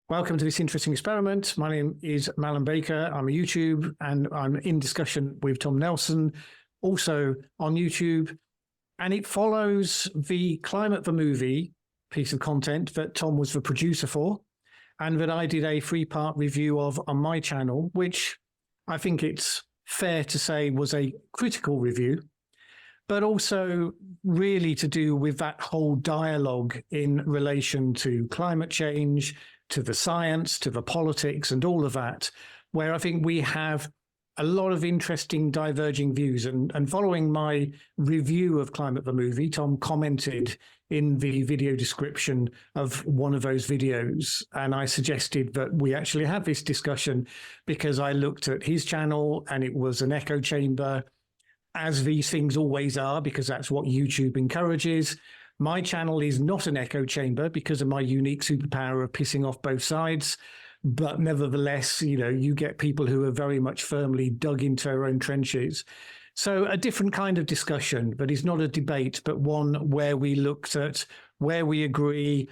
Welcome to this interesting experiment. My name is Mallen Baker. I'm a YouTube and I'm in discussion with Tom Nelson, also on YouTube. And it follows the Climate the Movie piece of content that Tom was the producer for and that I did a 3-part review of on my channel, which I think it's fair to say was a critical review, but also really to do with that whole dialogue in relation to climate change, to the science, to the politics and all of that, where I think we have a lot of interesting diverging views. And following my review of Climate the Movie, Tom commented in the video description of one of those videos. And I suggested that we actually have this discussion because I looked at his channel and it was an echo chamber, as these things always are, because that's what YouTube encourages. My channel is not an echo chamber because of my unique superpower of pissing off both sides. But nevertheless, you get people who are very much firmly dug into their own trenches. So a different kind of discussion, but it's not a debate, but one where we looked at where we agree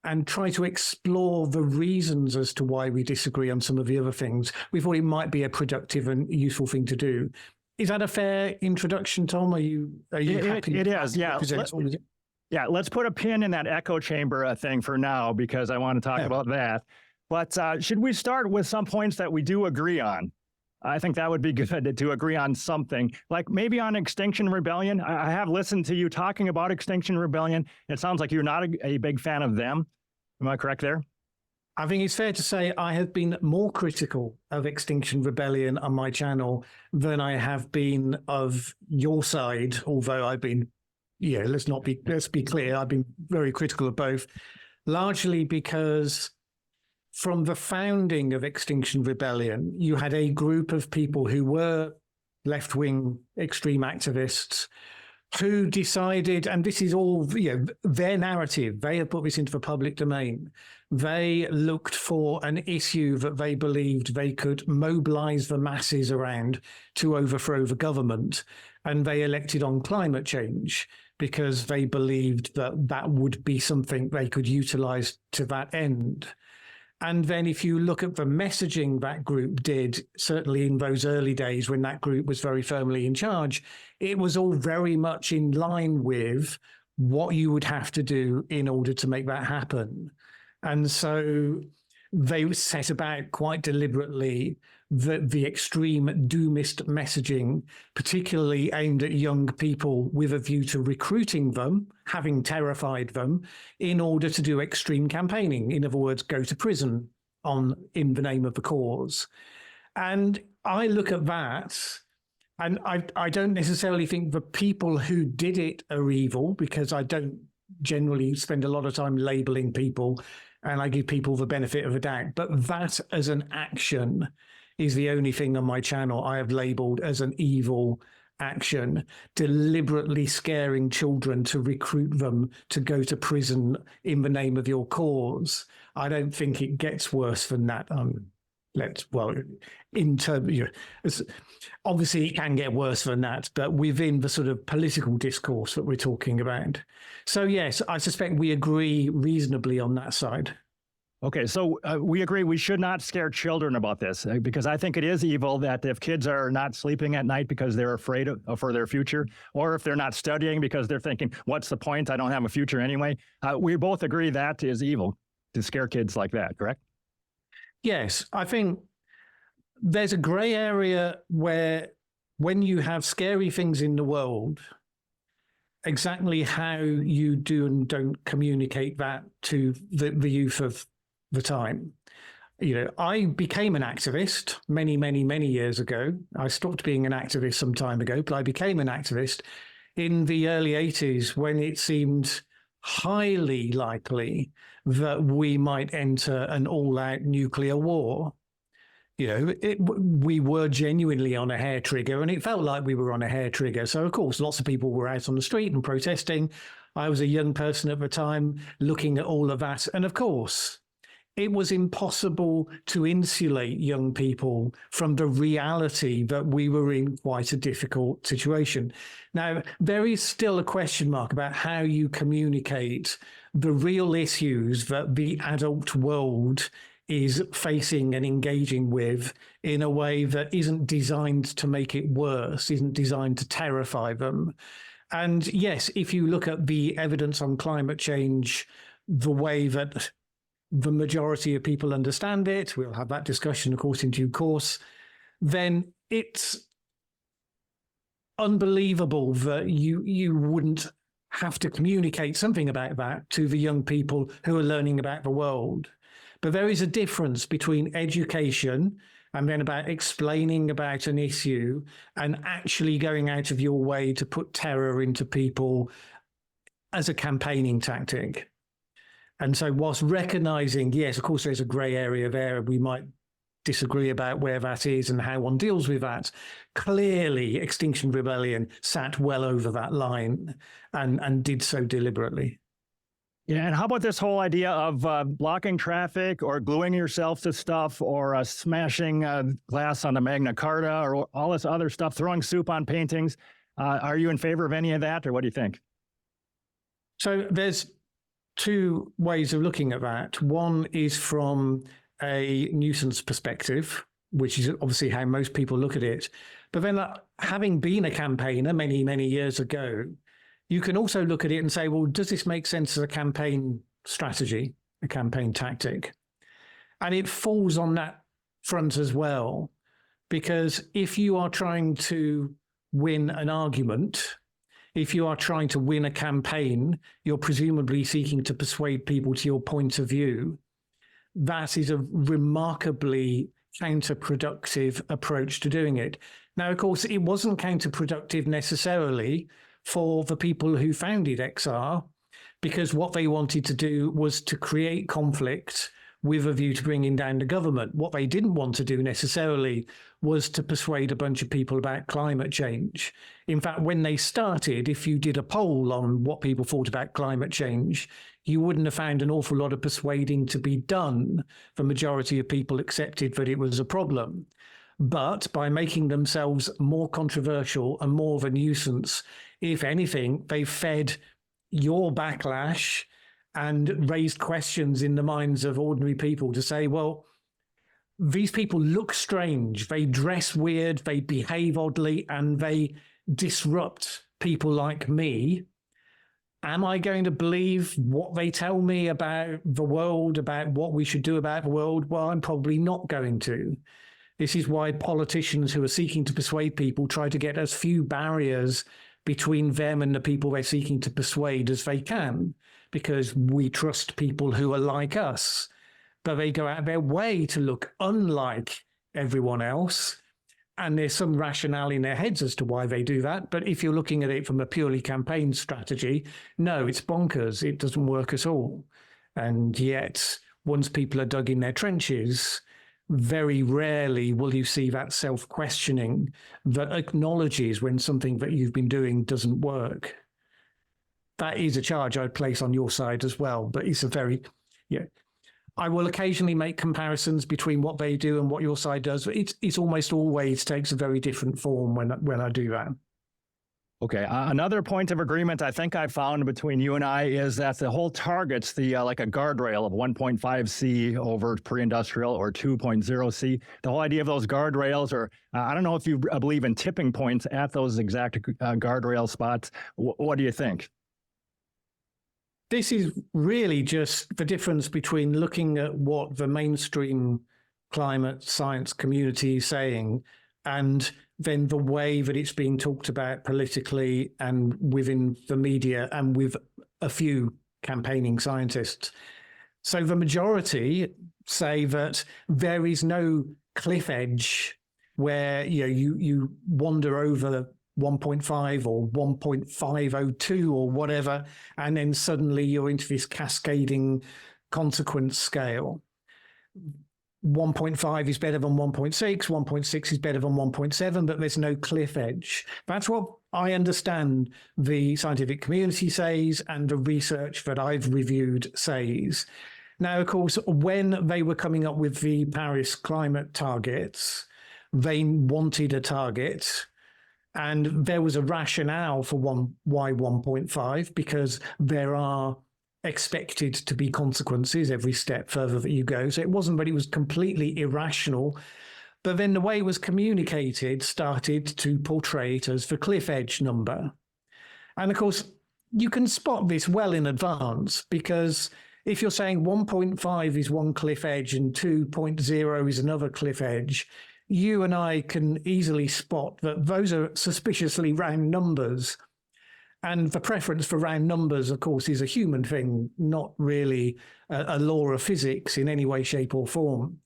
and try to explore the reasons as to why we disagree on some of the other things. We thought it might be a productive and useful thing to do. Is that a fair introduction, Tom? Are you happy? It is, yeah. Yeah, let's put a pin in that echo chamber thing for now, because I want to talk about that. But should we start with some points that we do agree on? I think that would be good to agree on something, like maybe on Extinction Rebellion. I have listened to you talking about Extinction Rebellion. It sounds like you're not a big fan of them. Am I correct there? I think it's fair to say I have been more critical of Extinction Rebellion on my channel than I have been of your side, although I've been, let's be clear, I've been very critical of both, largely because from the founding of Extinction Rebellion, you had a group of people who were left-wing extreme activists who decided, and this is all their narrative, they have put this into the public domain. They looked for an issue that they believed they could mobilize the masses around to overthrow the government, and they elected on climate change because they believed that that would be something they could utilize to that end. And then if you look at the messaging that group did, certainly in those early days when that group was very firmly in charge, it was all very much in line with what you would have to do in order to make that happen. And so they set about quite deliberately the extreme doomist messaging, particularly aimed at young people with a view to recruiting them, having terrified them, in order to do extreme campaigning. In other words, go to prison in the name of the cause. And I look at that, and I don't necessarily think the people who did it are evil, because I don't generally spend a lot of time labeling people, and I give people the benefit of the doubt. But that as an action is the only thing on my channel I have labeled as an evil action, deliberately scaring children to recruit them to go to prison in the name of your cause. I don't think it gets worse than that. Obviously it can get worse than that, but within the sort of political discourse that we're talking about. So yes, I suspect we agree reasonably on that side. Okay, so we agree we should not scare children about this, because I think it is evil that if kids are not sleeping at night because they're afraid for their future, or if they're not studying because they're thinking, what's the point? I don't have a future anyway. We both agree that is evil to scare kids like that, correct? Yes, I think there's a gray area where when you have scary things in the world, exactly how you do and don't communicate that to the youth of the time. I became an activist many, many, many years ago. I stopped being an activist some time ago, but I became an activist in the early 80s when it seemed highly likely that we might enter an all-out nuclear war. We were genuinely on a hair trigger, and it felt like we were on a hair trigger. So, of course, lots of people were out on the street and protesting. I was a young person at the time looking at all of that. And, of course, it was impossible to insulate young people from the reality that we were in quite a difficult situation. Now, there is still a question mark about how you communicate the real issues that the adult world is facing and engaging with in a way that isn't designed to make it worse, isn't designed to terrify them. And yes, if you look at the evidence on climate change, the way that the majority of people understand it, we'll have that discussion, of course, in due course, then it's unbelievable that you wouldn't have to communicate something about that to the young people who are learning about the world. But there is a difference between education and then about explaining about an issue and actually going out of your way to put terror into people as a campaigning tactic. And so whilst recognizing, yes, of course, there's a gray area there, we might disagree about where that is and how one deals with that. Clearly, Extinction Rebellion sat well over that line and did so deliberately. Yeah, and how about this whole idea of blocking traffic or gluing yourself to stuff or smashing glass on the Magna Carta or all this other stuff, throwing soup on paintings? Are you in favor of any of that, or what do you think? So there's two ways of looking at that. One is from a nuisance perspective, which is obviously how most people look at it. But then having been a campaigner many, many years ago, you can also look at it and say, well, does this make sense as a campaign strategy, a campaign tactic? And it falls on that front as well, because if you are trying to win an argument, if you are trying to win a campaign, you're presumably seeking to persuade people to your point of view. That is a remarkably counterproductive approach to doing it. Now, of course, it wasn't counterproductive necessarily for the people who founded XR, because what they wanted to do was to create conflict with a view to bringing down the government. What they didn't want to do necessarily was to persuade a bunch of people about climate change. In fact, when they started, if you did a poll on what people thought about climate change, you wouldn't have found an awful lot of persuading to be done. The majority of people accepted that it was a problem. But by making themselves more controversial and more of a nuisance, if anything, they fed your backlash and raised questions in the minds of ordinary people to say, well, these people look strange, they dress weird, they behave oddly, and they disrupt people like me. Am I going to believe what they tell me about the world, about what we should do about the world? Well, I'm probably not going to. This is why politicians who are seeking to persuade people try to get as few barriers between them and the people they're seeking to persuade as they can, because we trust people who are like us. But they go out of their way to look unlike everyone else. And there's some rationale in their heads as to why they do that. But if you're looking at it from a purely campaign strategy, no, it's bonkers. It doesn't work at all. And yet, once people are dug in their trenches, very rarely will you see that self-questioning that acknowledges when something that you've been doing doesn't work. That is a charge I'd place on your side as well, but it's a very, I will occasionally make comparisons between what they do and what your side does, but it's almost always takes a very different form when I do that. Okay. Another point of agreement I think I found between you and I is that the whole target's like a guardrail of 1.5 C over pre-industrial or 2.0 C. The whole idea of those guardrails, or I don't know if you believe in tipping points at those exact guardrail spots. What do you think? This is really just the difference between looking at what the mainstream climate science community is saying and then the way that it's being talked about politically and within the media and with a few campaigning scientists. So the majority say that there is no cliff edge where you wander over 1.5 or 1.502 or whatever, and then suddenly you're into this cascading consequence scale. 1.5 is better than 1.6, 1.6 is better than 1.7, but there's no cliff edge. That's what I understand the scientific community says and the research that I've reviewed says. Now, of course, when they were coming up with the Paris climate targets, they wanted a target, and there was a rationale for why 1.5, because there are expected to be consequences every step further that you go. So it wasn't that it was completely irrational, but then the way it was communicated started to portray it as the cliff edge number. And of course, you can spot this well in advance, because if you're saying 1.5 is one cliff edge and 2.0 is another cliff edge, you and I can easily spot that those are suspiciously round numbers. And the preference for round numbers, of course, is a human thing, not really a law of physics in any way, shape, or form.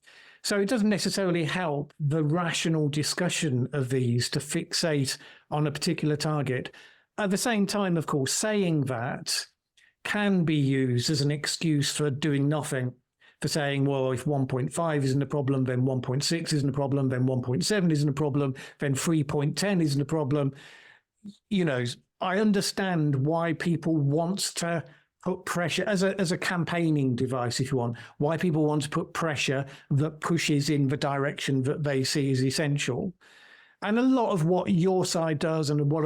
So it doesn't necessarily help the rational discussion of these to fixate on a particular target. At the same time, of course, saying that can be used as an excuse for doing nothing, for saying, well, if 1.5 isn't a problem, then 1.6 isn't a problem, then 1.7 isn't a problem, then 3.10 isn't a problem. You know, I understand why people want to put pressure as a campaigning device, if you want, why people want to put pressure that pushes in the direction that they see as essential. And a lot of what your side does and what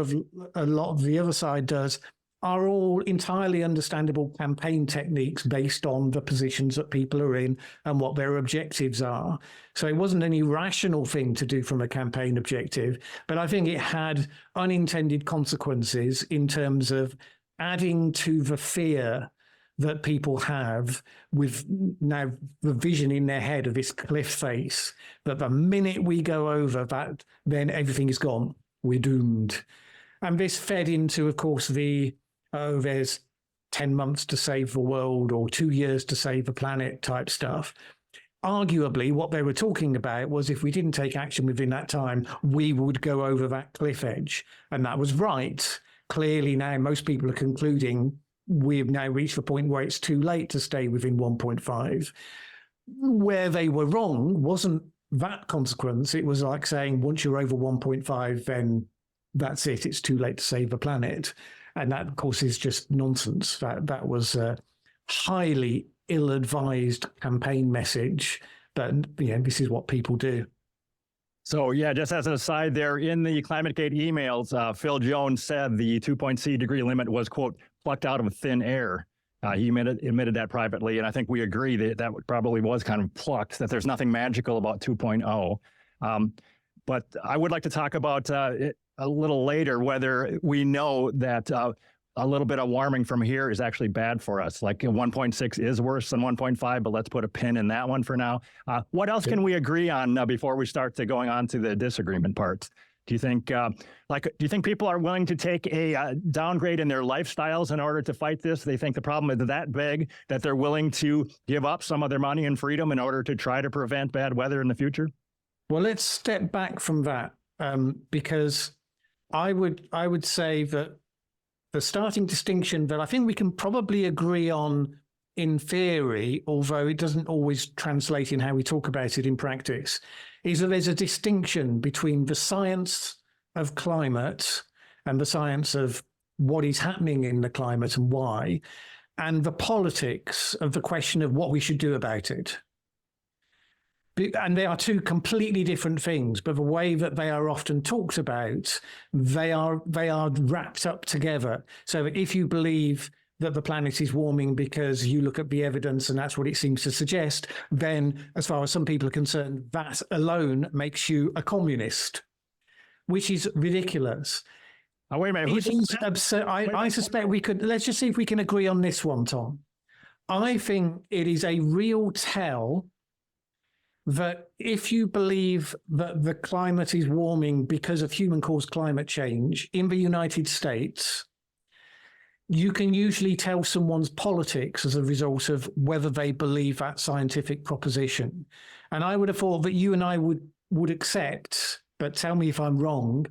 a lot of the other side does are all entirely understandable campaign techniques based on the positions that people are in and what their objectives are. So it wasn't an irrational thing to do from a campaign objective, but I think it had unintended consequences in terms of adding to the fear that people have with now the vision in their head of this cliff face, that the minute we go over that, then everything is gone. We're doomed. And this fed into, of course, there's 10 months to save the world or 2 years to save the planet type stuff. Arguably, what they were talking about was if we didn't take action within that time, we would go over that cliff edge. And that was right. Clearly now most people are concluding we've now reached the point where it's too late to stay within 1.5. Where they were wrong wasn't that consequence. It was like saying once you're over 1.5, then that's it. It's too late to save the planet. And that, of course, is just nonsense. That was a highly ill-advised campaign message. But this is what people do. So, yeah, just as an aside there, in the ClimateGate emails, Phil Jones said the 2.c degree limit was, quote, plucked out of thin air. He admitted that privately, and I think we agree that probably was kind of plucked, that there's nothing magical about 2.0. But I would like to talk about it a little later, whether we know that a little bit of warming from here is actually bad for us. Like 1.6 is worse than 1.5, but let's put a pin in that one for now. What else can we agree on before we start to going on to the disagreement parts? Do you think, do you think people are willing to take a downgrade in their lifestyles in order to fight this? They think the problem is that big that they're willing to give up some of their money and freedom in order to try to prevent bad weather in the future? Well, let's step back from that because I would say that the starting distinction that I think we can probably agree on in theory, although it doesn't always translate in how we talk about it in practice, is that there's a distinction between the science of climate and the science of what is happening in the climate and why, and the politics of the question of what we should do about it. And they are two completely different things, but the way that they are often talked about, they are wrapped up together. So if you believe that the planet is warming because you look at the evidence and that's what it seems to suggest, then as far as some people are concerned, that alone makes you a communist, which is ridiculous. Oh, wait a minute. It is absurd. I suspect we could, let's just see if we can agree on this one, Tom. I think it is a real tell that if you believe that the climate is warming because of human-caused climate change in the United States, you can usually tell someone's politics as a result of whether they believe that scientific proposition. And I would have thought that you and I would accept, but tell me if I'm wrong,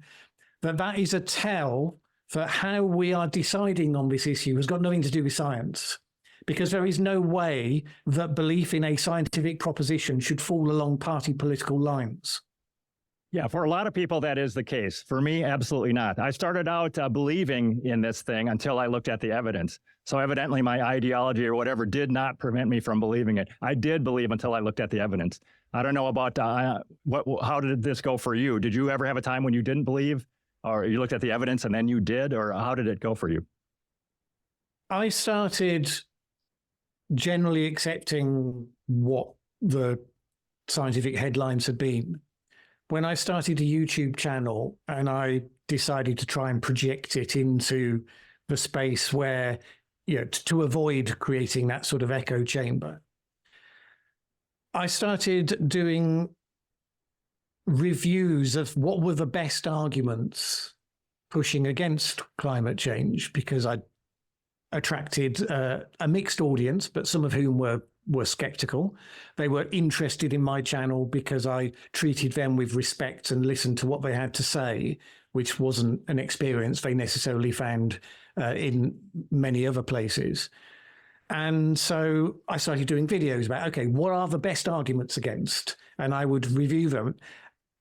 that that is a tell for how we are deciding on this issue has got nothing to do with science. Because there is no way that belief in a scientific proposition should fall along party political lines. Yeah, for a lot of people, that is the case. For me, absolutely not. I started out believing in this thing until I looked at the evidence. So evidently my ideology or whatever did not prevent me from believing it. I did believe until I looked at the evidence. I don't know about how did this go for you? Did you ever have a time when you didn't believe, or you looked at the evidence and then you did, or how did it go for you? I started generally accepting what the scientific headlines had been. When I started a YouTube channel and I decided to try and project it into the space where, to avoid creating that sort of echo chamber, I started doing reviews of what were the best arguments pushing against climate change, because I attracted a mixed audience, but some of whom were skeptical. They were interested in my channel because I treated them with respect and listened to what they had to say, which wasn't an experience they necessarily found in many other places. And so I started doing videos about, okay, what are the best arguments against? And I would review them.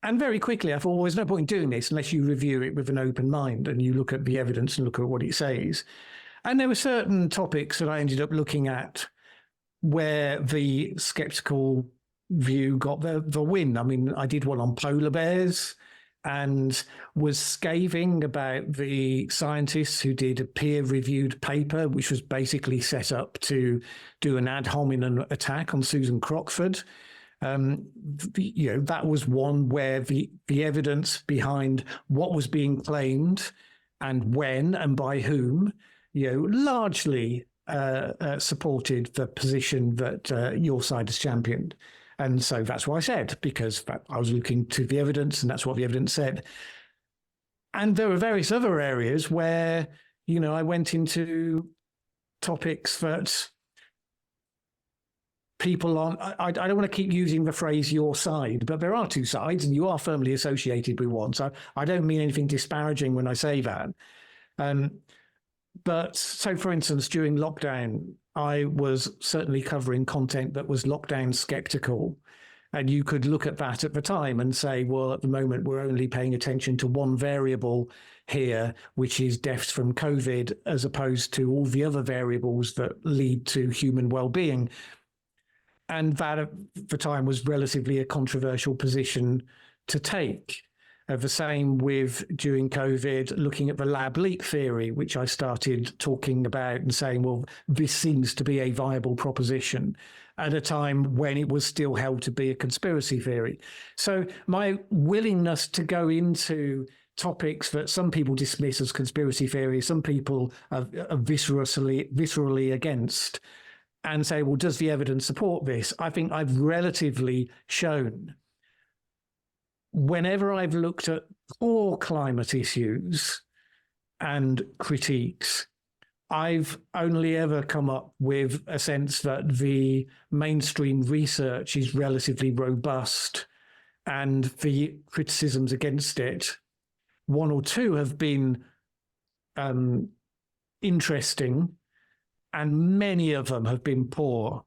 And very quickly, I thought, well, there's no point in doing this unless you review it with an open mind and you look at the evidence and look at what it says. And there were certain topics that I ended up looking at where the skeptical view got the win. I mean, I did one on polar bears and was scathing about the scientists who did a peer-reviewed paper, which was basically set up to do an ad hominem attack on Susan Crockford. That was one where the evidence behind what was being claimed and when and by whom, largely supported the position that your side has championed. And so that's what I said, because I was looking to the evidence and that's what the evidence said. And there were various other areas where, I went into topics that people on, I don't want to keep using the phrase your side, but there are two sides and you are firmly associated with one. So I don't mean anything disparaging when I say that. But so, for instance, during lockdown, I was certainly covering content that was lockdown skeptical. And you could look at that at the time and say, well, at the moment, we're only paying attention to one variable here, which is deaths from COVID, as opposed to all the other variables that lead to human well-being. And that at the time was relatively a controversial position to take. The same with during COVID, looking at the lab leak theory, which I started talking about and saying, well, this seems to be a viable proposition at a time when it was still held to be a conspiracy theory. So my willingness to go into topics that some people dismiss as conspiracy theory, some people are viscerally against, and say, well, does the evidence support this? I think I've relatively shown. Whenever I've looked at core climate issues and critiques, I've only ever come up with a sense that the mainstream research is relatively robust and the criticisms against it, one or two have been interesting and many of them have been poor.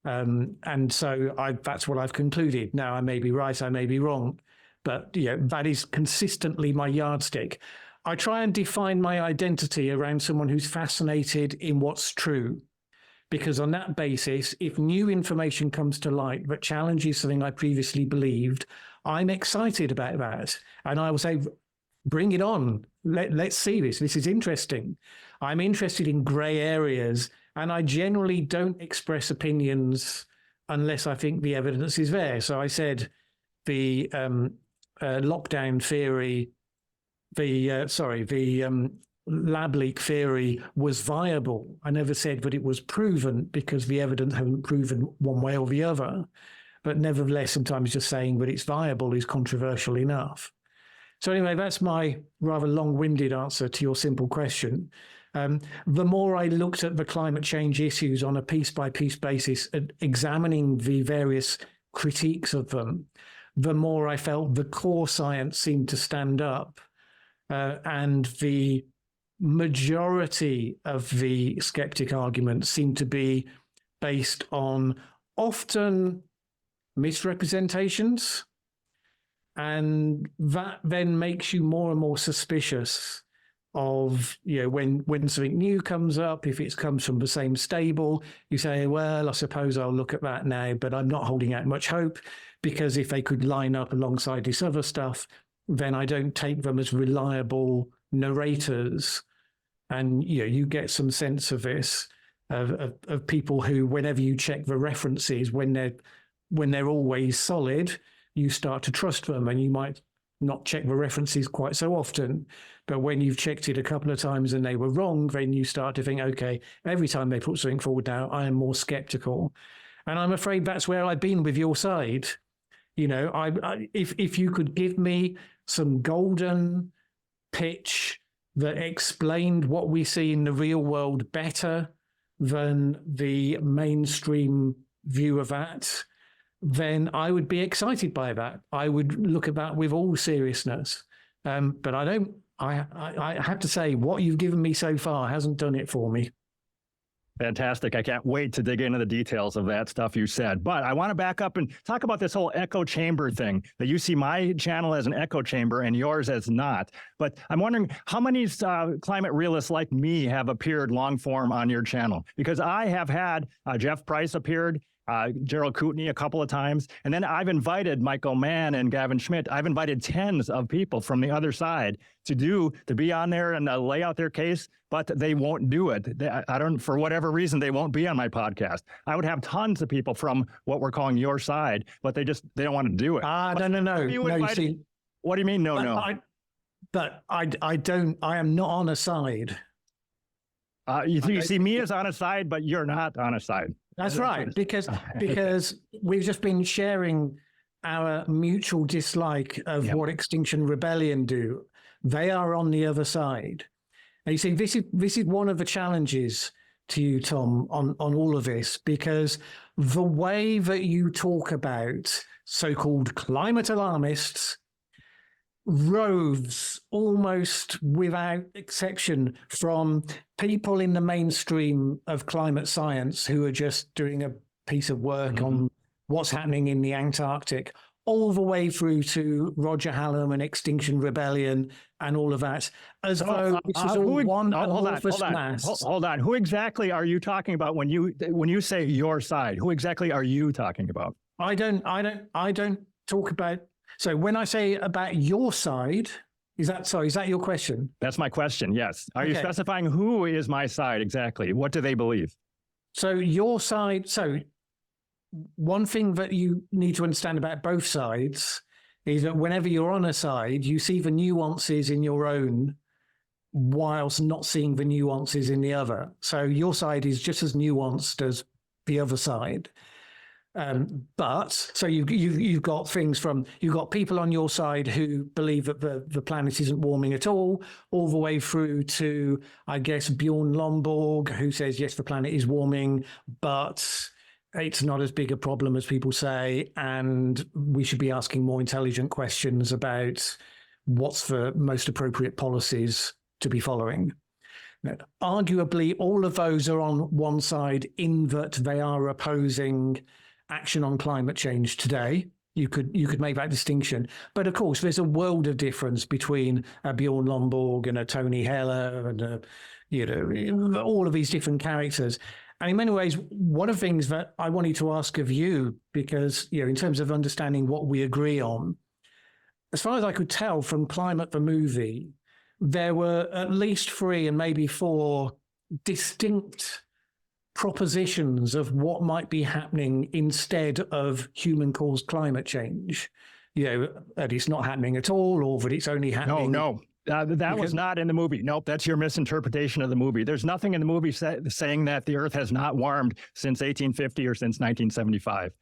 And so that's what I've concluded. Now, I may be right, I may be wrong, but that is consistently my yardstick. I try and define my identity around someone who's fascinated in what's true, because on that basis, if new information comes to light that challenges something I previously believed, I'm excited about that. And I will say, bring it on. Let's see this. This is interesting. I'm interested in gray areas. And I generally don't express opinions unless I think the evidence is there. So I said the lockdown theory, the lab leak theory was viable. I never said that it was proven because the evidence hasn't proven one way or the other. But nevertheless, sometimes just saying that it's viable is controversial enough. So anyway, that's my rather long-winded answer to your simple question. The more I looked at the climate change issues on a piece-by-piece basis, examining the various critiques of them, the more I felt the core science seemed to stand up. And the majority of the skeptic arguments seemed to be based on often misrepresentations. And that then makes you more and more suspicious of, when something new comes up, if it comes from the same stable, you say, well, I suppose I'll look at that now, but I'm not holding out much hope, because if they could line up alongside this other stuff, then I don't take them as reliable narrators. And, you get some sense of this. of people who, whenever you check the references, when they're always solid, you start to trust them, and you might not check the references quite so often. But when you've checked it a couple of times and they were wrong, then you start to think, okay, every time they put something forward now, I am more skeptical. And I'm afraid that's where I've been with your side. You know, if you could give me some golden pitch that explained what we see in the real world better than the mainstream view of that, then I would be excited by that. I would look at that with all seriousness. But I don't. I have to say, what you've given me so far hasn't done it for me. Fantastic. I can't wait to dig into the details of that stuff you said. But I want to back up and talk about this whole echo chamber thing, that you see my channel as an echo chamber and yours as not. But I'm wondering how many climate realists like me have appeared long form on your channel? Because I have had Jeff Price appeared, Gerald Kootenai a couple of times. And then I've invited Michael Mann and Gavin Schmidt. I've invited tens of people from the other side to be on there and lay out their case, but they won't do it. For whatever reason, they won't be on my podcast. I would have tons of people from what we're calling your side, but they don't want to do it. No. You see, what do you mean? No. I am not on a side. You see me as on a side, but you're not on a side. That's right, because we've just been sharing our mutual dislike of what Extinction Rebellion do. They are on the other side. And you see, this is one of the challenges to you, Tom, on all of this, because the way that you talk about so-called climate alarmists rose almost without exception from people in the mainstream of climate science who are just doing a piece of work on what's happening in the Antarctic, all the way through to Roger Hallam and Extinction Rebellion and all of that, as though this is all one amorphous mass. Hold on. Who exactly are you talking about when you say your side? Who exactly are you talking about? I don't talk about. So when I say about your side, is that your question? That's my question, yes. Are you specifying who is my side exactly? What do they believe? So your side, one thing that you need to understand about both sides is that whenever you're on a side, you see the nuances in your own whilst not seeing the nuances in the other. So your side is just as nuanced as the other side. But so you've got people on your side who believe that the planet isn't warming at all the way through to, I guess, Bjorn Lomborg, who says, yes, the planet is warming, but it's not as big a problem as people say, and we should be asking more intelligent questions about what's the most appropriate policies to be following. Now, arguably, all of those are on one side in that they are opposing action on climate change today. You could make that distinction. But of course, there's a world of difference between a Bjorn Lomborg and a Tony Heller and all of these different characters. And in many ways, one of the things that I wanted to ask of you, because in terms of understanding what we agree on, as far as I could tell from Climate the Movie, there were at least 3 and maybe 4 distinct propositions of what might be happening instead of human-caused climate change. That it's not happening at all, or that it's only happening. No. That was not in the movie. Nope, that's your misinterpretation of the movie. There's nothing in the movie saying that the Earth has not warmed since 1850 or since 1975.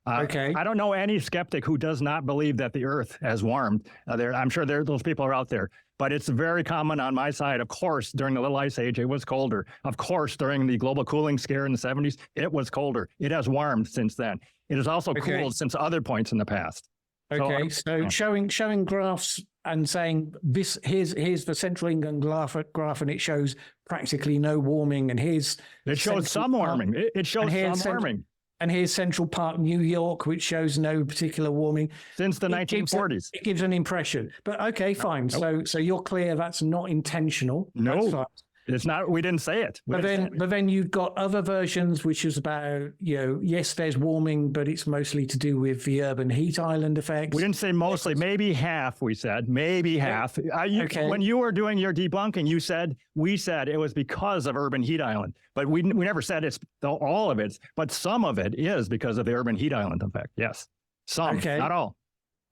I don't know any skeptic who does not believe that the Earth has warmed. I'm sure those people are out there. But it's very common on my side. Of course, during the Little Ice Age, it was colder. Of course, during the global cooling scare in the 70s, it was colder. It has warmed since then. It has also cooled since other points in the past. Okay, so showing graphs and saying this, here's the Central England graph, and it shows practically no warming, and it shows some warming. It shows some warming. And here's Central Park, New York, which shows no particular warming. Since the 1940s. It gives an impression. But okay, fine. Nope. So you're clear that's not intentional. No. It's not, we didn't say it. But then you've got other versions, which is about, yes, there's warming, but it's mostly to do with the urban heat island effects. We didn't say mostly, maybe half, we said, maybe half. Okay. When you were doing your debunking, we said it was because of urban heat island, but we never said it's all of it, but some of it is because of the urban heat island effect. Yes, some, not all.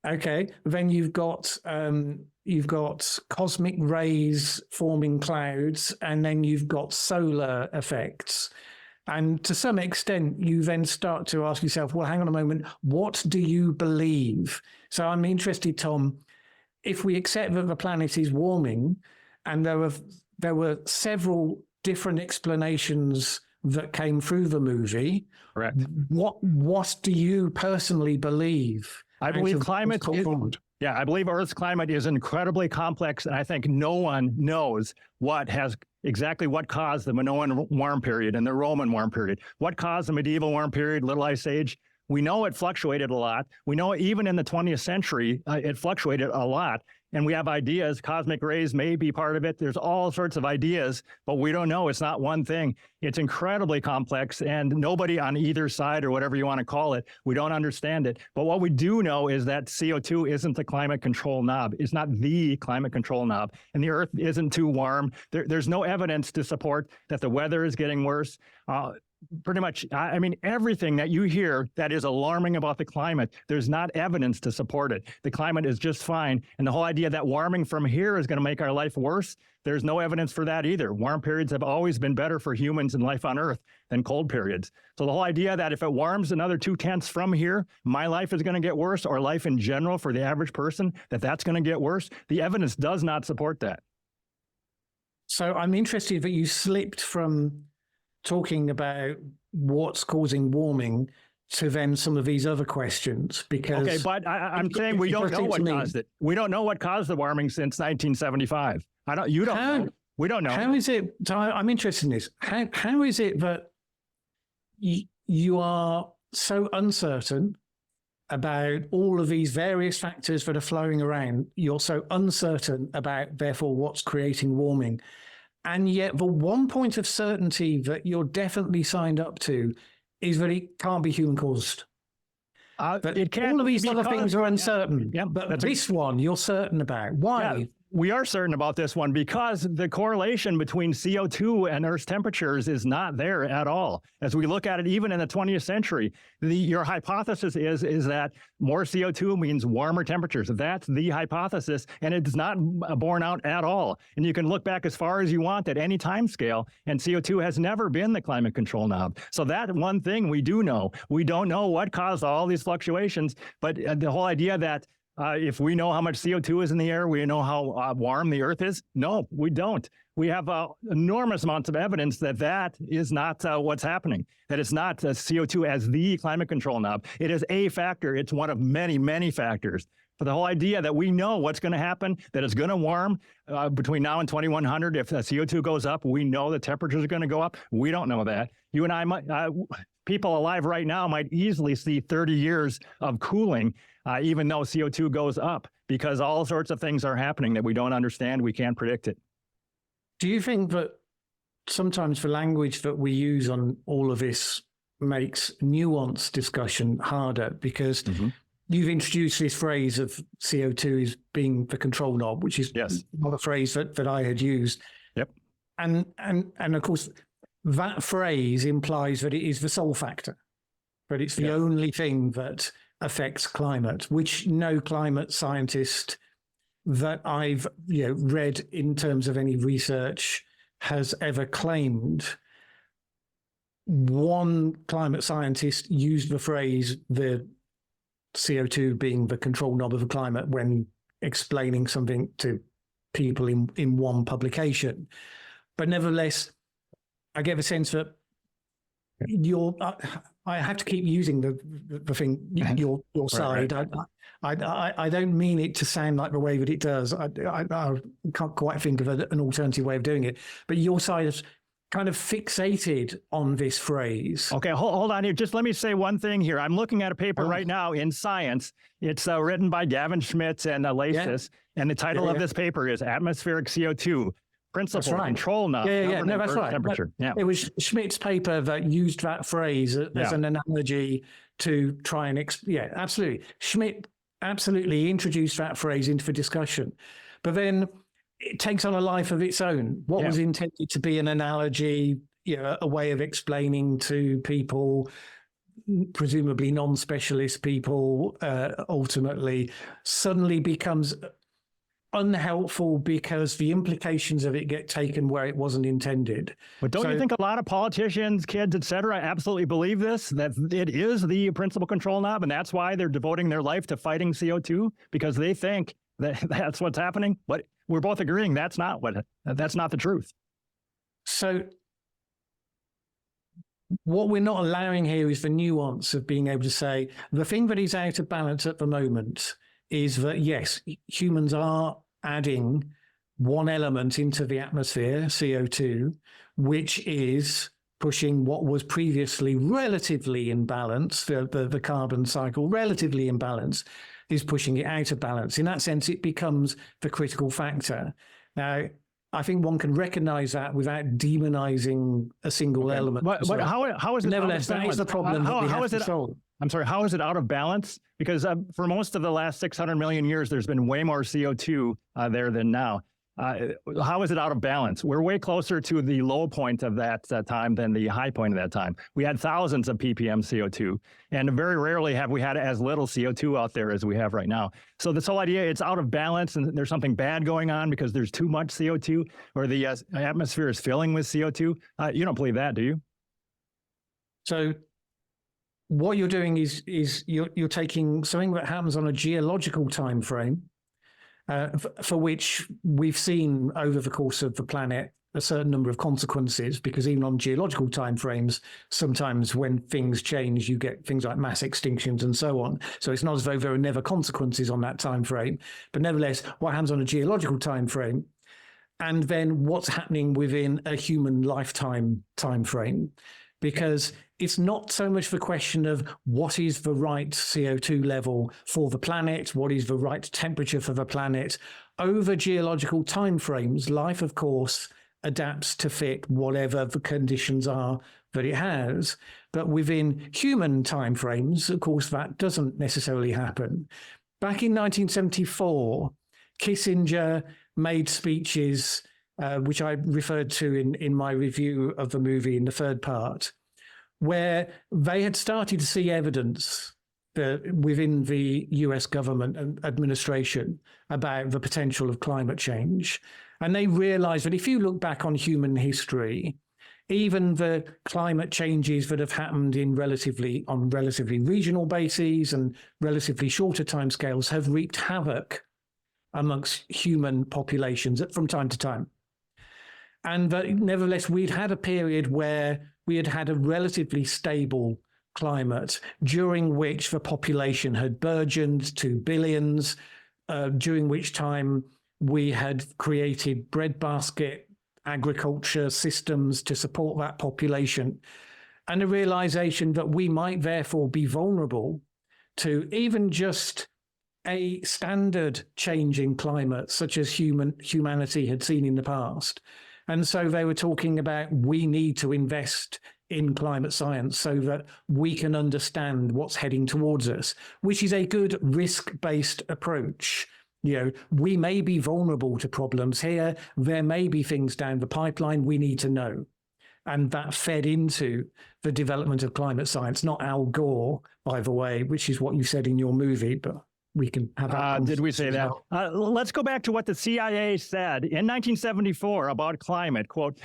Okay, then you've got cosmic rays forming clouds, and then you've got solar effects. And to some extent, you then start to ask yourself, well, hang on a moment, what do you believe? So I'm interested, Tom, if we accept that the planet is warming, and there were several different explanations that came through the movie. Correct. What do you personally believe? I believe climate I believe Earth's climate is incredibly complex, and I think no one knows exactly what caused the Minoan warm period and the Roman warm period. What caused the medieval warm period, Little Ice Age? We know it fluctuated a lot. We know even in the 20th century, it fluctuated a lot. And we have ideas. Cosmic rays may be part of it. There's all sorts of ideas, but we don't know. It's not one thing. It's incredibly complex, and nobody on either side, or whatever you want to call it, we don't understand it. But what we do know is that CO2 isn't the climate control knob. It's not the climate control knob. And the Earth isn't too warm. There's no evidence to support that the weather is getting worse. Pretty much, I mean, everything that you hear that is alarming about the climate, there's not evidence to support it. The climate is just fine. And the whole idea that warming from here is going to make our life worse, there's no evidence for that either. Warm periods have always been better for humans and life on Earth than cold periods. So the whole idea that if it warms another 2/10 from here, my life is going to get worse, or life in general for the average person, that's going to get worse, the evidence does not support that. So I'm interested that you slipped from talking about what's causing warming to then some of these other questions, because okay, but I'm saying we don't know what caused it. We don't know what caused the warming since 1975. You don't know. We don't know. How is it? So I'm interested in this. How is it that you are so uncertain about all of these various factors that are flowing around? You're so uncertain about, therefore, what's creating warming. And yet the one point of certainty that you're definitely signed up to is that it can't be human caused. It can't. All of these other things are uncertain. Yeah, but this one you're certain about. Why? Yeah, we are certain about this one because the correlation between CO2 and Earth's temperatures is not there at all. As we look at it, even in the 20th century, your hypothesis is that more CO2 means warmer temperatures. That's the hypothesis, and it's not borne out at all. And you can look back as far as you want at any time scale, and CO2 has never been the climate control knob. So that one thing we do know. We don't know what caused all these fluctuations, but the whole idea that if we know how much CO2 is in the air, we know how warm the Earth is. No, we don't. We have enormous amounts of evidence that is not what's happening, that it's not CO2 as the climate control knob. It is a factor. It's one of many, many factors. But the whole idea that we know what's going to happen, that it's going to warm between now and 2100, if CO2 goes up, we know the temperatures are going to go up. We don't know that. You and I might, people alive right now might easily see 30 years of cooling, even though CO2 goes up, because all sorts of things are happening that we don't understand. We can't predict it. Do you think that sometimes the language that we use on all of this makes nuanced discussion harder? Because you've introduced this phrase of CO2 is being the control knob, which is not a phrase that I had used. Yep. And of course, that phrase implies that it is the sole factor, that it's the only thing that affects climate, which no climate scientist that I've read in terms of any research has ever claimed. One climate scientist used the phrase the CO2 being the control knob of the climate when explaining something to people in one publication. But nevertheless, I get the sense that I have to keep using the thing, your side. Right. I don't mean it to sound like the way that it does. I can't quite think of an alternative way of doing it. But your side is kind of fixated on this phrase. Okay, hold on here. Just let me say one thing here. I'm looking at a paper right now in Science. It's written by Gavin Schmitz and Lasis, and the title of this paper is Atmospheric CO2, principle, control knob. No, that's right. Temperature. Yeah. It was Schmidt's paper that used that phrase as an analogy to try and, absolutely. Schmidt absolutely introduced that phrase into the discussion. But then it takes on a life of its own. What was intended to be an analogy, a way of explaining to people, presumably non-specialist people, ultimately suddenly becomes unhelpful because the implications of it get taken where it wasn't intended. But don't you think a lot of politicians, kids, et cetera, absolutely believe this, that it is the principal control knob, and that's why they're devoting their life to fighting CO2, because they think that that's what's happening? But we're both agreeing that's not the truth. So what we're not allowing here is the nuance of being able to say the thing that is out of balance at the moment is that, yes, humans are adding one element into the atmosphere, CO2, which is pushing what was previously relatively in balance, the carbon cycle, relatively in balance, is pushing it out of balance. In that sense, it becomes the critical factor. Now, I think one can recognize that without demonizing a single element. But how is it? Nevertheless, that is the problem that we have to solve. I'm sorry, how is it out of balance? Because for most of the last 600 million years, there's been way more CO2 there than now. How is it out of balance? We're way closer to the low point of that time than the high point of that time. We had thousands of ppm CO2, and very rarely have we had as little CO2 out there as we have right now. So this whole idea, it's out of balance and there's something bad going on because there's too much CO2, or the atmosphere is filling with CO2. You don't believe that, do you? So what you're doing is you're taking something that happens on a geological time frame, for which we've seen over the course of the planet a certain number of consequences, because even on geological timeframes, sometimes when things change, you get things like mass extinctions and so on. So it's not as though there are never consequences on that time frame, but nevertheless, what happens on a geological time frame, and then what's happening within a human lifetime time frame. Because it's not so much the question of what is the right CO2 level for the planet, what is the right temperature for the planet. Over geological timeframes, life, of course, adapts to fit whatever the conditions are that it has. But within human timeframes, of course, that doesn't necessarily happen. Back in 1974, Kissinger made speeches which I referred to in my review of the movie in the third part, where they had started to see evidence within the US government and administration about the potential of climate change. And they realized that if you look back on human history, even the climate changes that have happened on relatively regional bases and relatively shorter timescales have wreaked havoc amongst human populations from time to time. And nevertheless, we'd had a period where we had had a relatively stable climate, during which the population had burgeoned to billions, during which time we had created breadbasket agriculture systems to support that population, and a realization that we might therefore be vulnerable to even just a standard change in climate, such as humanity had seen in the past. And so they were talking about, we need to invest in climate science so that we can understand what's heading towards us, which is a good risk-based approach. We may be vulnerable to problems here. There may be things down the pipeline we need to know. And that fed into the development of climate science, not Al Gore, by the way, which is what you said in your movie, but we can have that. Did we say that? Let's go back to what the CIA said in 1974 about climate. Quote,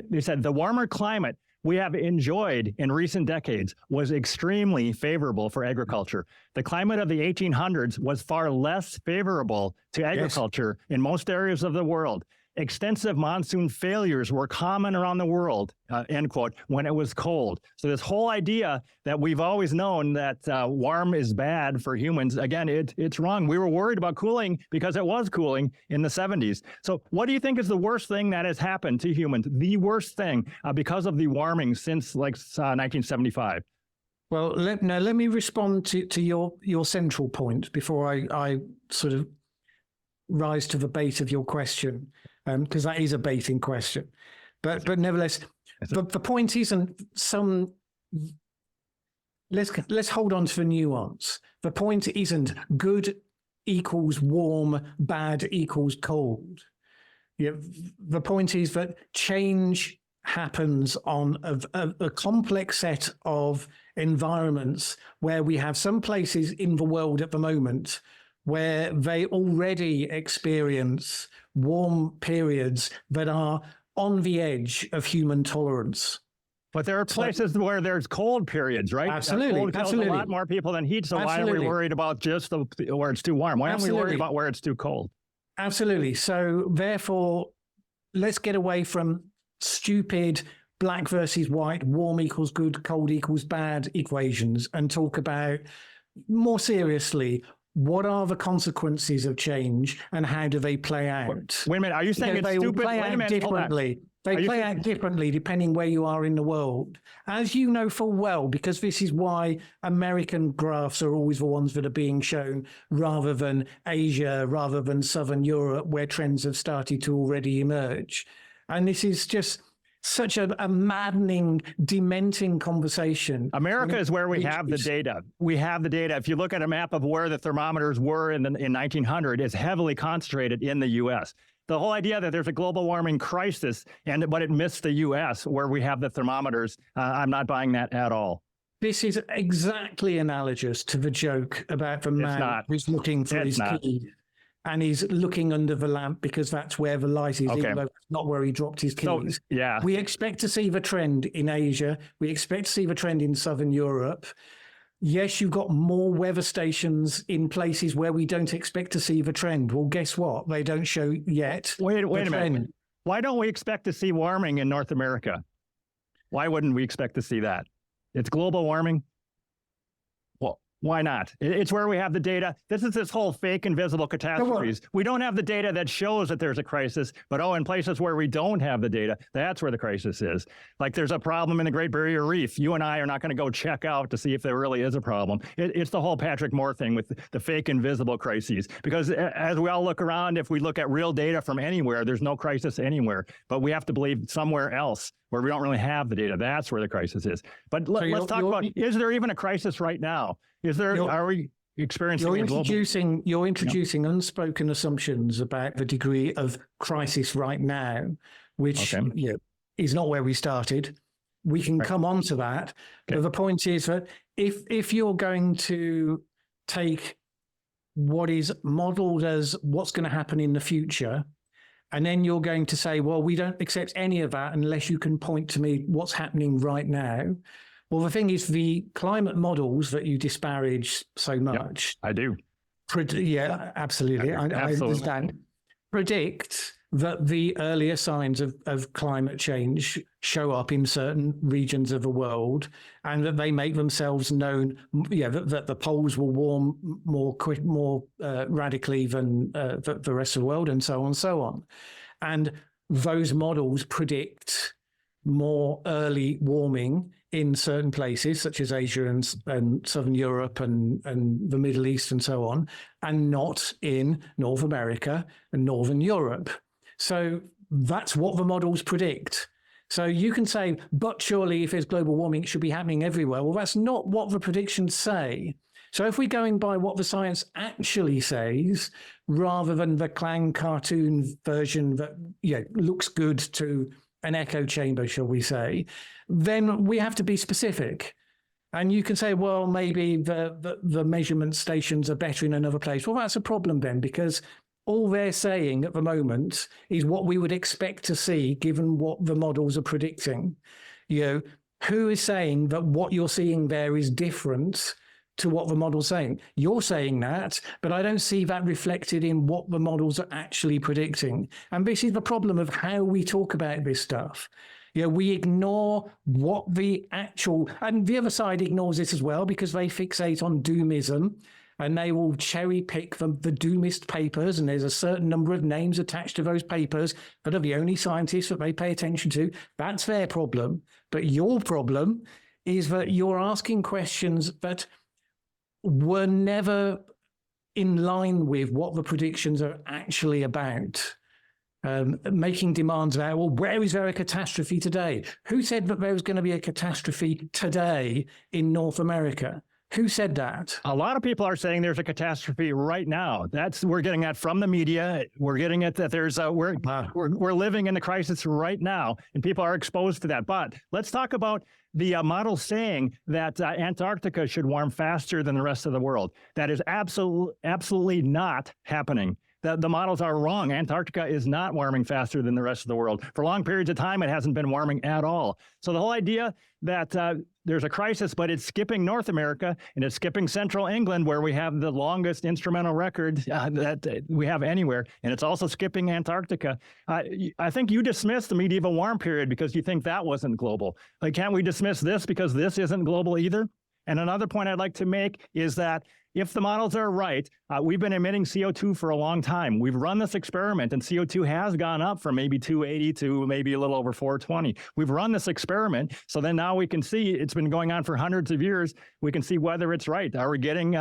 they said, the warmer climate we have enjoyed in recent decades was extremely favorable for agriculture. The climate of the 1800s was far less favorable to agriculture in most areas of the world. Extensive monsoon failures were common around the world, end quote, when it was cold. So this whole idea that we've always known that warm is bad for humans, again, it's wrong. We were worried about cooling because it was cooling in the 70s. So what do you think is the worst thing that has happened to humans? The worst thing because of the warming since 1975? Well, let me respond to your central point before I sort of rise to the bait of your question, because that is a baiting question. But nevertheless, the point isn't some. Let's hold on to the nuance. The point isn't good equals warm, bad equals cold. The point is that change happens on a complex set of environments where we have some places in the world at the moment where they already experience warm periods that are on the edge of human tolerance. But there are places where there's cold periods, right? Absolutely. Cold kills a lot more people than heat. So why are we worried about just where it's too warm? Why aren't we worried about where it's too cold? Absolutely. So therefore, let's get away from stupid black versus white, warm equals good, cold equals bad equations, and talk about more seriously, what are the consequences of change and how do they play out? Wait a minute. Are you saying it's stupid? Play out differently. They play out differently depending where you are in the world. As you know full well, because this is why American graphs are always the ones that are being shown rather than Asia, rather than Southern Europe, where trends have started to already emerge. And this is just such a maddening, dementing conversation. America is where we have the data. We have the data. If you look at a map of where the thermometers were in 1900, it's heavily concentrated in the U.S. The whole idea that there's a global warming crisis, but it missed the U.S. where we have the thermometers, I'm not buying that at all. This is exactly analogous to the joke about the man who's looking for his key. And he's looking under the lamp because that's where the light is, even though it's not where he dropped his keys. So, yeah. We expect to see the trend in Asia. We expect to see the trend in Southern Europe. Yes, you've got more weather stations in places where we don't expect to see the trend. Well, guess what? They don't show yet. Wait a minute. Why don't we expect to see warming in North America? Why wouldn't we expect to see that? It's global warming. Well, why not? It's where we have the data. This is this whole fake invisible catastrophes. We don't have the data that shows that there's a crisis, but in places where we don't have the data, that's where the crisis is. Like there's a problem in the Great Barrier Reef. You and I are not going to go check out to see if there really is a problem. It's the whole Patrick Moore thing with the fake invisible crises. Because as we all look around, if we look at real data from anywhere, there's no crisis anywhere. But we have to believe somewhere else where we don't really have the data. That's where the crisis is. But let's talk about, is there even a crisis right now? Is there, are we experiencing You're introducing unspoken assumptions about the degree of crisis right now, which is not where we started. We can come on to that. But the point is that if you're going to take what is modeled as what's going to happen in the future, and then you're going to say, well, we don't accept any of that unless you can point to me what's happening right now. Well, the thing is, the climate models that you disparage so much. Yep, I do. Yeah, absolutely. I understand. Predict that the earlier signs of climate change show up in certain regions of the world and that they make themselves known, that the poles will warm more radically than the rest of the world, and so on and so on. And those models predict more early warming in certain places, such as Asia and Southern Europe and the Middle East and so on, and not in North America and Northern Europe. So that's what the models predict. So you can say, but surely if there's global warming, it should be happening everywhere. Well, that's not what the predictions say. So if we're going by what the science actually says, rather than the clown cartoon version that looks good to an echo chamber, shall we say, then we have to be specific. And you can say, well, maybe the measurement stations are better in another place. Well, that's a problem then, because all they're saying at the moment is what we would expect to see given what the models are predicting. Who is saying that what you're seeing there is different to what the model's saying? You're saying that, but I don't see that reflected in what the models are actually predicting. And this is the problem of how we talk about this stuff. We ignore what the actual, and the other side ignores this as well, because they fixate on doomism and they will cherry pick the doomist papers. And there's a certain number of names attached to those papers that are the only scientists that they pay attention to. That's their problem. But your problem is that you're asking questions that were never in line with what the predictions are actually about. Making demands about, well, where is there a catastrophe today? Who said that there was going to be a catastrophe today in North America? Who said that? A lot of people are saying there's a catastrophe right now. We're getting that from the media. We're getting it that there's we're living in the crisis right now, and people are exposed to that. But let's talk about the model saying that Antarctica should warm faster than the rest of the world. That is absolutely not happening. The models are wrong. Antarctica is not warming faster than the rest of the world. For long periods of time, it hasn't been warming at all. So the whole idea that there's a crisis, but it's skipping North America and it's skipping Central England, where we have the longest instrumental record that we have anywhere, and it's also skipping Antarctica. I think you dismissed the medieval warm period because you think that wasn't global. Like, can't we dismiss this because this isn't global either? And another point I'd like to make is that if the models are right, we've been emitting CO2 for a long time. We've run this experiment, and CO2 has gone up from maybe 280 to maybe a little over 420. We've run this experiment, so then now we can see it's been going on for hundreds of years. We can see whether it's right. Are we getting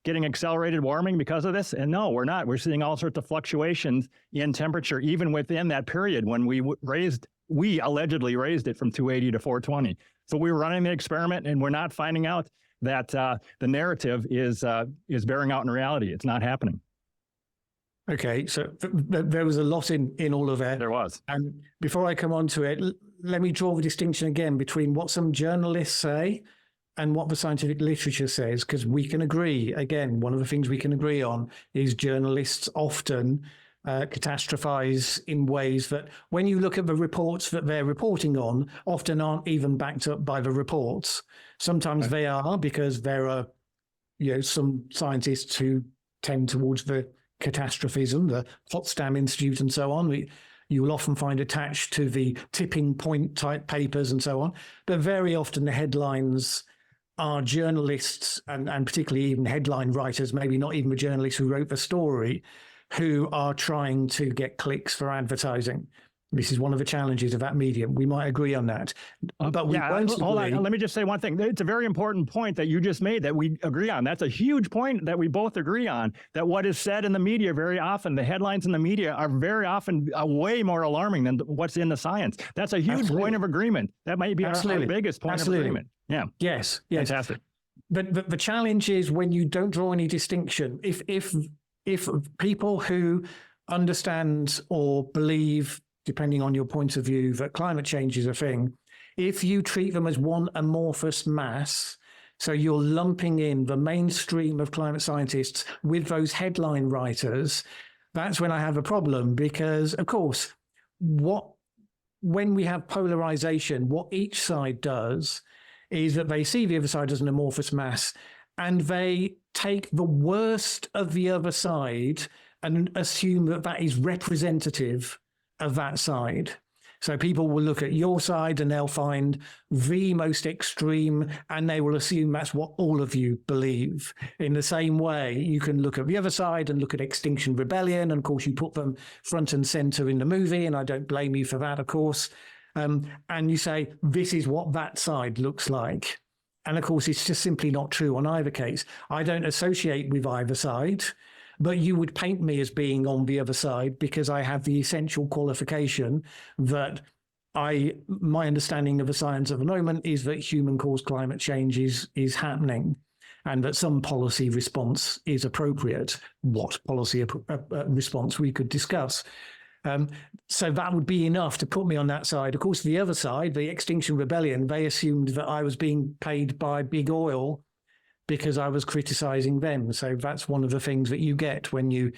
accelerated warming because of this? And no, we're not. We're seeing all sorts of fluctuations in temperature, even within that period when we allegedly raised it from 280 to 420. So we were running the experiment, and we're not finding out that the narrative is bearing out in reality. It's not happening. Okay, so there was a lot in all of that. There was. And before I come on to it, let me draw the distinction again between what some journalists say and what the scientific literature says, because we can agree. Again, one of the things we can agree on is journalists often catastrophize in ways that, when you look at the reports that they're reporting on, often aren't even backed up by the reports. Sometimes they are, because there are, some scientists who tend towards the catastrophism, the Potsdam Institute and so on. You will often find attached to the tipping point type papers and so on. But very often the headlines are journalists, and particularly even headline writers, maybe not even the journalists who wrote the story, who are trying to get clicks for advertising. This is one of the challenges of that medium. We might agree on that. But we won't agree. Hold on. Let me just say one thing. It's a very important point that you just made that we agree on. That's a huge point that we both agree on, that what is said in the media very often, the headlines in the media are very often way more alarming than what's in the science. That's a huge point of agreement. That might be our biggest point of agreement. Yeah. Yes. Fantastic. But the challenge is when you don't draw any distinction. If people who understand or believe, depending on your point of view, that climate change is a thing, if you treat them as one amorphous mass, so you're lumping in the mainstream of climate scientists with those headline writers, that's when I have a problem. Because, of course, when we have polarization, what each side does is that they see the other side as an amorphous mass, and they take the worst of the other side and assume that that is representative of that side. So people will look at your side and they'll find the most extreme, and they will assume that's what all of you believe. In the same way, you can look at the other side and look at Extinction Rebellion, and of course you put them front and center in the movie, and I don't blame you for that, of course. And you say, this is what that side looks like. And of course, it's just simply not true on either case. I don't associate with either side, but you would paint me as being on the other side because I have the essential qualification that my understanding of the science at the moment is that human-caused climate change is happening, and that some policy response is appropriate. What policy response we could discuss. So that would be enough to put me on that side. Of course, the other side, the Extinction Rebellion, they assumed that I was being paid by big oil because I was criticizing them. So that's one of the things that you get when you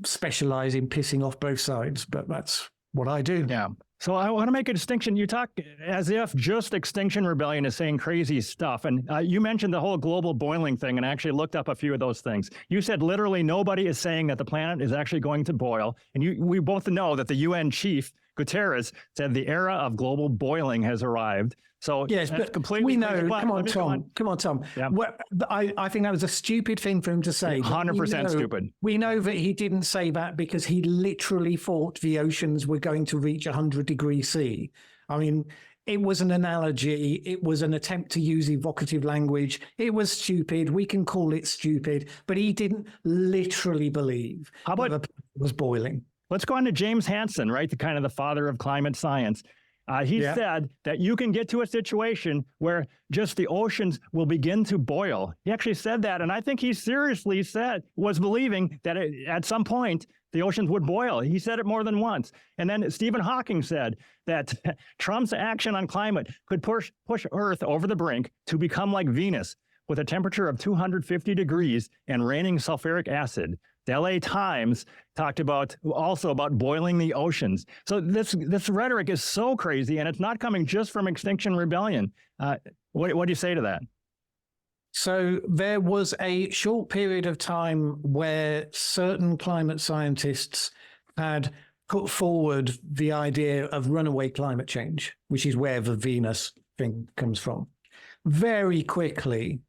specialize in pissing off both sides. But that's what I do. Yeah. So I want to make a distinction. You talk as if just Extinction Rebellion is saying crazy stuff. And you mentioned the whole global boiling thing, and I actually looked up a few of those things. You said literally nobody is saying that the planet is actually going to boil. And we both know that the UN chief, Guterres, said the era of global boiling has arrived. So yes, but completely. We know. Come on, Tom. Yeah. I think that was a stupid thing for him to say. 100% stupid. We know that he didn't say that because he literally thought the oceans were going to reach 100 degrees C. I mean, it was an analogy. It was an attempt to use evocative language. It was stupid. We can call it stupid, but he didn't literally believe How about that the planet was boiling. Let's go on to James Hansen, right? The kind of the father of climate science. He said that you can get to a situation where just the oceans will begin to boil. He actually said that, and I think he seriously was believing that at some point the oceans would boil. He said it more than once. And then Stephen Hawking said that Trump's action on climate could push Earth over the brink to become like Venus, with a temperature of 250 degrees and raining sulfuric acid. The LA Times talked also about boiling the oceans. So this rhetoric is so crazy, and it's not coming just from Extinction Rebellion. What do you say to that? So there was a short period of time where certain climate scientists had put forward the idea of runaway climate change, which is where the Venus thing comes from. Very quickly,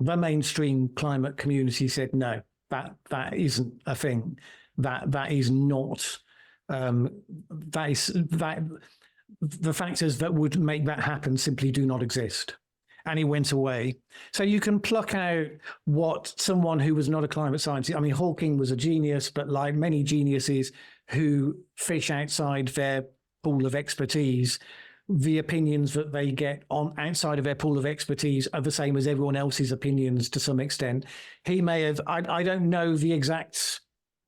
the mainstream climate community said, no, that isn't a thing. That is not. The factors that would make that happen simply do not exist. And he went away. So you can pluck out what someone who was not a climate scientist. I mean, Hawking was a genius, but like many geniuses who fish outside their pool of expertise, the opinions that they get on outside of their pool of expertise are the same as everyone else's opinions to some extent. He may have, I don't know the exact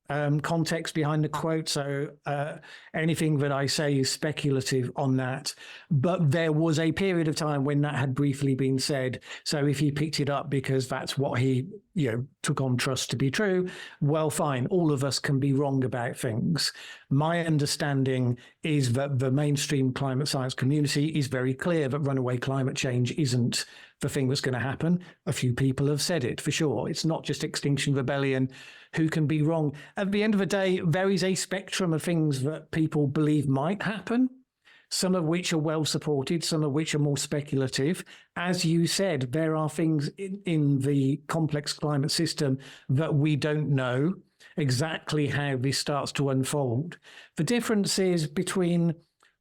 context behind the quote, so anything that I say is speculative on that. But there was a period of time when that had briefly been said. So if he picked it up because that's what he, took on trust to be true, well, fine. All of us can be wrong about things. My understanding is that the mainstream climate science community is very clear that runaway climate change isn't the thing that's going to happen. A few people have said it for sure. It's not just Extinction Rebellion who can be wrong. At the end of the day, there is a spectrum of things that people believe might happen, some of which are well supported, some of which are more speculative. As you said, there are things in the complex climate system that we don't know exactly how this starts to unfold. The difference is between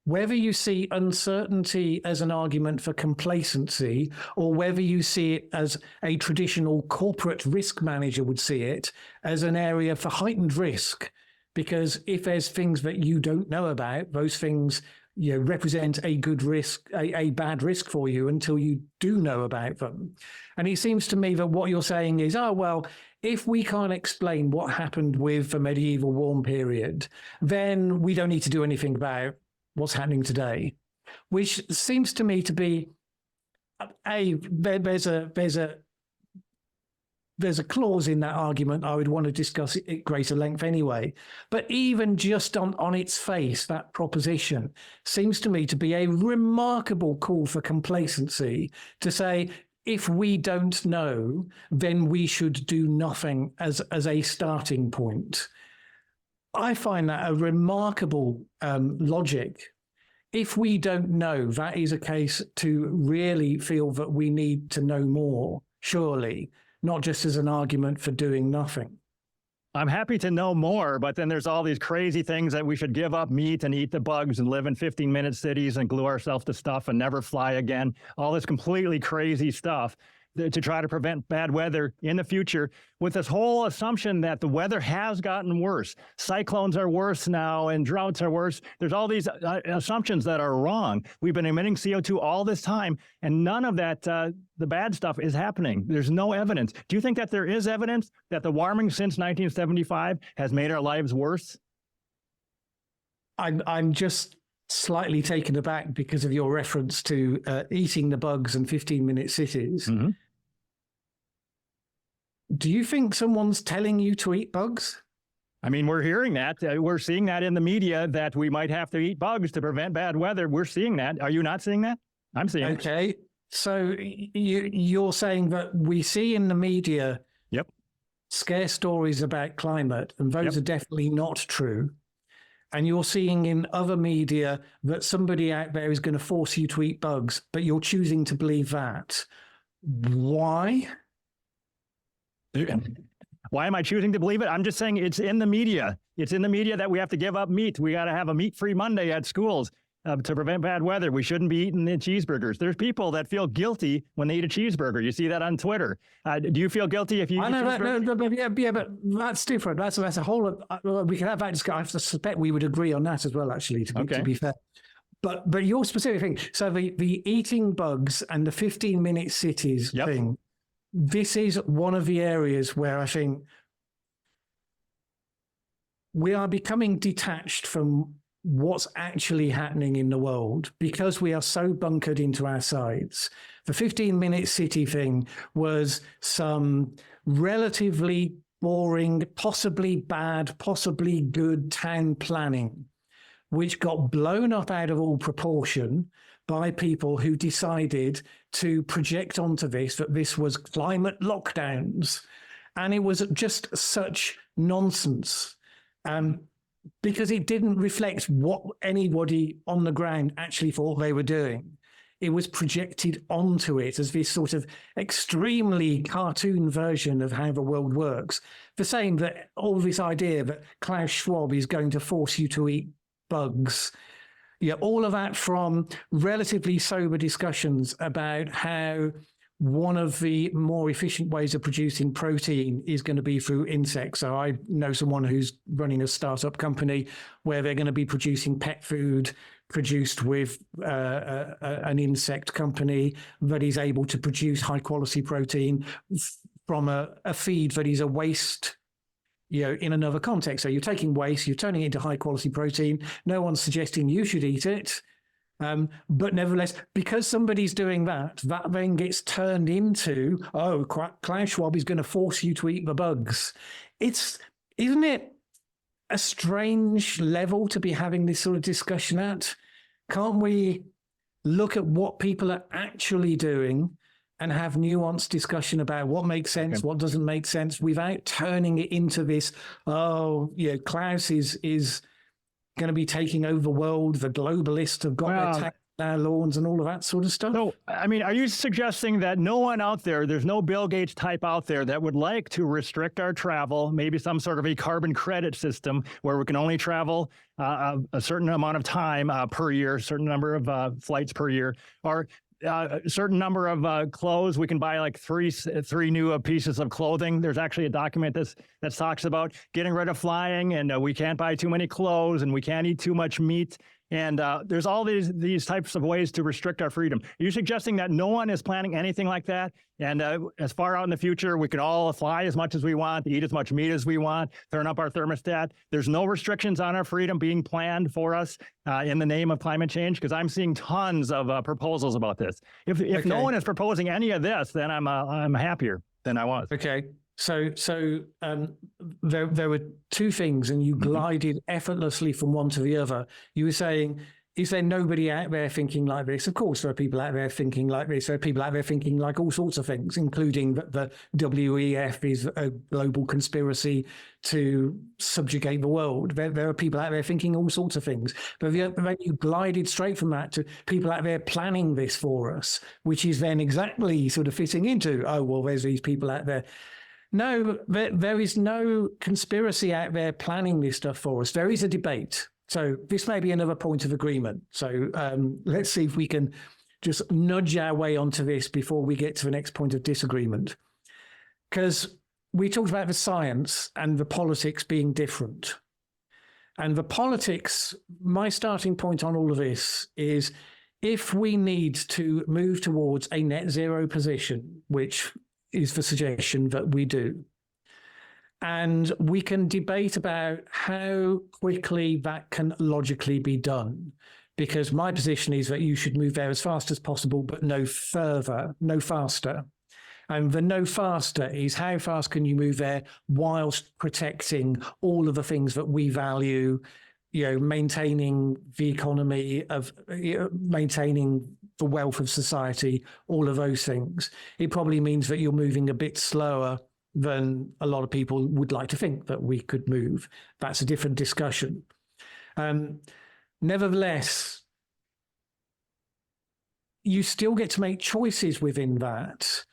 whether you see uncertainty as an argument for complacency or whether you see it as a traditional corporate risk manager would see it as an area for heightened risk. Because if there's things that you don't know about, those things represent a good risk, a bad risk for you until you do know about them. And it seems to me that what you're saying is, if we can't explain what happened with the medieval warm period, then we don't need to do anything about what's happening today, which seems to me to be there's a clause in that argument I would want to discuss at greater length anyway. But even just on its face, that proposition seems to me to be a remarkable call for complacency to say, if we don't know, then we should do nothing as a starting point. I find that a remarkable logic. If we don't know, that is a case to really feel that we need to know more, surely, not just as an argument for doing nothing. I'm happy to know more, but then there's all these crazy things that we should give up meat and eat the bugs and live in 15-minute cities and glue ourselves to stuff and never fly again. All this completely crazy stuff to try to prevent bad weather in the future, with this whole assumption that the weather has gotten worse. Cyclones are worse now and droughts are worse. There's all these assumptions that are wrong. We've been emitting CO2 all this time, and none of that, the bad stuff is happening. There's no evidence. Do you think that there is evidence that the warming since 1975 has made our lives worse? I'm just slightly taken aback because of your reference to eating the bugs and 15-minute cities. Mm-hmm. Do you think someone's telling you to eat bugs? I mean, we're hearing that. We're seeing that in the media, that we might have to eat bugs to prevent bad weather. We're seeing that. Are you not seeing that? I'm seeing it. Okay. So you're saying that we see in the media scare stories about climate, and those are definitely not true. And you're seeing in other media that somebody out there is going to force you to eat bugs, but you're choosing to believe that. Why? Why am I choosing to believe it? I'm just saying it's in the media. It's in the media that we have to give up meat. We got to have a meat-free Monday at schools. to prevent bad weather. We shouldn't be eating the cheeseburgers. There's people that feel guilty when they eat a cheeseburger. You see that on Twitter. Do you feel guilty if you eat a cheeseburger? Yeah, but that's different. That's a whole. We can have that discussion. I suspect we would agree on that as well. Actually, to be fair. But your specific thing. So the eating bugs and the 15-minute cities thing. This is one of the areas where I think we are becoming detached from what's actually happening in the world because we are so bunkered into our sides. The 15-minute city thing was some relatively boring, possibly bad, possibly good town planning, which got blown up out of all proportion by people who decided to project onto this that this was climate lockdowns. And it was just such nonsense. Because it didn't reflect what anybody on the ground actually thought they were doing. It was projected onto it as this sort of extremely cartoon version of how the world works. The same that all this idea that Klaus Schwab is going to force you to eat bugs. Yeah, all of that from relatively sober discussions about how one of the more efficient ways of producing protein is going to be through insects. So I know someone who's running a startup company where they're going to be producing pet food produced with an insect company that is able to produce high quality protein from a feed that is a waste, in another context. So you're taking waste, you're turning it into high quality protein. No one's suggesting you should eat it. But nevertheless, because somebody's doing that then gets turned into, Klaus Schwab is going to force you to eat the bugs. Isn't it a strange level to be having this sort of discussion at? Can't we look at what people are actually doing and have nuanced discussion about what makes sense, what doesn't make sense, without turning it into this, Klaus is going to be taking over the world. The globalists have got their tax on our lawns and all of that sort of stuff. So, I mean, are you suggesting that no one out there's no Bill Gates type out there that would like to restrict our travel, maybe some sort of a carbon credit system where we can only travel a certain amount of time per year, certain number of flights per year, or a certain number of clothes? We can buy like three new pieces of clothing. There's actually a document that talks about getting rid of flying, and we can't buy too many clothes, and we can't eat too much meat. And there's all these types of ways to restrict our freedom. Are you suggesting that no one is planning anything like that? And as far out in the future, we can all fly as much as we want, eat as much meat as we want, turn up our thermostat. There's no restrictions on our freedom being planned for us in the name of climate change? Because I'm seeing tons of proposals about this. If no one is proposing any of this, then I'm happier than I was. Okay. So there were two things, and you glided effortlessly from one to the other. You were saying, is there nobody out there thinking like this? Of course, there are people out there thinking like this. There are people out there thinking like all sorts of things, including that the WEF is a global conspiracy to subjugate the world. There are people out there thinking all sorts of things. But then you glided straight from that to people out there planning this for us, which is then exactly sort of fitting into, there's these people out there. No, there is no conspiracy out there planning this stuff for us. There is a debate. So this may be another point of agreement. So let's see if we can just nudge our way onto this before we get to the next point of disagreement. Because we talked about the science and the politics being different. And the politics, my starting point on all of this is, if we need to move towards a net zero position, which is the suggestion that we do, and we can debate about how quickly that can logically be done, because my position is that you should move there as fast as possible, but no faster. And the no faster is, how fast can you move there whilst protecting all of the things that we value, maintaining the economy, maintaining the wealth of society, all of those things. It probably means that you're moving a bit slower than a lot of people would like to think that we could move. That's a different discussion. Nevertheless, you still get to make choices within that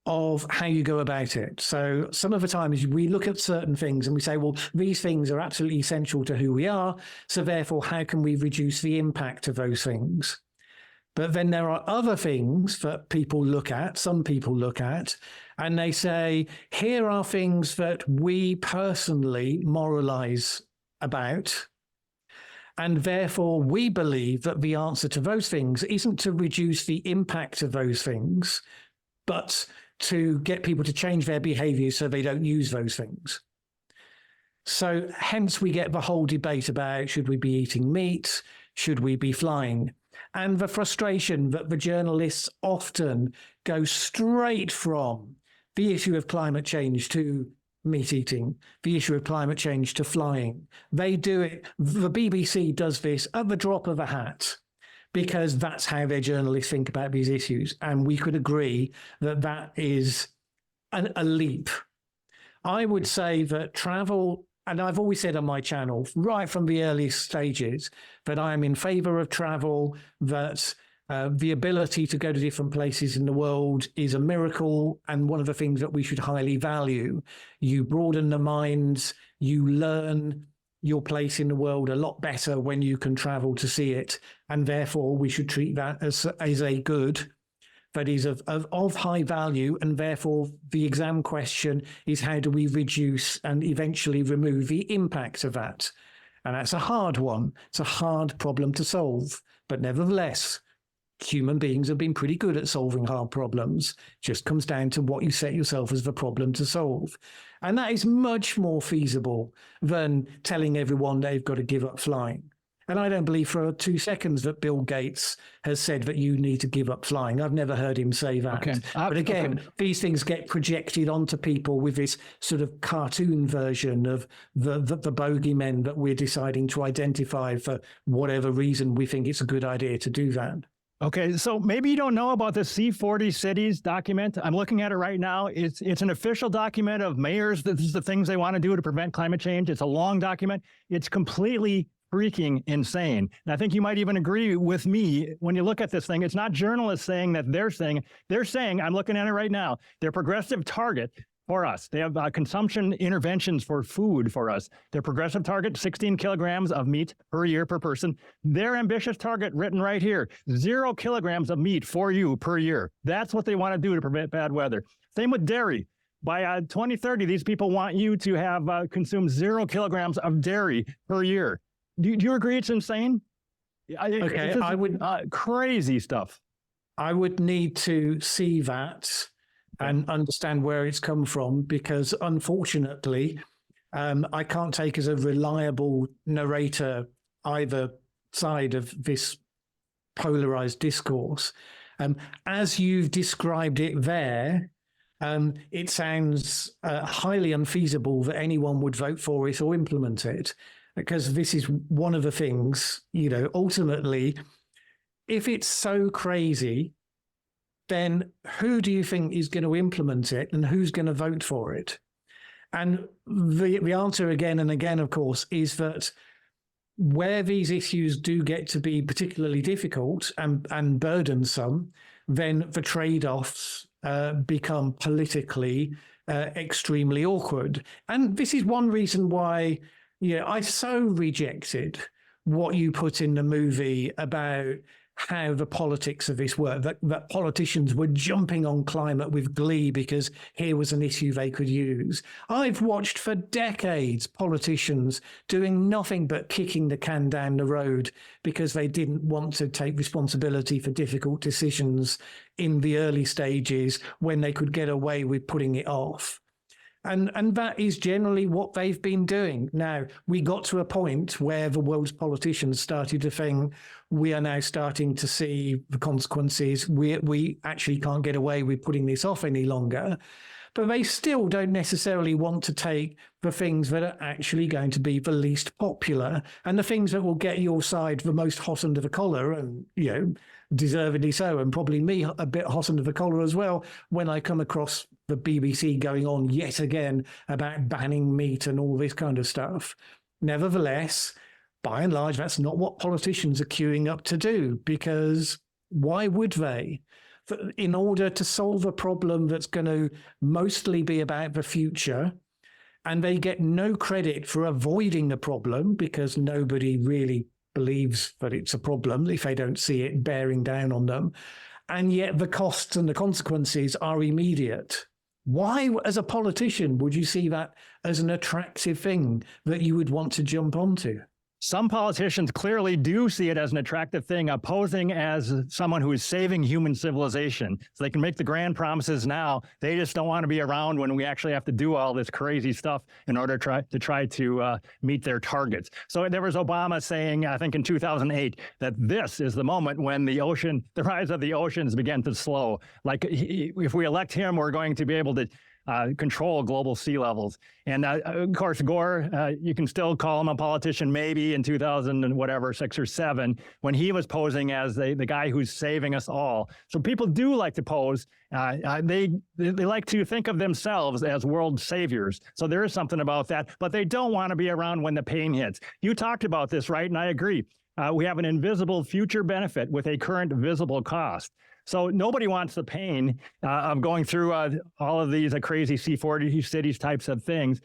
of how you go about it. So some of the times we look at certain things and we say, well, these things are absolutely essential to who we are. So therefore, how can we reduce the impact of those things? But then there are other things that people look at, some people look at, and they say, here are things that we personally moralize about. And therefore, we believe that the answer to those things isn't to reduce the impact of those things, but to get people to change their behavior so they don't use those things. So hence we get the whole debate about, should we be eating meat? Should we be flying? And the frustration that the journalists often go straight from the issue of climate change to meat eating, the issue of climate change to flying. They do it, the BBC does this at the drop of a hat, because that's how their journalists think about these issues. And we could agree that that is a leap. I would say that travel, and I've always said on my channel, right from the earliest stages, that I am in favor of travel, that the ability to go to different places in the world is a miracle and one of the things that we should highly value. You broaden the minds, you learn your place in the world a lot better when you can travel to see it. And therefore, we should treat that as a good that is of high value. And therefore, the exam question is, how do we reduce and eventually remove the impact of that? And that's a hard one. It's a hard problem to solve. But nevertheless, human beings have been pretty good at solving hard problems. It just comes down to what you set yourself as the problem to solve. And that is much more feasible than telling everyone they've got to give up flying. And I don't believe for 2 seconds that Bill Gates has said that you need to give up flying. I've never heard him say that. Okay. But again, these things get projected onto people with this sort of cartoon version of the bogeymen that we're deciding to identify for whatever reason we think it's a good idea to do that. Okay, so maybe you don't know about the C40 cities document. I'm looking at it right now. It's an official document of mayors. This is the things they want to do to prevent climate change. It's a long document. It's completely freaking insane. And I think you might even agree with me when you look at this thing. It's not journalists saying that they're saying, I'm looking at it right now, their progressive target for us. They have consumption interventions for food for us. Their progressive target, 16 kilograms of meat per year per person. Their ambitious target written right here, 0 kilograms of meat for you per year. That's what they want to do to prevent bad weather. Same with dairy. By 2030, these people want you to have consumed 0 kilograms of dairy per year. Do you agree it's insane? Okay, I would... crazy stuff. I would need to see that and understand where it's come from, because unfortunately, I can't take as a reliable narrator either side of this polarized discourse. As you've described it there, it sounds highly unfeasible that anyone would vote for it or implement it, because this is one of the things, ultimately, if it's so crazy, then who do you think is going to implement it and who's going to vote for it? And the answer again and again, of course, is that where these issues do get to be particularly difficult and burdensome, then the trade-offs become politically extremely awkward. And this is one reason why I so rejected what you put in the movie about how the politics of this work, that politicians were jumping on climate with glee because here was an issue they could use. I've watched for decades politicians doing nothing but kicking the can down the road because they didn't want to take responsibility for difficult decisions in the early stages when they could get away with putting it off. And that is generally what they've been doing. Now, we got to a point where the world's politicians started to think, we are now starting to see the consequences. We actually can't get away with putting this off any longer. But they still don't necessarily want to take the things that are actually going to be the least popular and the things that will get your side the most hot under the collar, and, deservedly so, and probably me a bit hot under the collar as well, when I come across the BBC going on yet again about banning meat and all this kind of stuff. Nevertheless, by and large, that's not what politicians are queuing up to do, because why would they? in order to solve a problem that's going to mostly be about the future, and they get no credit for avoiding the problem because nobody really believes that it's a problem if they don't see it bearing down on them. And yet the costs and the consequences are immediate. Why, as a politician, would you see that as an attractive thing that you would want to jump onto? Some politicians clearly do see it as an attractive thing, posing as someone who is saving human civilization. So they can make the grand promises now. They just don't want to be around when we actually have to do all this crazy stuff in order to try to meet their targets. So there was Obama saying, I think in 2008, that this is the moment when the rise of the oceans began to slow. Like if we elect him, we're going to be able to control global sea levels. And of course, Gore, you can still call him a politician maybe in 2000 and whatever, 6 or 7, when he was posing as the guy who's saving us all. So people do like to pose. They like to think of themselves as world saviors. So there is something about that, but they don't want to be around when the pain hits. You talked about this, right? And I agree. We have an invisible future benefit with a current visible cost. So nobody wants the pain of going through all of these crazy C40 cities types of things.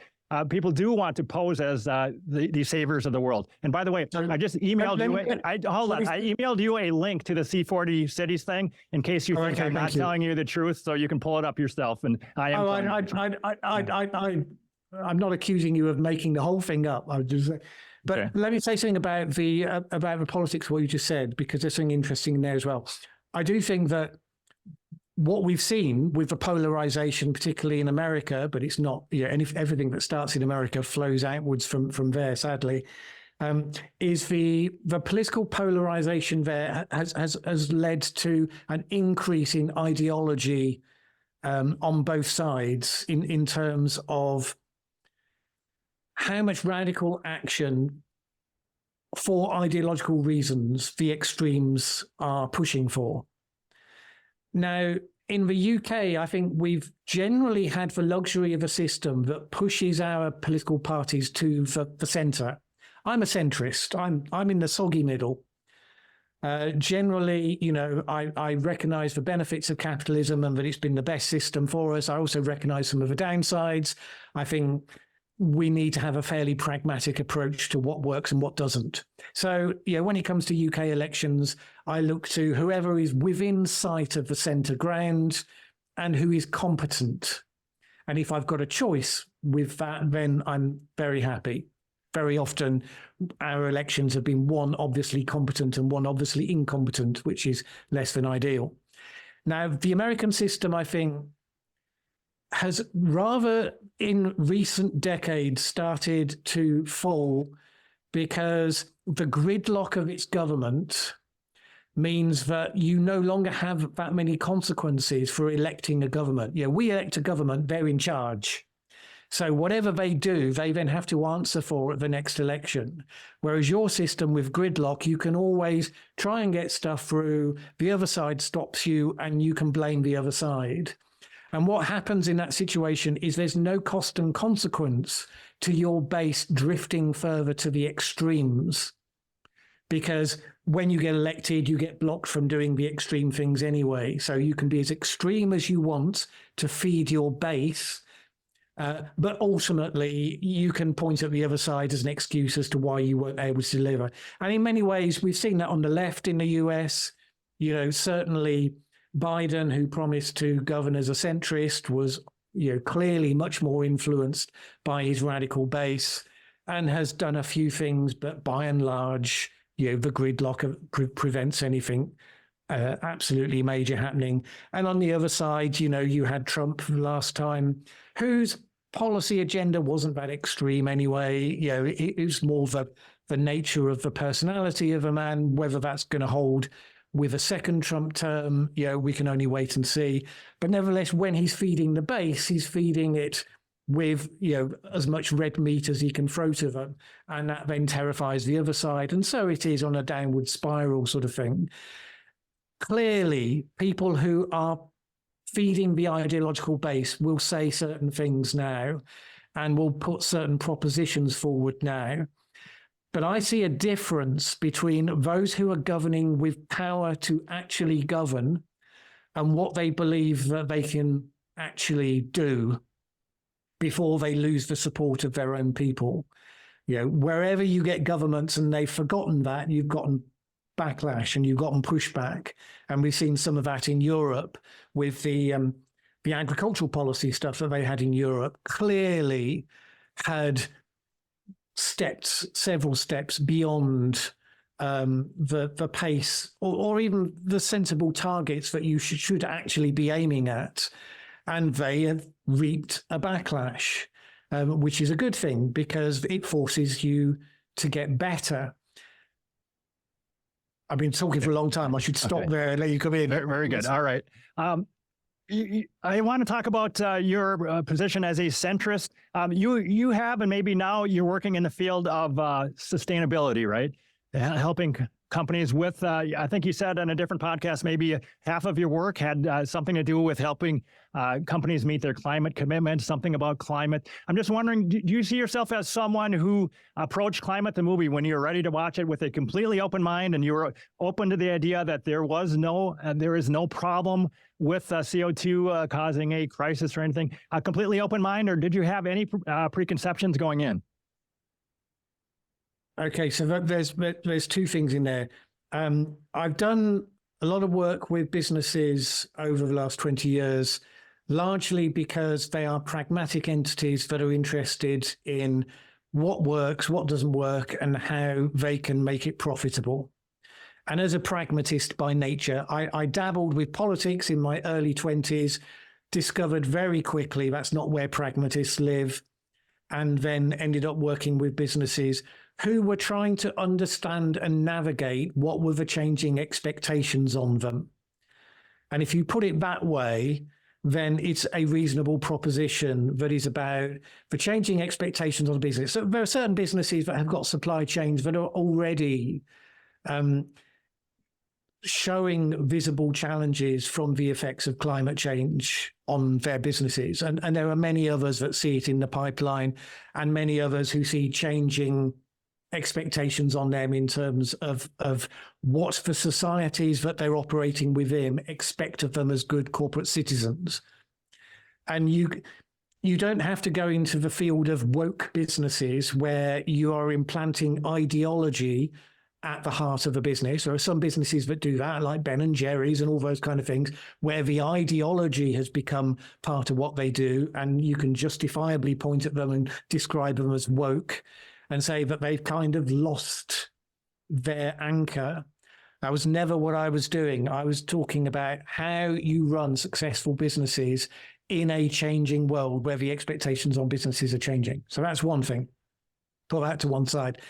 People do want to pose as the saviors of the world. And by the way, I just emailed you. I emailed you a link to the C40 cities thing in case you think I'm not telling you the truth, so you can pull it up yourself. And I am. I'm not accusing you of making the whole thing up. But okay. Let me say something about the politics of what you just said, because there's something interesting in there as well. I do think that what we've seen with the polarization, particularly in America, but it's not, everything that starts in America flows outwards from there, sadly, is the political polarization there has led to an increase in ideology on both sides in terms of how much radical action for ideological reasons the extremes are pushing for. Now, in the UK, I think we've generally had the luxury of a system that pushes our political parties to the centre. I'm a centrist. I'm in the soggy middle. Generally, I recognise the benefits of capitalism and that it's been the best system for us. I also recognise some of the downsides. I think we need to have a fairly pragmatic approach to what works and what doesn't. So, when it comes to UK elections, I look to whoever is within sight of the centre ground and who is competent. And if I've got a choice with that, then I'm very happy. Very often, our elections have been one obviously competent and one obviously incompetent, which is less than ideal. Now, the American system, I think, has rather in recent decades started to fall because the gridlock of its government means that you no longer have that many consequences for electing a government. We elect a government, they're in charge. So whatever they do, they then have to answer for at the next election. Whereas your system with gridlock, you can always try and get stuff through, the other side stops you, and you can blame the other side. And what happens in that situation is there's no cost and consequence to your base drifting further to the extremes. Because when you get elected, you get blocked from doing the extreme things anyway. So you can be as extreme as you want to feed your base. But ultimately, you can point at the other side as an excuse as to why you weren't able to deliver. And in many ways, we've seen that on the left in the US. Certainly Biden, who promised to govern as a centrist, was clearly much more influenced by his radical base and has done a few things, but by and large, the gridlock prevents anything absolutely major happening. And on the other side, you had Trump last time, whose policy agenda wasn't that extreme anyway. It was more the nature of the personality of a man. Whether that's going to hold with a second Trump term, we can only wait and see. But nevertheless, when he's feeding the base, he's feeding it with as much red meat as he can throw to them, and that then terrifies the other side. And so it is on a downward spiral sort of thing. Clearly, people who are feeding the ideological base will say certain things now and will put certain propositions forward now. But I see a difference between those who are governing with power to actually govern and what they believe that they can actually do before they lose the support of their own people. Wherever you get governments and they've forgotten that, you've gotten backlash and you've gotten pushback. And we've seen some of that in Europe with the agricultural policy stuff that they had in Europe clearly had several steps beyond the pace or even the sensible targets that you should actually be aiming at. And they have reaped a backlash, which is a good thing because it forces you to get better. I've been talking for a long time. I should stop there and let you come in. Very good. All right. I want to talk about your position as a centrist. You have, and maybe now you're working in the field of sustainability, right? Helping companies with, I think you said on a different podcast, maybe half of your work had something to do with helping companies meet their climate commitments, something about climate. I'm just wondering, do you see yourself as someone who approached Climate the movie when you were ready to watch it with a completely open mind and you were open to the idea that there is no problem with CO2 causing a crisis or anything? A completely open mind, or did you have any preconceptions going in? Okay, so there's two things in there. I've done a lot of work with businesses over the last 20 years, largely because they are pragmatic entities that are interested in what works, what doesn't work, and how they can make it profitable. And as a pragmatist by nature, I dabbled with politics in my early 20s, discovered very quickly that's not where pragmatists live, and then ended up working with businesses who were trying to understand and navigate what were the changing expectations on them. And if you put it that way, then it's a reasonable proposition that is about the changing expectations on the business. So there are certain businesses that have got supply chains that are already showing visible challenges from the effects of climate change on their businesses. And there are many others that see it in the pipeline and many others who see changing expectations on them in terms of what the societies that they're operating within expect of them as good corporate citizens. And you don't have to go into the field of woke businesses where you are implanting ideology at the heart of a business. There are some businesses that do that, like Ben & Jerry's and all those kind of things, where the ideology has become part of what they do, and you can justifiably point at them and describe them as woke and say that they've kind of lost their anchor. That was never what I was doing. I was talking about how you run successful businesses in a changing world where the expectations on businesses are changing. So that's one thing. Put that to one side.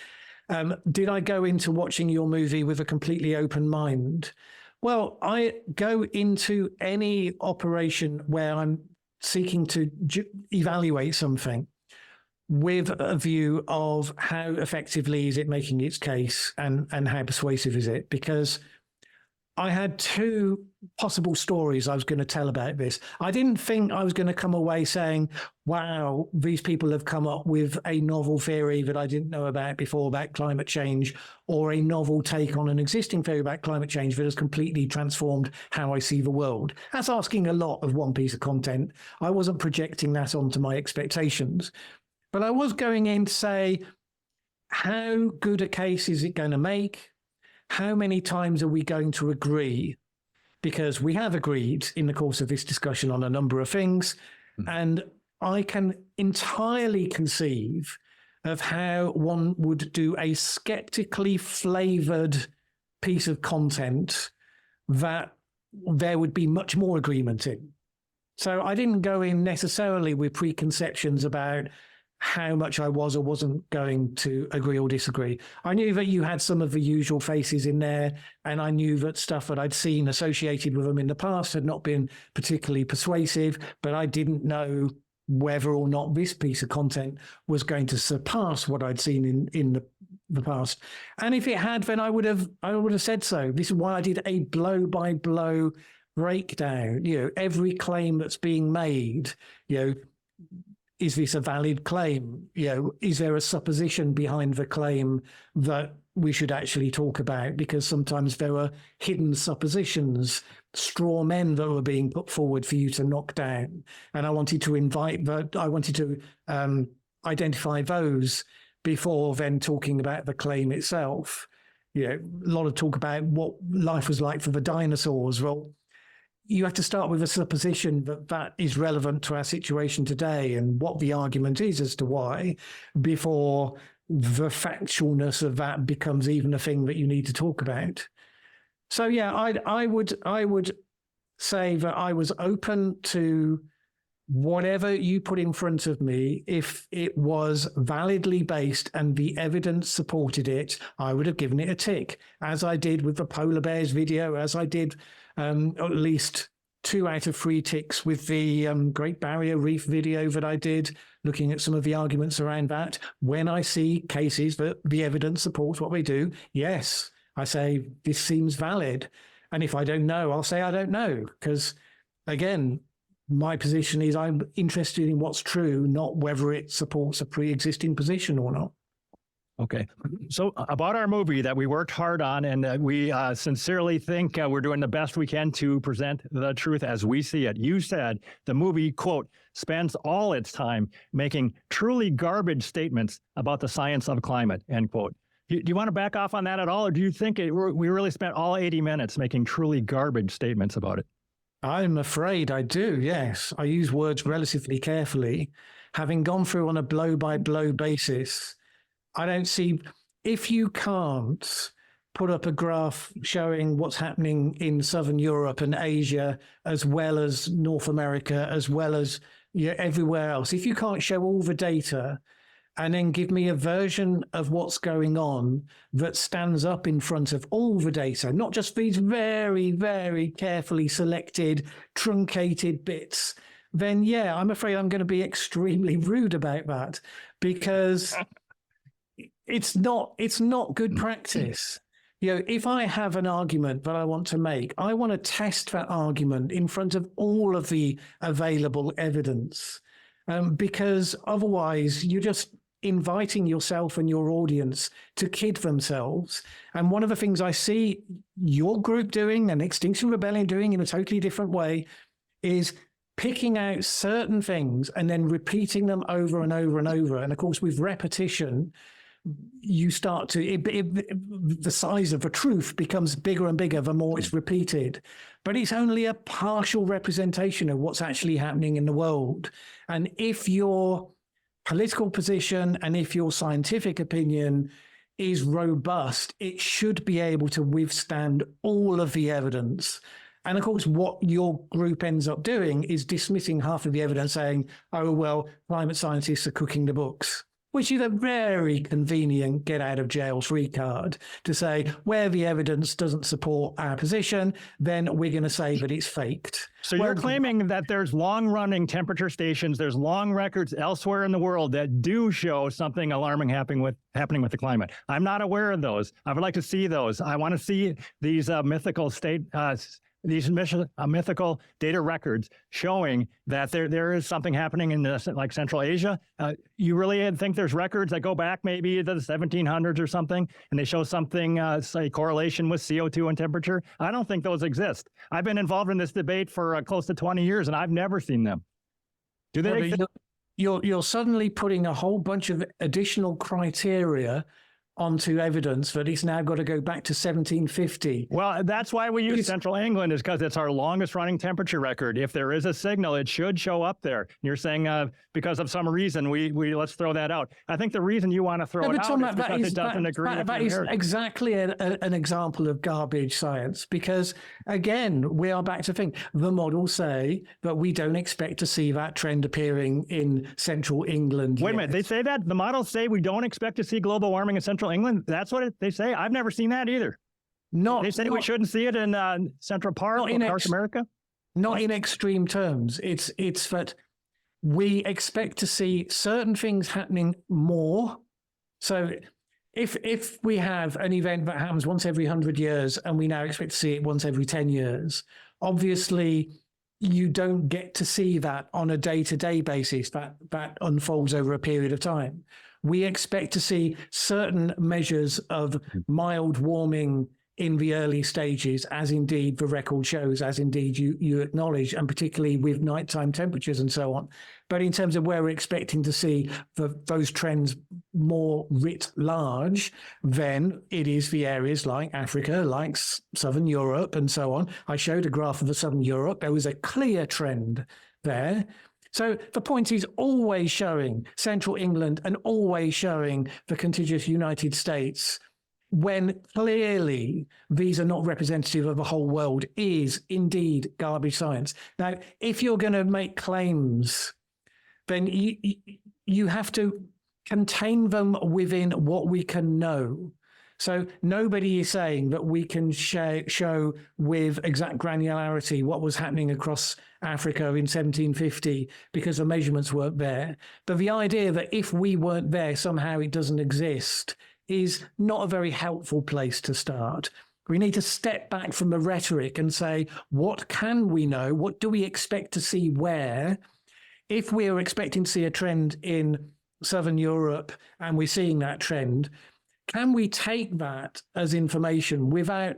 Did I go into watching your movie with a completely open mind? Well, I go into any operation where I'm seeking to evaluate something with a view of how effectively is it making its case and how persuasive is it? Because I had two possible stories I was going to tell about this. I didn't think I was going to come away saying, wow, these people have come up with a novel theory that I didn't know about before about climate change, or a novel take on an existing theory about climate change that has completely transformed how I see the world. That's asking a lot of one piece of content. I wasn't projecting that onto my expectations. But I was going in to say, how good a case is it going to make? How many times are we going to agree? Because we have agreed in the course of this discussion on a number of things. And I can entirely conceive of how one would do a skeptically flavored piece of content that there would be much more agreement in. So I didn't go in necessarily with preconceptions about how much I was or wasn't going to agree or disagree. I knew that you had some of the usual faces in there, and I knew that stuff that I'd seen associated with them in the past had not been particularly persuasive, but I didn't know whether or not this piece of content was going to surpass what I'd seen in the past. And if it had, then I would have said so. This is why I did a blow-by-blow breakdown. Every claim that's being made, is this a valid claim? Is there a supposition behind the claim that we should actually talk about? Because sometimes there are hidden suppositions, straw men that were being put forward for you to knock down. And I wanted to identify those before then talking about the claim itself. A lot of talk about what life was like for the dinosaurs. Well, you have to start with a supposition that is relevant to our situation today and what the argument is as to why, before the factualness of that becomes even a thing that you need to talk about. So yeah, I would say that I was open to whatever you put in front of me. If it was validly based and the evidence supported it, I would have given it a tick, as I did with the polar bears video, as I did at least 2 out of 3 ticks with the Great Barrier Reef video that I did, looking at some of the arguments around that. When I see cases that the evidence supports what we do, yes, I say this seems valid. And if I don't know, I'll say I don't know, because again, my position is I'm interested in what's true, not whether it supports a pre-existing position or not. Okay. So about our movie that we worked hard on, and we sincerely think we're doing the best we can to present the truth as we see it. You said the movie, quote, spends all its time making truly garbage statements about the science of climate, end quote. Do you want to back off on that at all? Or do you think we really spent all 80 minutes making truly garbage statements about it? I'm afraid I do, yes. I use words relatively carefully. Having gone through on a blow-by-blow basis, I don't see, if you can't put up a graph showing what's happening in Southern Europe and Asia, as well as North America, as well as everywhere else, if you can't show all the data and then give me a version of what's going on that stands up in front of all the data, not just these very, very carefully selected, truncated bits, then yeah, I'm afraid I'm going to be extremely rude about that, because it's not good practice. If I have an argument that I want to make, I want to test that argument in front of all of the available evidence, because otherwise you're just inviting yourself and your audience to kid themselves. And one of the things I see your group doing and Extinction Rebellion doing in a totally different way is picking out certain things and then repeating them over and over and over. And of course, with repetition, you start to, the size of the truth becomes bigger and bigger the more it's repeated. But it's only a partial representation of what's actually happening in the world. And if your political position and if your scientific opinion is robust, it should be able to withstand all of the evidence. And of course, what your group ends up doing is dismissing half of the evidence, saying, oh, well, climate scientists are cooking the books, which is a very convenient get out of jail free card to say, where the evidence doesn't support our position, then we're going to say that it's faked. So you're claiming that there's long-running temperature stations, there's long records elsewhere in the world that do show something alarming happening with the climate. I'm not aware of those. I would like to see those. I want to see these mythical mythical data records showing that there is something happening in like Central Asia. You really think there's records that go back maybe to the 1700s or something, and they show something, say, correlation with CO2 and temperature? I don't think those exist. I've been involved in this debate for close to 20 years, and I've never seen them. Do they exist? You're suddenly putting a whole bunch of additional criteria onto evidence that it's now got to go back to 1750. Well, that's why we use Central England, is because it's our longest running temperature record. If there is a signal, it should show up there. You're saying because of some reason, we let's throw that out. I think the reason you want to throw it out is because it doesn't agree with that is exactly an example of garbage science, because again, we are back to think the models say that we don't expect to see that trend appearing in Central England. Wait a minute, they say that? The models say we don't expect to see global warming in Central England? That's what they say? I've never seen that either. They say we shouldn't see it in Central Park or North America? Not in extreme terms. It's that we expect to see certain things happening more. So if we have an event that happens once every 100 years and we now expect to see it once every 10 years, obviously you don't get to see that on a day-to-day basis. That unfolds over a period of time. We expect to see certain measures of mild warming in the early stages, as indeed the record shows, as indeed you acknowledge, and particularly with nighttime temperatures and so on. But in terms of where we're expecting to see those trends more writ large, then it is the areas like Africa, like Southern Europe and so on. I showed a graph of the Southern Europe. There was a clear trend there. So the point is always showing Central England and always showing the contiguous United States, when clearly these are not representative of the whole world, is indeed garbage science. Now, if you're going to make claims, then you have to contain them within what we can know. So nobody is saying that we can show with exact granularity what was happening across Africa in 1750 because the measurements weren't there. But the idea that if we weren't there, somehow it doesn't exist is not a very helpful place to start. We need to step back from the rhetoric and say, what can we know? What do we expect to see where? If we are expecting to see a trend in Southern Europe and we're seeing that trend, can we take that as information without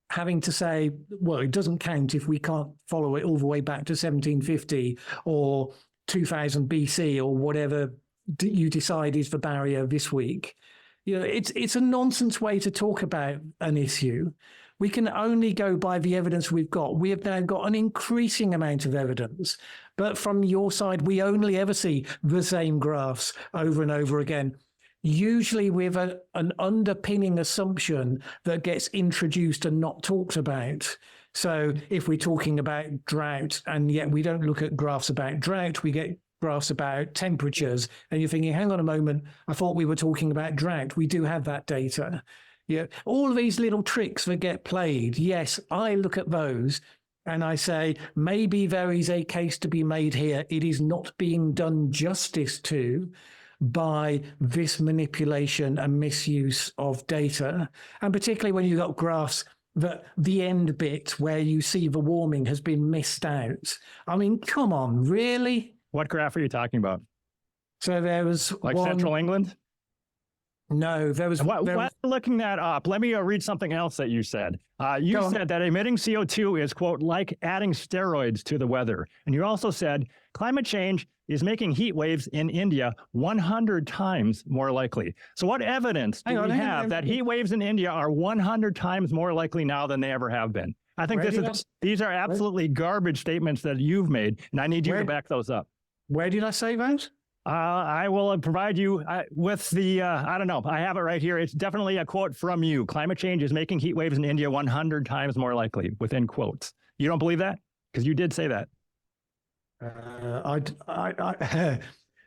having to say, well, it doesn't count if we can't follow it all the way back to 1750 or 2000 BC or whatever you decide is the barrier this week? You know, it's a nonsense way to talk about an issue. We can only go by the evidence we've got. We have now got an increasing amount of evidence, but from your side, we only ever see the same graphs over and over again, usually with an underpinning assumption that gets introduced and not talked about. So if we're talking about drought, and yet we don't look at graphs about drought, we get graphs about temperatures, and you're thinking, hang on a moment, I thought we were talking about drought. We do have that data. Yeah, all of these little tricks that get played, yes, I look at those and I say, maybe there is a case to be made here. It is not being done justice to by this manipulation and misuse of data. And particularly when you've got graphs that the end bit where you see the warming has been missed out. I mean, come on, really? What graph are you talking about? So there was like one... Central England? No, there was... While looking that up, let me read something else that you said. You said that emitting CO2 is, quote, like adding steroids to the weather. And you also said climate change is making heat waves in India 100 times more likely. So what evidence do we have that heat waves in India are 100 times more likely now than they ever have been? I think these are absolutely garbage statements that you've made, and I need you to back those up. Where did I say that? I will provide you with the, I don't know, I have it right here. It's definitely a quote from you. Climate change is making heat waves in India 100 times more likely, within quotes. You don't believe that? Because you did say that.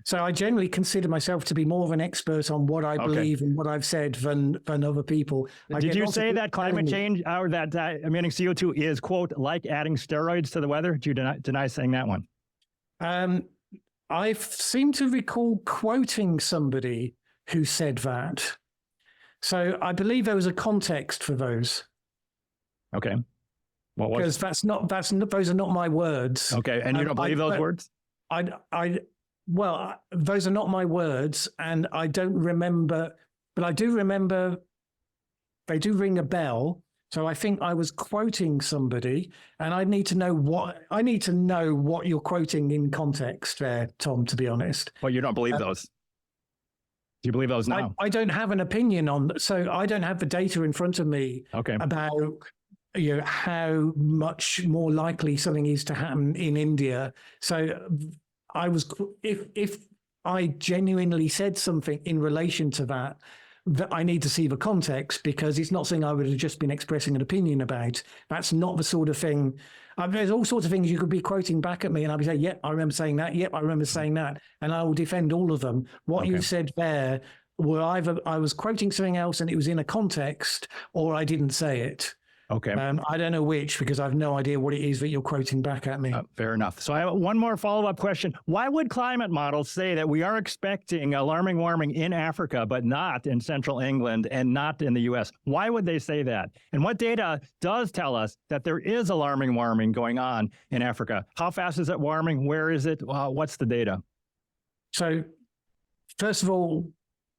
So I generally consider myself to be more of an expert on what I believe and what I've said than other people. Did you say that climate change or that emitting CO2 is, quote, like adding steroids to the weather? Did you deny saying that one? I seem to recall quoting somebody who said that. So I believe there was a context for those. Okay. Because those are not my words. Okay, and you don't believe those words? Well, those are not my words, and I don't remember, but I do remember they do ring a bell. So I think I was quoting somebody, and I need to know what you're quoting in context there, Tom, to be honest. Well, you don't believe those. Do you believe those now? I don't have an opinion on, so I don't have the data in front of me about how much more likely something is to happen in India. So if I genuinely said something in relation to that I need to see the context, because it's not something I would have just been expressing an opinion about. That's not the sort of thing. There's all sorts of things you could be quoting back at me, and I'll be saying, yep, I remember saying that. Yep, I remember saying that. And I will defend all of them. What you said there were either I was quoting something else and it was in a context, or I didn't say it. Okay. I don't know which, because I have no idea what it is that you're quoting back at me. Fair enough. So I have one more follow-up question. Why would climate models say that we are expecting alarming warming in Africa, but not in central England and not in the US? Why would they say that? And what data does tell us that there is alarming warming going on in Africa? How fast is it warming? Where is it? What's the data? So first of all,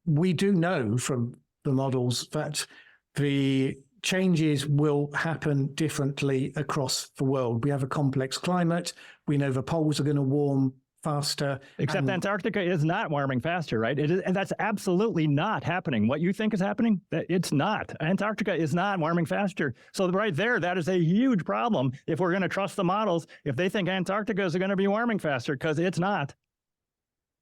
we do know from the models that the changes will happen differently across the world. We have a complex climate. We know the poles are going to warm faster. Except Antarctica is not warming faster, right? It is, and that's absolutely not happening. What you think is happening, it's not. Antarctica is not warming faster. So right there, that is a huge problem if we're going to trust the models, if they think Antarctica is going to be warming faster, because it's not.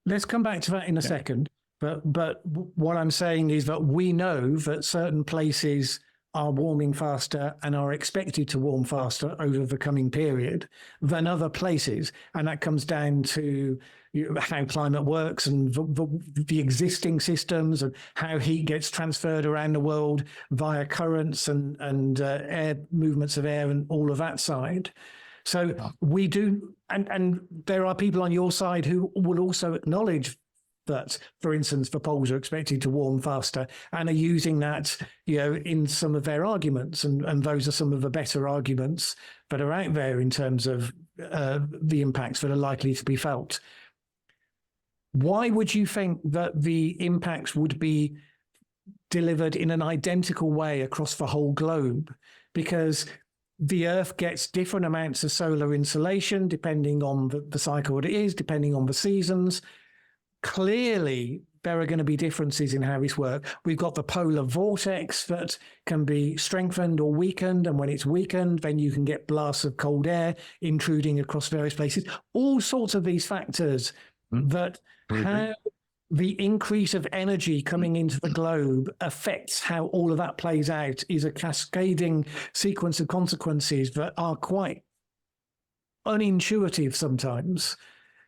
Let's come back to that in a second. But what I'm saying is that we know that certain places are warming faster and are expected to warm faster over the coming period than other places. And that comes down to how climate works and the existing systems and how heat gets transferred around the world via currents and air movements of air and all of that side. So we do, and there are people on your side who will also acknowledge that, for instance, the poles are expected to warm faster and are using that, in some of their arguments. And those are some of the better arguments that are out there in terms of the impacts that are likely to be felt. Why would you think that the impacts would be delivered in an identical way across the whole globe? Because the Earth gets different amounts of solar insolation depending on the cycle it is, depending on the seasons. Clearly, there are going to be differences in how this works. We've got the polar vortex that can be strengthened or weakened. And when it's weakened, then you can get blasts of cold air intruding across various places. All sorts of these factors that how the increase of energy coming into the globe affects how all of that plays out is a cascading sequence of consequences that are quite unintuitive sometimes.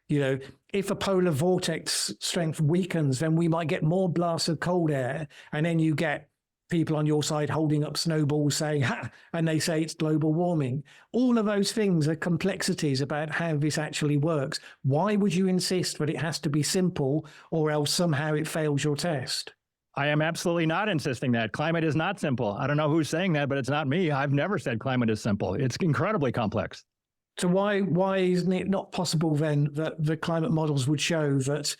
If a polar vortex strength weakens, then we might get more blasts of cold air. And then you get people on your side holding up snowballs saying, ha, and they say it's global warming. All of those things are complexities about how this actually works. Why would you insist that it has to be simple or else somehow it fails your test? I am absolutely not insisting that. Climate is not simple. I don't know who's saying that, but it's not me. I've never said climate is simple. It's incredibly complex. So why isn't it not possible then that the climate models would show that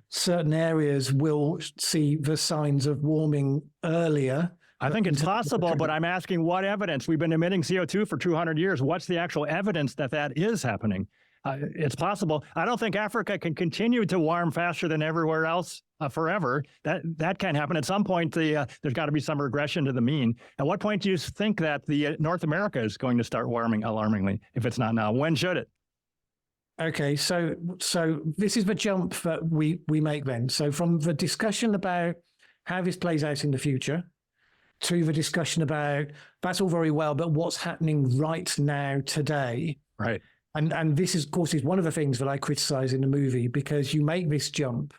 certain areas will see the signs of warming earlier? I think it's possible, but I'm asking what evidence? We've been emitting CO2 for 200 years. What's the actual evidence that that is happening? It's possible. I don't think Africa can continue to warm faster than everywhere else forever. That can't happen. At some point, there's got to be some regression to the mean. At what point do you think that the North America is going to start warming alarmingly? If it's not now, when should it? Okay, so this is the jump that we make then. So from the discussion about how this plays out in the future to the discussion about that's all very well, but what's happening right now today? Right. And this, is, of course, is one of the things that I criticize in the movie, because you make this jump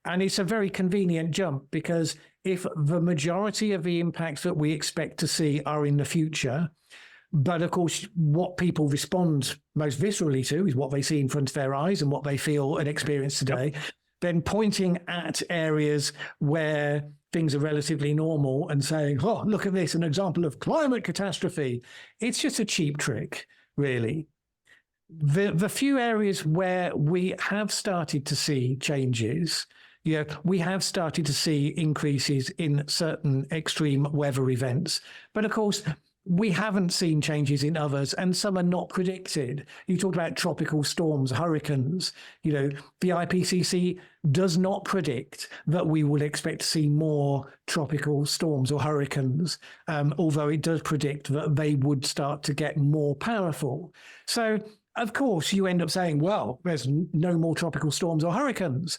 and it's a very convenient jump, because if the majority of the impacts that we expect to see are in the future, but of course, what people respond most viscerally to is what they see in front of their eyes and what they feel and experience today, then pointing at areas where things are relatively normal and saying, oh, look at this, an example of climate catastrophe. It's just a cheap trick, really. The few areas where we have started to see changes, we have started to see increases in certain extreme weather events. But of course, we haven't seen changes in others, and some are not predicted. You talked about tropical storms, hurricanes. The IPCC does not predict that we will expect to see more tropical storms or hurricanes, although it does predict that they would start to get more powerful. So, of course, you end up saying, well, there's no more tropical storms or hurricanes.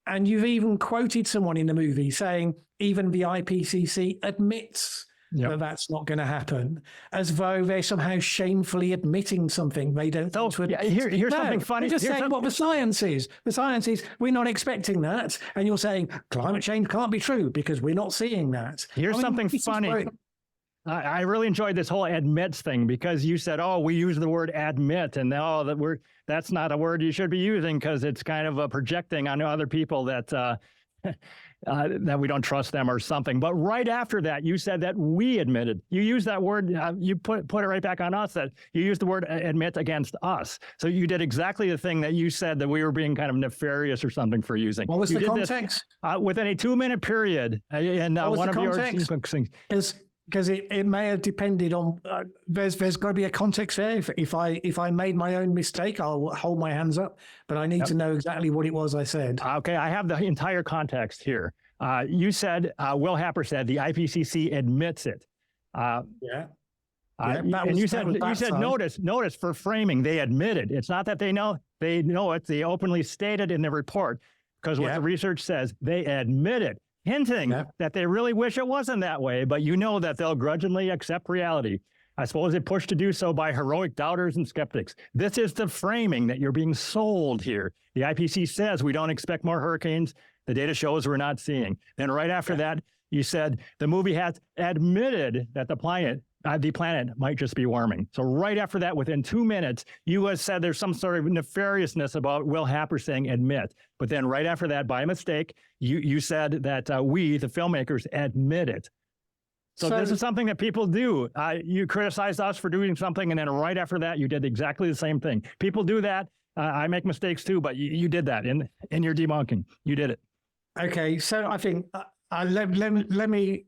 And you've even quoted someone in the movie saying even the IPCC admits that that's not going to happen, as though they're somehow shamefully admitting something they don't want to admit. Here's something funny. You're just saying what the science is. The science is we're not expecting that. And you're saying climate change can't be true because we're not seeing that. Here's something funny. I really enjoyed this whole admits thing because you said, oh, we use the word admit, and that's not a word you should be using because it's kind of projecting on other people that that we don't trust them or something. But right after that, you said that we admitted. You used that word, you put it right back on us, that you used the word admit against us. So you did exactly the thing that you said that we were being kind of nefarious or something for using. What was the context? Within a 2-minute period. And one of your things. Because it may have depended on there's got to be a context there. If I made my own mistake, I'll hold my hands up, but I need to know exactly what it was I said. Okay, I have the entire context here. You said Will Happer said the IPCC admits it. And you said notice for framing, they admitted. It's not that they know it. They openly stated in the report because what the research says, they admit it. Hinting that they really wish it wasn't that way, but you know that they'll grudgingly accept reality. I suppose it pushed to do so by heroic doubters and skeptics. This is the framing that you're being sold here. The IPCC says we don't expect more hurricanes. The data shows we're not seeing. Then right after that, you said the movie has admitted that the planet might just be warming. So right after that, within 2 minutes, you said there's some sort of nefariousness about Will Happer saying admit. But then right after that, by mistake, you said that we, the filmmakers, admit it. So this is something that people do. You criticized us for doing something, and then right after that, you did exactly the same thing. People do that. I make mistakes too, but you did that in your debunking. You did it. Okay, so I think let me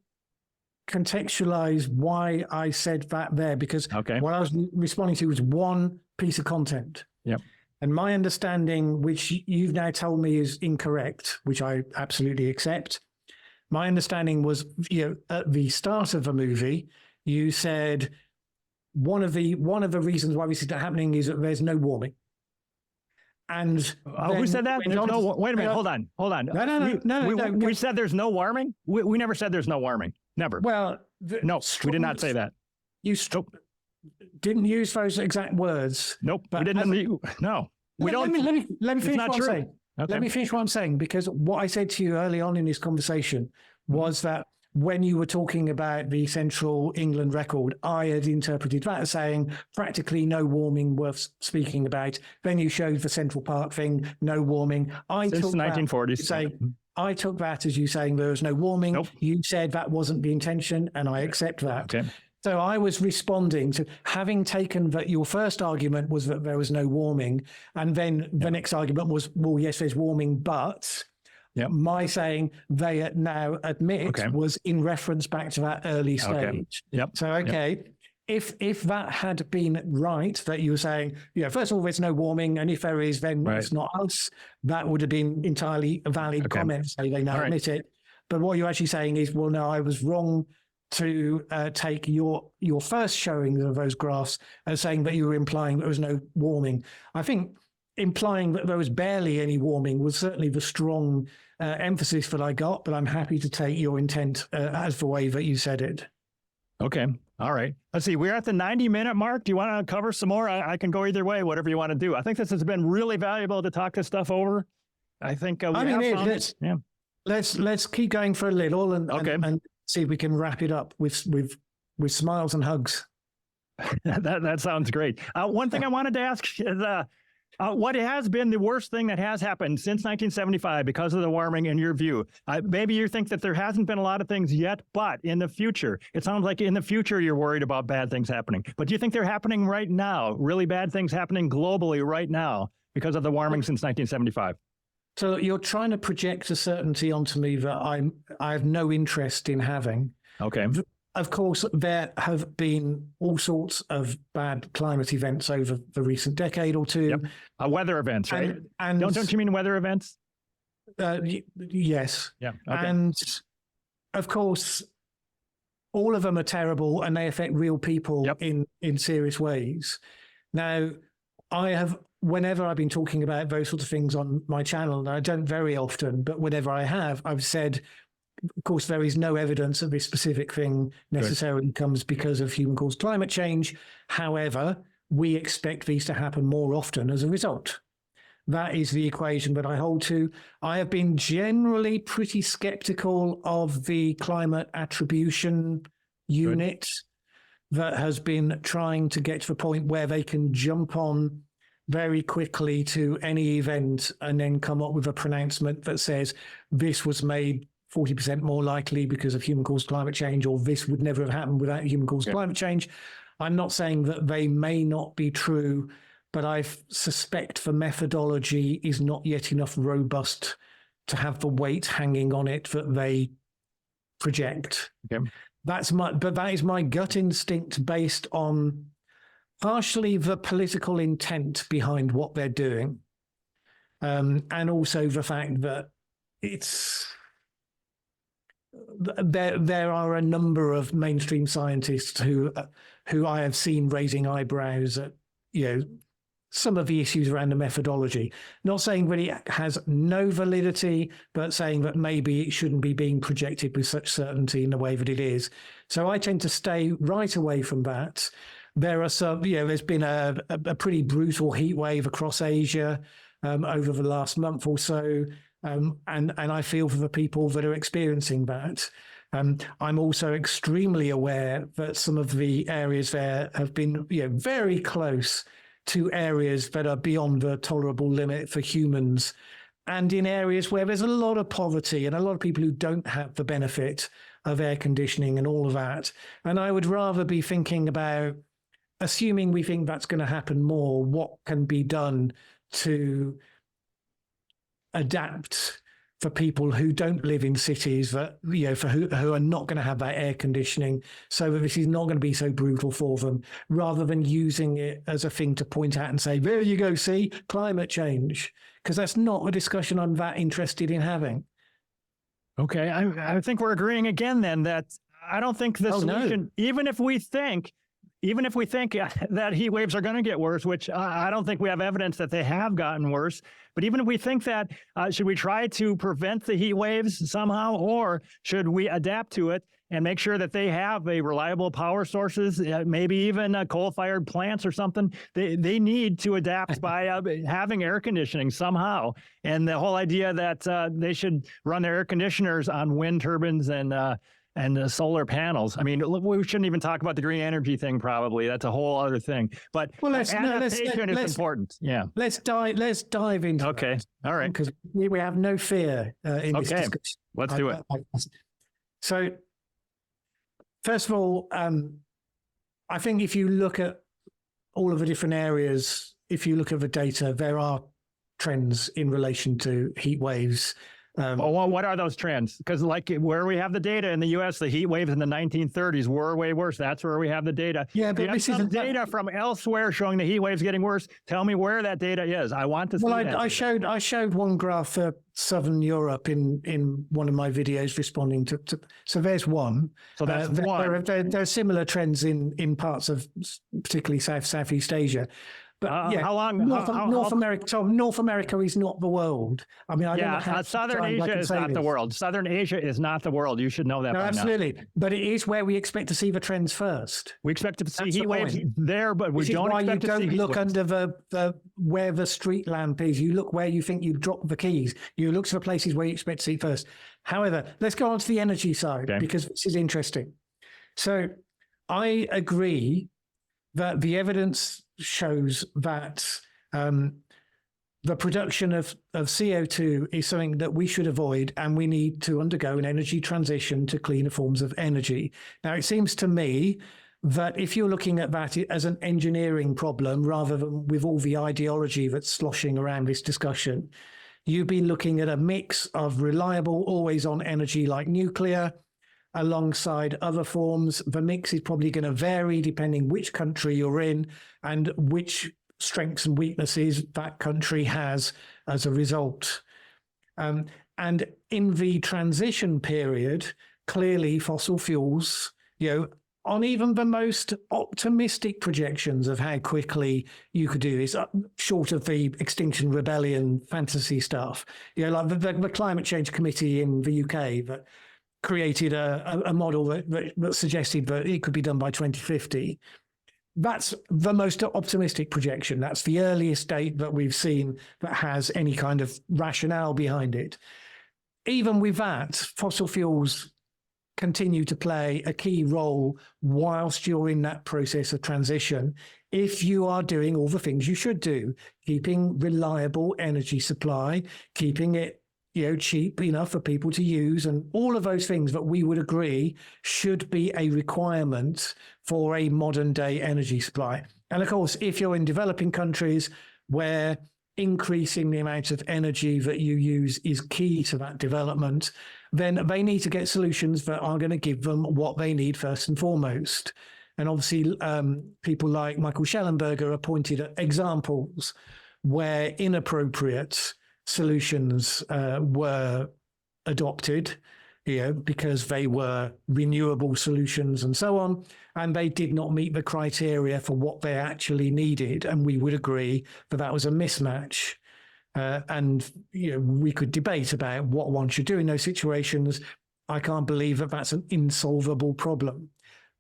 contextualize why I said that there, because what I was responding to was one piece of content. Yep. And my understanding, which you've now told me is incorrect, which I absolutely accept. My understanding was, at the start of the movie, you said one of the reasons why this is happening is that there's no warming. And who said that? Wait a minute. Hold on. No. We said there's no warming. We never said there's no warming. Never. Well, no, we did not say that. You didn't use those exact words. Nope. We didn't. No, we don't. Let me finish what I'm saying. Okay. Let me finish what I'm saying, because what I said to you early on in this conversation was that when you were talking about the Central England record, I had interpreted that as saying practically no warming worth speaking about. Then you showed the Central Park thing, no warming. Since the 1940s. I took that as you saying there was no warming. Nope. You said that wasn't the intention, and I accept that. Okay. So I was responding to having taken that your first argument was that there was no warming, and then the next argument was, well, yes, there's warming, but my saying they now admit was in reference back to that early stage. So, if that had been right, that you were saying, first of all, there's no warming, and if there is, then it's not us, that would have been entirely a valid comment, say they now admit it. But what you're actually saying is, well, no, I was wrong to take your first showing of those graphs as saying that you were implying that there was no warming. I think implying that there was barely any warming was certainly the strong emphasis that I got, but I'm happy to take your intent as the way that you said it. Okay. All right. Let's see. We're at the 90-minute mark. Do you want to cover some more? I can go either way, whatever you want to do. I think this has been really valuable to talk this stuff over. I think let's keep going for a little and see if we can wrap it up with smiles and hugs. that sounds great. One thing I wanted to ask is what has been the worst thing that has happened since 1975 because of the warming in your view? Maybe you think that there hasn't been a lot of things yet, but in the future, it sounds like in the future you're worried about bad things happening. But do you think they're happening right now, really bad things happening globally right now because of the warming since 1975? So you're trying to project a certainty onto me that I have no interest in having. Okay. Of course, there have been all sorts of bad climate events over the recent decade or two. Weather events, right? And don't you mean weather events? Yes. Yeah. Okay. And of course, all of them are terrible and they affect real people in serious ways. Now, whenever I've been talking about those sorts of things on my channel, and I don't very often, but whenever I have, I've said, of course, there is no evidence that this specific thing necessarily comes because of human-caused climate change. However, we expect these to happen more often as a result. That is the equation that I hold to. I have been generally pretty skeptical of the climate attribution unit that has been trying to get to the point where they can jump on very quickly to any event and then come up with a pronouncement that says this was made 40% more likely because of human-caused climate change, or this would never have happened without human-caused climate change. I'm not saying that they may not be true, but I suspect the methodology is not yet enough robust to have the weight hanging on it that they project. Okay. But that is my gut instinct based on partially the political intent behind what they're doing, and also the fact that there are a number of mainstream scientists who I have seen raising eyebrows at, some of the issues around the methodology. Not saying that it has no validity, but saying that maybe it shouldn't be being projected with such certainty in the way that it is. So I tend to stay right away from that. There are some, there's been a pretty brutal heat wave across Asia over the last month or so. And I feel for the people that are experiencing that. I'm also extremely aware that some of the areas there have been very close to areas that are beyond the tolerable limit for humans, and in areas where there's a lot of poverty and a lot of people who don't have the benefit of air conditioning and all of that. And I would rather be thinking about, assuming we think that's going to happen more, what can be done to adapt for people who don't live in cities, that for who are not going to have that air conditioning, so that this is not going to be so brutal for them, rather than using it as a thing to point out and say, there you go, see, climate change, because that's not a discussion I'm that interested in having. Okay, I think we're agreeing again then that I don't think the solution, even if we think that heat waves are going to get worse, which I don't think we have evidence that they have gotten worse, but even if we think that, should we try to prevent the heat waves somehow, or should we adapt to it and make sure that they have a reliable power sources, maybe even coal-fired plants or something? They need to adapt by having air conditioning somehow. And the whole idea that they should run their air conditioners on wind turbines and solar panels. I mean, we shouldn't even talk about the green energy thing. Probably that's a whole other thing. But adaptation is important. Yeah. Let's dive into. Okay. That, all right. Because we have no fear in this discussion. Let's do it. So, first of all, I think if you look at all of the different areas, if you look at the data, there are trends in relation to heat waves. Well, what are those trends? Because like where we have the data in the U.S., the heat waves in the 1930s were way worse. That's where we have the data. Yeah, but this isn't data from elsewhere showing the heat waves getting worse. Tell me where that data is. I want to see that. Well, I showed one graph for Southern Europe in one of my videos responding to so there's one. So that's one. There are similar trends in parts of particularly Southeast Asia. But how long? North America. So North America is not the world. I mean, I don't know how Southern Asia is not the world. Southern Asia is not the world. You should know that. No, absolutely. But it is where we expect to see the trends first. We expect to see heat waves there, but we don't expect to see. Why you don't look under the where the street lamp is. You look where you think you dropped the keys. You look to the places where you expect to see first. However, let's go on to the energy side, because this is interesting. So I agree that the evidence shows that the production of CO2 is something that we should avoid, and we need to undergo an energy transition to cleaner forms of energy. Now, it seems to me that if you're looking at that as an engineering problem rather than with all the ideology that's sloshing around this discussion, you'd be looking at a mix of reliable, always-on energy like nuclear, alongside other forms. The mix is probably going to vary depending which country you're in and which strengths and weaknesses that country has as a result. And in the transition period, clearly fossil fuels, on even the most optimistic projections of how quickly you could do this, short of the Extinction Rebellion fantasy stuff, like the Climate Change Committee in the UK that created a model that suggested that it could be done by 2050. That's the most optimistic projection. That's the earliest date that we've seen that has any kind of rationale behind it. Even with that, fossil fuels continue to play a key role whilst you're in that process of transition if you are doing all the things you should do, keeping reliable energy supply, keeping it cheap enough for people to use, and all of those things that we would agree should be a requirement for a modern day energy supply. And of course, if you're in developing countries where increasing the amount of energy that you use is key to that development, then they need to get solutions that are going to give them what they need first and foremost. And obviously, people like Michael Schellenberger are pointed at examples where inappropriate solutions were adopted, because they were renewable solutions and so on, and they did not meet the criteria for what they actually needed. And we would agree that that was a mismatch. And we could debate about what one should do in those situations. I can't believe that that's an insolvable problem.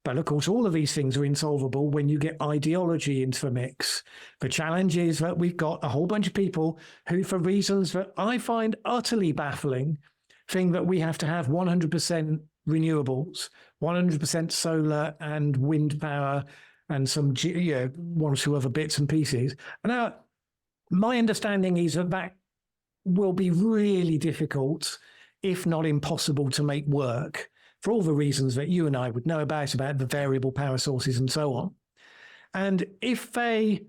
But of course, all of these things are insolvable when you get ideology into the mix. The challenge is that we've got a whole bunch of people who, for reasons that I find utterly baffling, think that we have to have 100% renewables, 100% solar and wind power, and some one or two other bits and pieces. And now, my understanding is that that will be really difficult, if not impossible, to make work, for all the reasons that you and I would know about the variable power sources and so on. And if they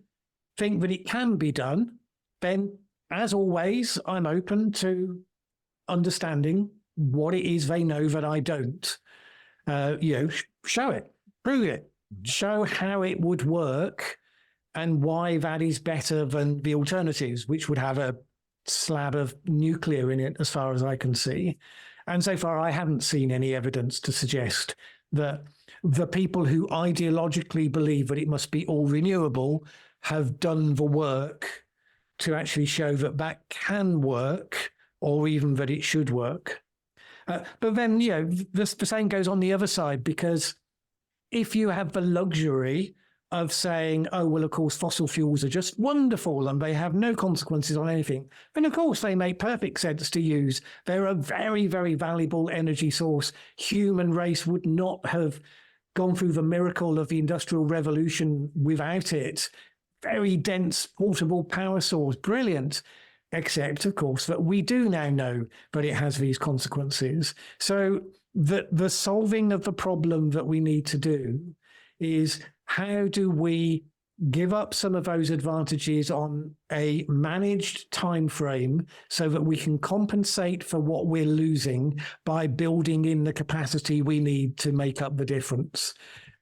think that it can be done, then, as always, I'm open to understanding what it is they know that I don't. Show it, prove it, show how it would work and why that is better than the alternatives, which would have a slab of nuclear in it, as far as I can see. And so far, I haven't seen any evidence to suggest that the people who ideologically believe that it must be all renewable have done the work to actually show that that can work, or even that it should work. But then, the same goes on the other side, because if you have the luxury of saying, oh, well, of course, fossil fuels are just wonderful and they have no consequences on anything, then of course they make perfect sense to use. They're a very, very valuable energy source. Human race would not have gone through the miracle of the Industrial Revolution without it. Very dense, portable power source, brilliant. Except, of course, that we do now know that it has these consequences. So the solving of the problem that we need to do is, how do we give up some of those advantages on a managed time frame so that we can compensate for what we're losing by building in the capacity we need to make up the difference?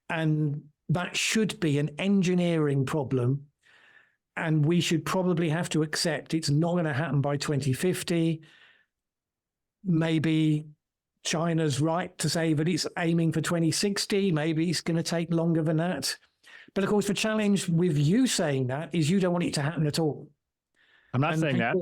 And that should be an engineering problem. And we should probably have to accept it's not going to happen by 2050. Maybe China's right to say that it's aiming for 2060. Maybe it's going to take longer than that. But of course, the challenge with you saying that is you don't want it to happen at all. I'm not saying that.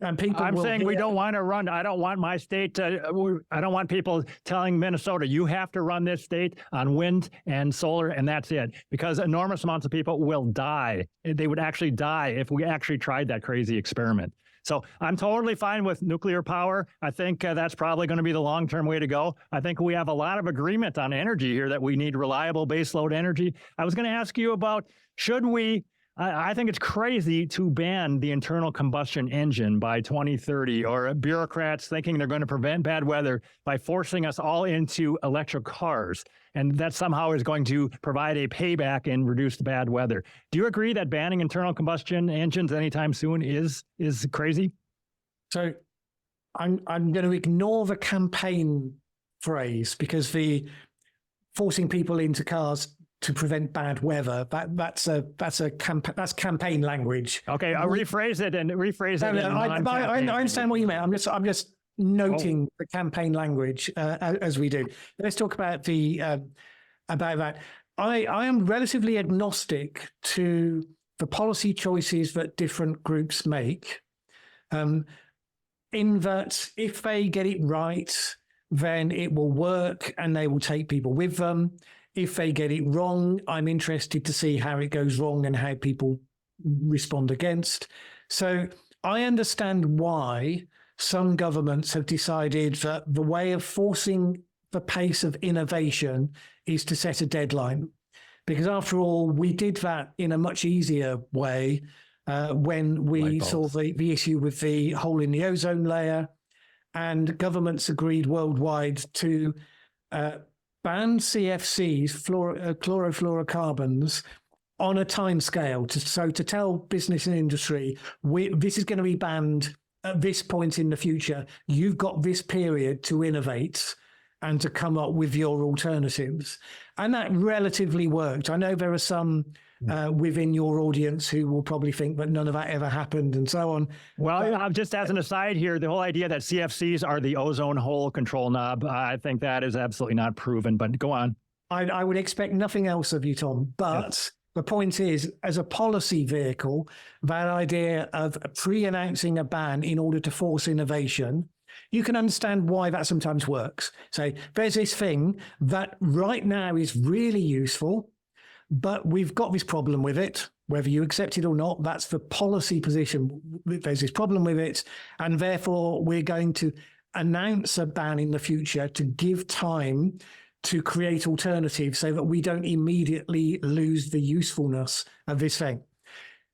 And people I'm saying we don't want to run. I don't want my state to, I don't want people telling Minnesota, you have to run this state on wind and solar, and that's it. Because enormous amounts of people will die. They would actually die if we actually tried that crazy experiment. So I'm totally fine with nuclear power. I think that's probably going to be the long-term way to go. I think we have a lot of agreement on energy here, that we need reliable baseload energy. I was going to ask you about, should we, I think it's crazy to ban the internal combustion engine by 2030, or bureaucrats thinking they're going to prevent bad weather by forcing us all into electric cars. And that somehow is going to provide a payback in reduced bad weather. Do you agree that banning internal combustion engines anytime soon is crazy? So I'm going to ignore the campaign phrase, because the forcing people into cars to prevent bad weather, that's campaign language. Okay, I'll rephrase it and rephrase it. I understand what you mean. I'm just noting the campaign language as we do. Let's talk about about that. I am relatively agnostic to the policy choices that different groups make, in that if they get it right, then it will work and they will take people with them. If they get it wrong, I'm interested to see how it goes wrong and how people respond against. So I understand why some governments have decided that the way of forcing the pace of innovation is to set a deadline. Because after all, we did that in a much easier way when we saw the issue with the hole in the ozone layer, and governments agreed worldwide to ban CFCs, chlorofluorocarbons, on a time scale. To tell business and industry, this is going to be banned at this point in the future. You've got this period to innovate and to come up with your alternatives. And that relatively worked. I know there are some within your audience who will probably think that none of that ever happened and so on. Well, just as an aside here, the whole idea that CFCs are the ozone hole control knob, I think that is absolutely not proven, but go on. I would expect nothing else of you, Tom, but the point is, as a policy vehicle, that idea of pre-announcing a ban in order to force innovation, you can understand why that sometimes works. So there's this thing that right now is really useful, but we've got this problem with it, whether you accept it or not. That's the policy position. There's this problem with it, and therefore we're going to announce a ban in the future to give time to create alternatives so that we don't immediately lose the usefulness of this thing.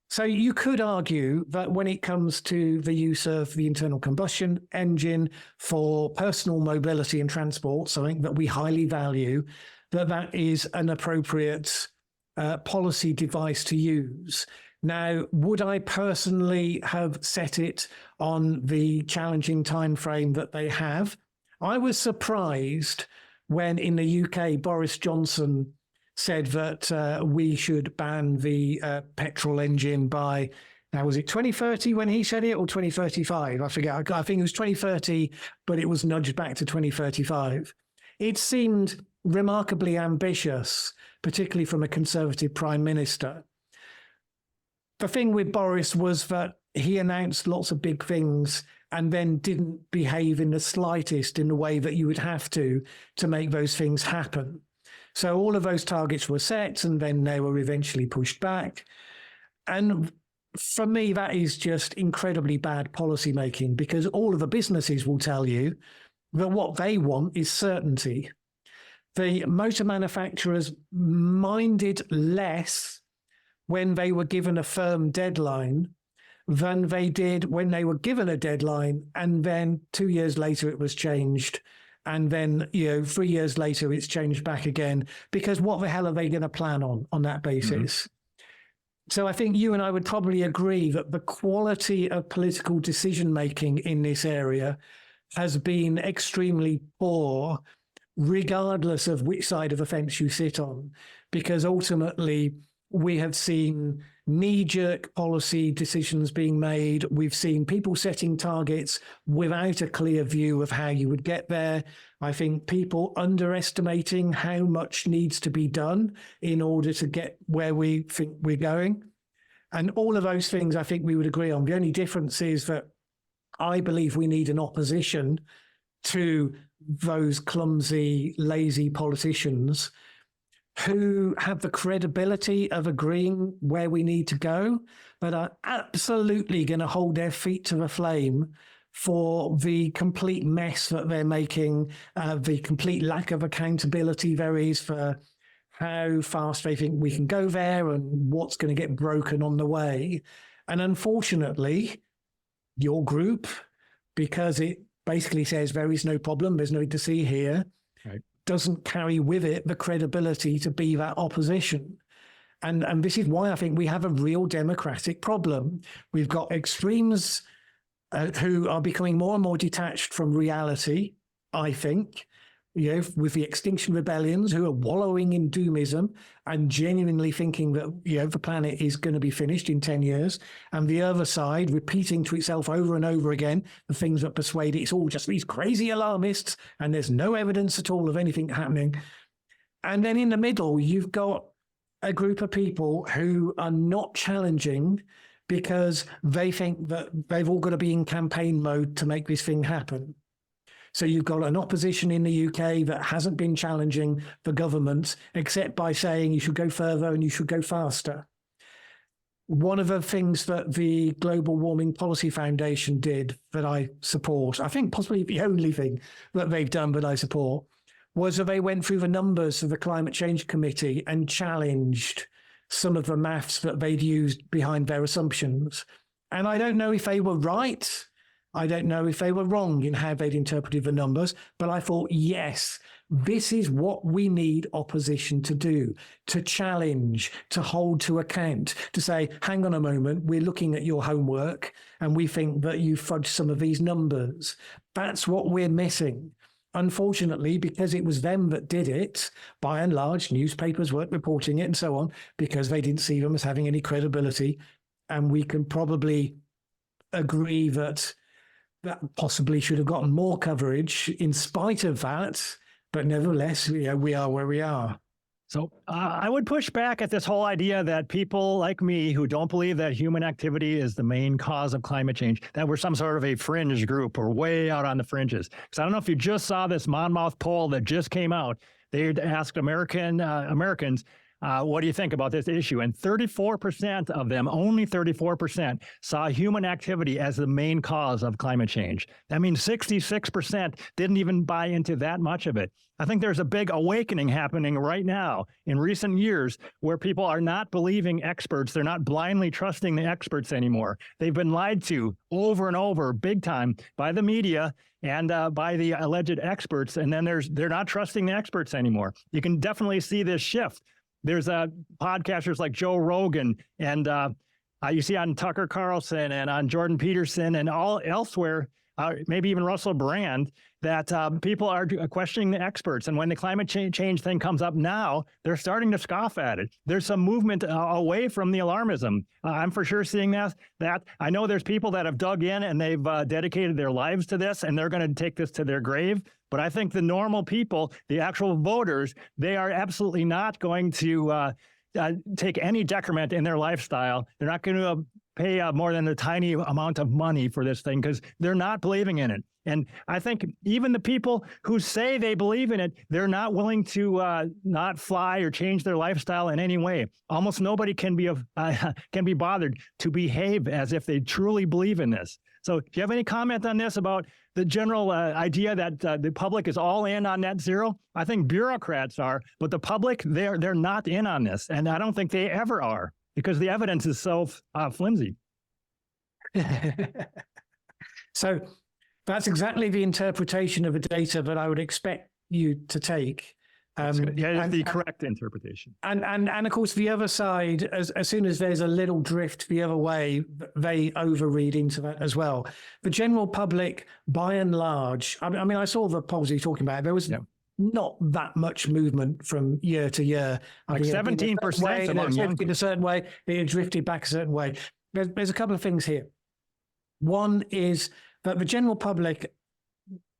So you could argue that when it comes to the use of the internal combustion engine for personal mobility and transport, something that we highly value, that is an appropriate policy device to use. Now, would I personally have set it on the challenging time frame that they have? I was surprised when in the UK, Boris Johnson said that we should ban the petrol engine by, now was it 2030 when he said it, or 2035? I forget. I think it was 2030, but it was nudged back to 2035. It seemed remarkably ambitious, particularly from a Conservative Prime Minister. The thing with Boris was that he announced lots of big things and then didn't behave in the slightest in the way that you would have to make those things happen. So all of those targets were set and then they were eventually pushed back. And for me, that is just incredibly bad policy making, because all of the businesses will tell you that what they want is certainty. The motor manufacturers minded less when they were given a firm deadline than they did when they were given a deadline, and then 2 years later it was changed, and then 3 years later it's changed back again, because what the hell are they going to plan on that basis? Mm-hmm. So I think you and I would probably agree that the quality of political decision making in this area has been extremely poor, regardless of which side of the fence you sit on, because ultimately we have seen knee-jerk policy decisions being made. We've seen people setting targets without a clear view of how you would get there. I think people underestimating how much needs to be done in order to get where we think we're going. And all of those things I think we would agree on. The only difference is that I believe we need an opposition to those clumsy, lazy politicians who have the credibility of agreeing where we need to go, but are absolutely going to hold their feet to the flame for the complete mess that they're making, the complete lack of accountability there is for how fast they think we can go there and what's going to get broken on the way. And unfortunately, your group, because it basically says there is no problem, there's no to see here, right, doesn't carry with it the credibility to be that opposition. And this is why I think we have a real democratic problem. We've got extremes who are becoming more and more detached from reality, I think, with the Extinction rebellions who are wallowing in doomism and genuinely thinking that, the planet is going to be finished in 10 years. And the other side repeating to itself over and over again the things that persuade it. It's all just these crazy alarmists and there's no evidence at all of anything happening. And then in the middle, you've got a group of people who are not challenging because they think that they've all got to be in campaign mode to make this thing happen. So you've got an opposition in the UK that hasn't been challenging the government, except by saying you should go further and you should go faster. One of the things that the Global Warming Policy Foundation did that I support, I think possibly the only thing that they've done that I support, was that they went through the numbers of the Climate Change Committee and challenged some of the maths that they'd used behind their assumptions. And I don't know if they were right. I don't know if they were wrong in how they'd interpreted the numbers, but I thought, yes, this is what we need opposition to do, to challenge, to hold to account, to say, hang on a moment, we're looking at your homework and we think that you fudged some of these numbers. That's what we're missing. Unfortunately, because it was them that did it, by and large, newspapers weren't reporting it and so on, because they didn't see them as having any credibility. And we can probably agree that that possibly should have gotten more coverage in spite of that. But nevertheless, we are where we are. So I would push back at this whole idea that people like me who don't believe that human activity is the main cause of climate change, that we're some sort of a fringe group or way out on the fringes. Because I don't know if you just saw this Monmouth poll that just came out. They asked Americans, what do you think about this issue? And 34% of them, only 34%, saw human activity as the main cause of climate change. That means 66% didn't even buy into that much of it. I think there's a big awakening happening right now in recent years where people are not believing experts. They're not blindly trusting the experts anymore. They've been lied to over and over, big time, by the media and by the alleged experts. And then they're not trusting the experts anymore. You can definitely see this shift. There's podcasters like Joe Rogan and you see on Tucker Carlson and on Jordan Peterson and all elsewhere, maybe even Russell Brand, that people are questioning the experts. And when the climate change thing comes up now, they're starting to scoff at it. There's some movement away from the alarmism. I'm for sure seeing that. I know there's people that have dug in and they've dedicated their lives to this and they're going to take this to their grave. But I think the normal people, the actual voters, they are absolutely not going to take any decrement in their lifestyle. They're not going to pay more than a tiny amount of money for this thing because they're not believing in it. And I think even the people who say they believe in it, they're not willing to not fly or change their lifestyle in any way. Almost nobody can be bothered to behave as if they truly believe in this. So do you have any comment on this about the general idea that the public is all in on net zero? I think bureaucrats are, but the public, they're not in on this. And I don't think they ever are because the evidence is so flimsy. So that's exactly the interpretation of the data that I would expect you to take. It's the correct interpretation. And of course, the other side, as soon as there's a little drift the other way, they overread into that as well. The general public, by and large, I mean, I saw the polls you're talking about. There was not that much movement from year to year. Like 17% among young people. In a certain way, it drifted back a certain way. There's a couple of things here. One is that the general public,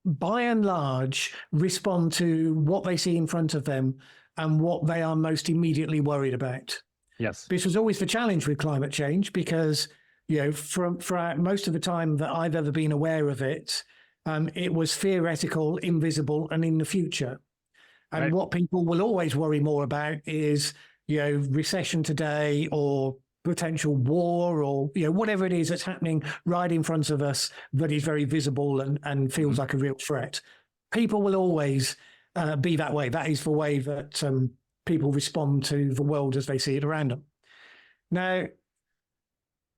by and large, respond to what they see in front of them and what they are most immediately worried about. Yes. This was always the challenge with climate change because, for most of the time that I've ever been aware of it, it was theoretical, invisible, and in the future. And what people will always worry more about is, recession today or potential war or whatever it is that's happening right in front of us that is very visible and feels like a real threat. People will always be that way. That is the way that people respond to the world as they see it around them. Now,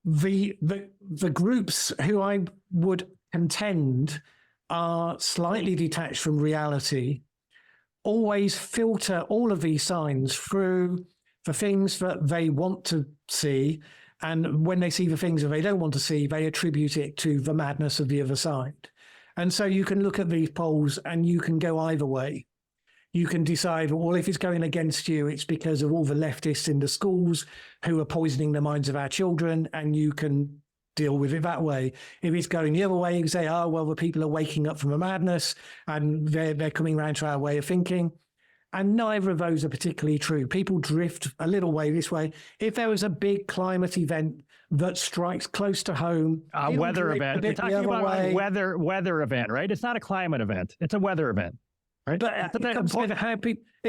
the groups who I would contend are slightly detached from reality always filter all of these signs through the things that they want to see. And when they see the things that they don't want to see, they attribute it to the madness of the other side. And so you can look at these polls and you can go either way. You can decide, well, if it's going against you, it's because of all the leftists in the schools who are poisoning the minds of our children, and you can deal with it that way. If it's going the other way, you can say, oh, well, the people are waking up from a madness and they're coming around to our way of thinking. And neither of those are particularly true. People drift a little way this way. If there was a big climate event that strikes close to home, weather event. You're talking about a weather event, right? It's not a climate event. It's a weather event, right? But it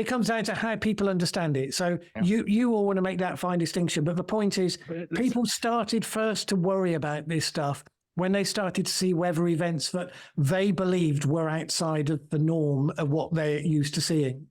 comes down to how people understand it. So you all want to make that fine distinction. But the point is, people started first to worry about this stuff when they started to see weather events that they believed were outside of the norm of what they're used to seeing.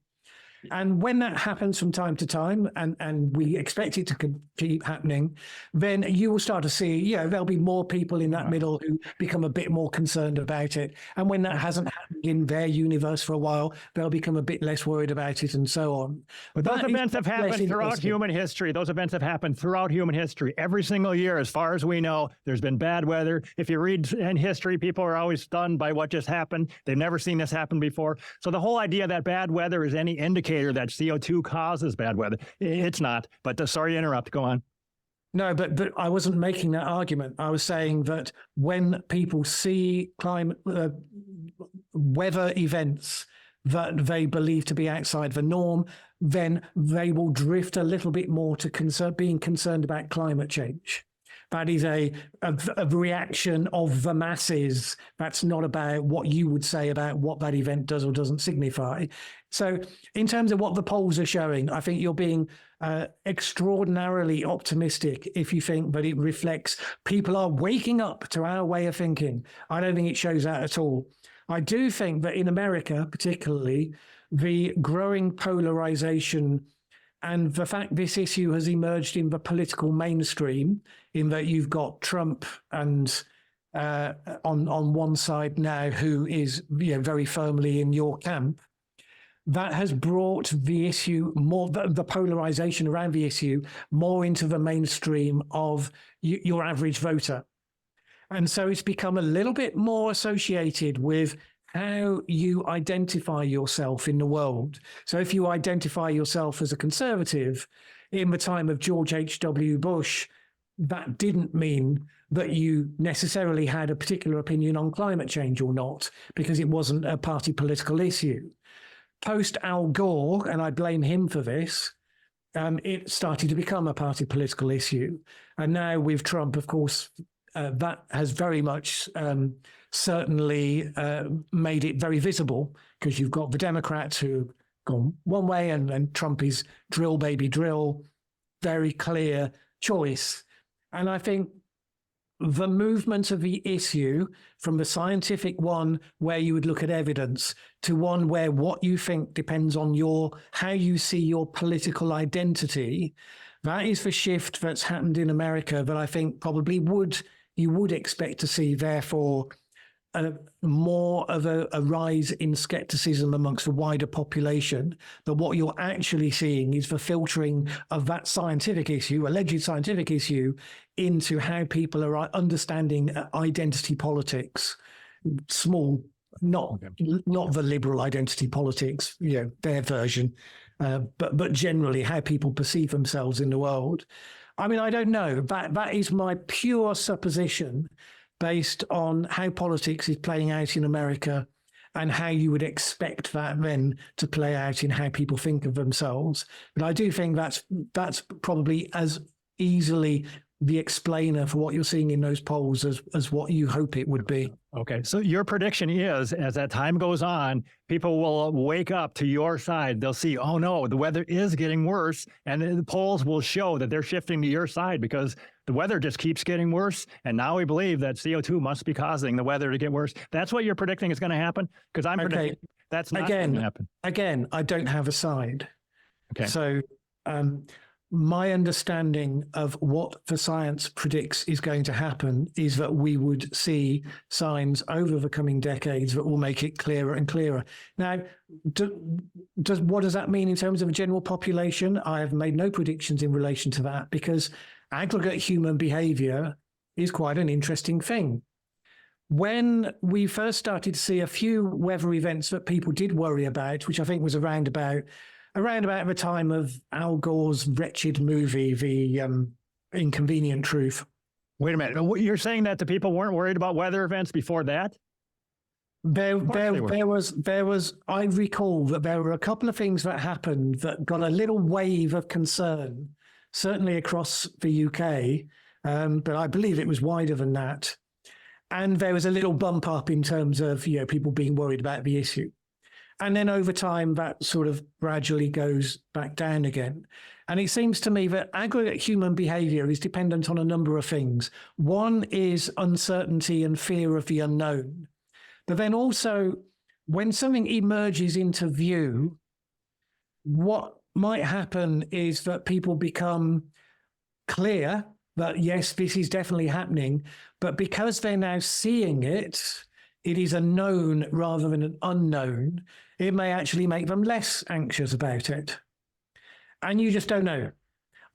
And when that happens from time to time, and we expect it to keep happening, then you will start to see, there'll be more people in that middle who become a bit more concerned about it. And when that hasn't happened in their universe for a while, they'll become a bit less worried about it and so on. But those events have happened throughout human history. Those events have happened throughout human history. Every single year, as far as we know, there's been bad weather. If you read in history, people are always stunned by what just happened. They've never seen this happen before. So the whole idea that bad weather is any indicator that CO2 causes bad weather, it's not. But sorry to interrupt. Go on. No, but I wasn't making that argument. I was saying that when people see climate weather events that they believe to be outside the norm, then they will drift a little bit more to being concerned about climate change. That is a reaction of the masses. That's not about what you would say about what that event does or doesn't signify. So in terms of what the polls are showing, I think you're being extraordinarily optimistic if you think that it reflects people are waking up to our way of thinking. I don't think it shows that at all. I do think that in America, particularly, the growing polarization and the fact this issue has emerged in the political mainstream, in that you've got Trump and on one side now, who is very firmly in your camp, that has brought the issue more, the polarization around the issue, more into the mainstream of your average voter. And so it's become a little bit more associated with how you identify yourself in the world. So if you identify yourself as a conservative in the time of George H.W. Bush, that didn't mean that you necessarily had a particular opinion on climate change or not, because it wasn't a party political issue. Post Al Gore, and I blame him for this, it started to become a party political issue. And now with Trump, of course, that has very much certainly made it very visible, because you've got the Democrats who've gone one way and Trump is drill, baby, drill, very clear choice. And I think the movement of the issue from the scientific one where you would look at evidence to one where what you think depends on how you see your political identity, that is the shift that's happened in America that I think probably you would expect to see, therefore, more of a rise in skepticism amongst the wider population. That what you're actually seeing is the filtering of that scientific issue, alleged scientific issue, into how people are understanding identity politics. Small, not the liberal identity politics, their version, but generally how people perceive themselves in the world. I mean, I don't know. That is my pure supposition based on how politics is playing out in America and how you would expect that then to play out in how people think of themselves. But I do think that's probably as easily the explainer for what you're seeing in those polls as what you hope it would be. Okay, so your prediction is, as that time goes on, people will wake up to your side. They'll see, oh no, the weather is getting worse, and the polls will show that they're shifting to your side because the weather just keeps getting worse, and now we believe that CO2 must be causing the weather to get worse. That's what you're predicting is going to happen? Because I'm predicting that's not going to happen. Again, I don't have a side. Okay. So my understanding of what the science predicts is going to happen is that we would see signs over the coming decades that will make it clearer and clearer. Now, what does that mean in terms of a general population? I have made no predictions in relation to that, because aggregate human behavior is quite an interesting thing. When we first started to see a few weather events that people did worry about, which I think was around about the time of Al Gore's wretched movie, The Inconvenient Truth. Wait a minute. You're saying that the people weren't worried about weather events before that? There was, I recall that there were a couple of things that happened that got a little wave of concern, certainly across the UK, but I believe it was wider than that. And there was a little bump up in terms of, people being worried about the issue. And then over time, that sort of gradually goes back down again. And it seems to me that aggregate human behavior is dependent on a number of things. One is uncertainty and fear of the unknown. But then also, when something emerges into view, what might happen is that people become clear that, yes, this is definitely happening. But because they're now seeing it, it is a known rather than an unknown. It may actually make them less anxious about it. And you just don't know.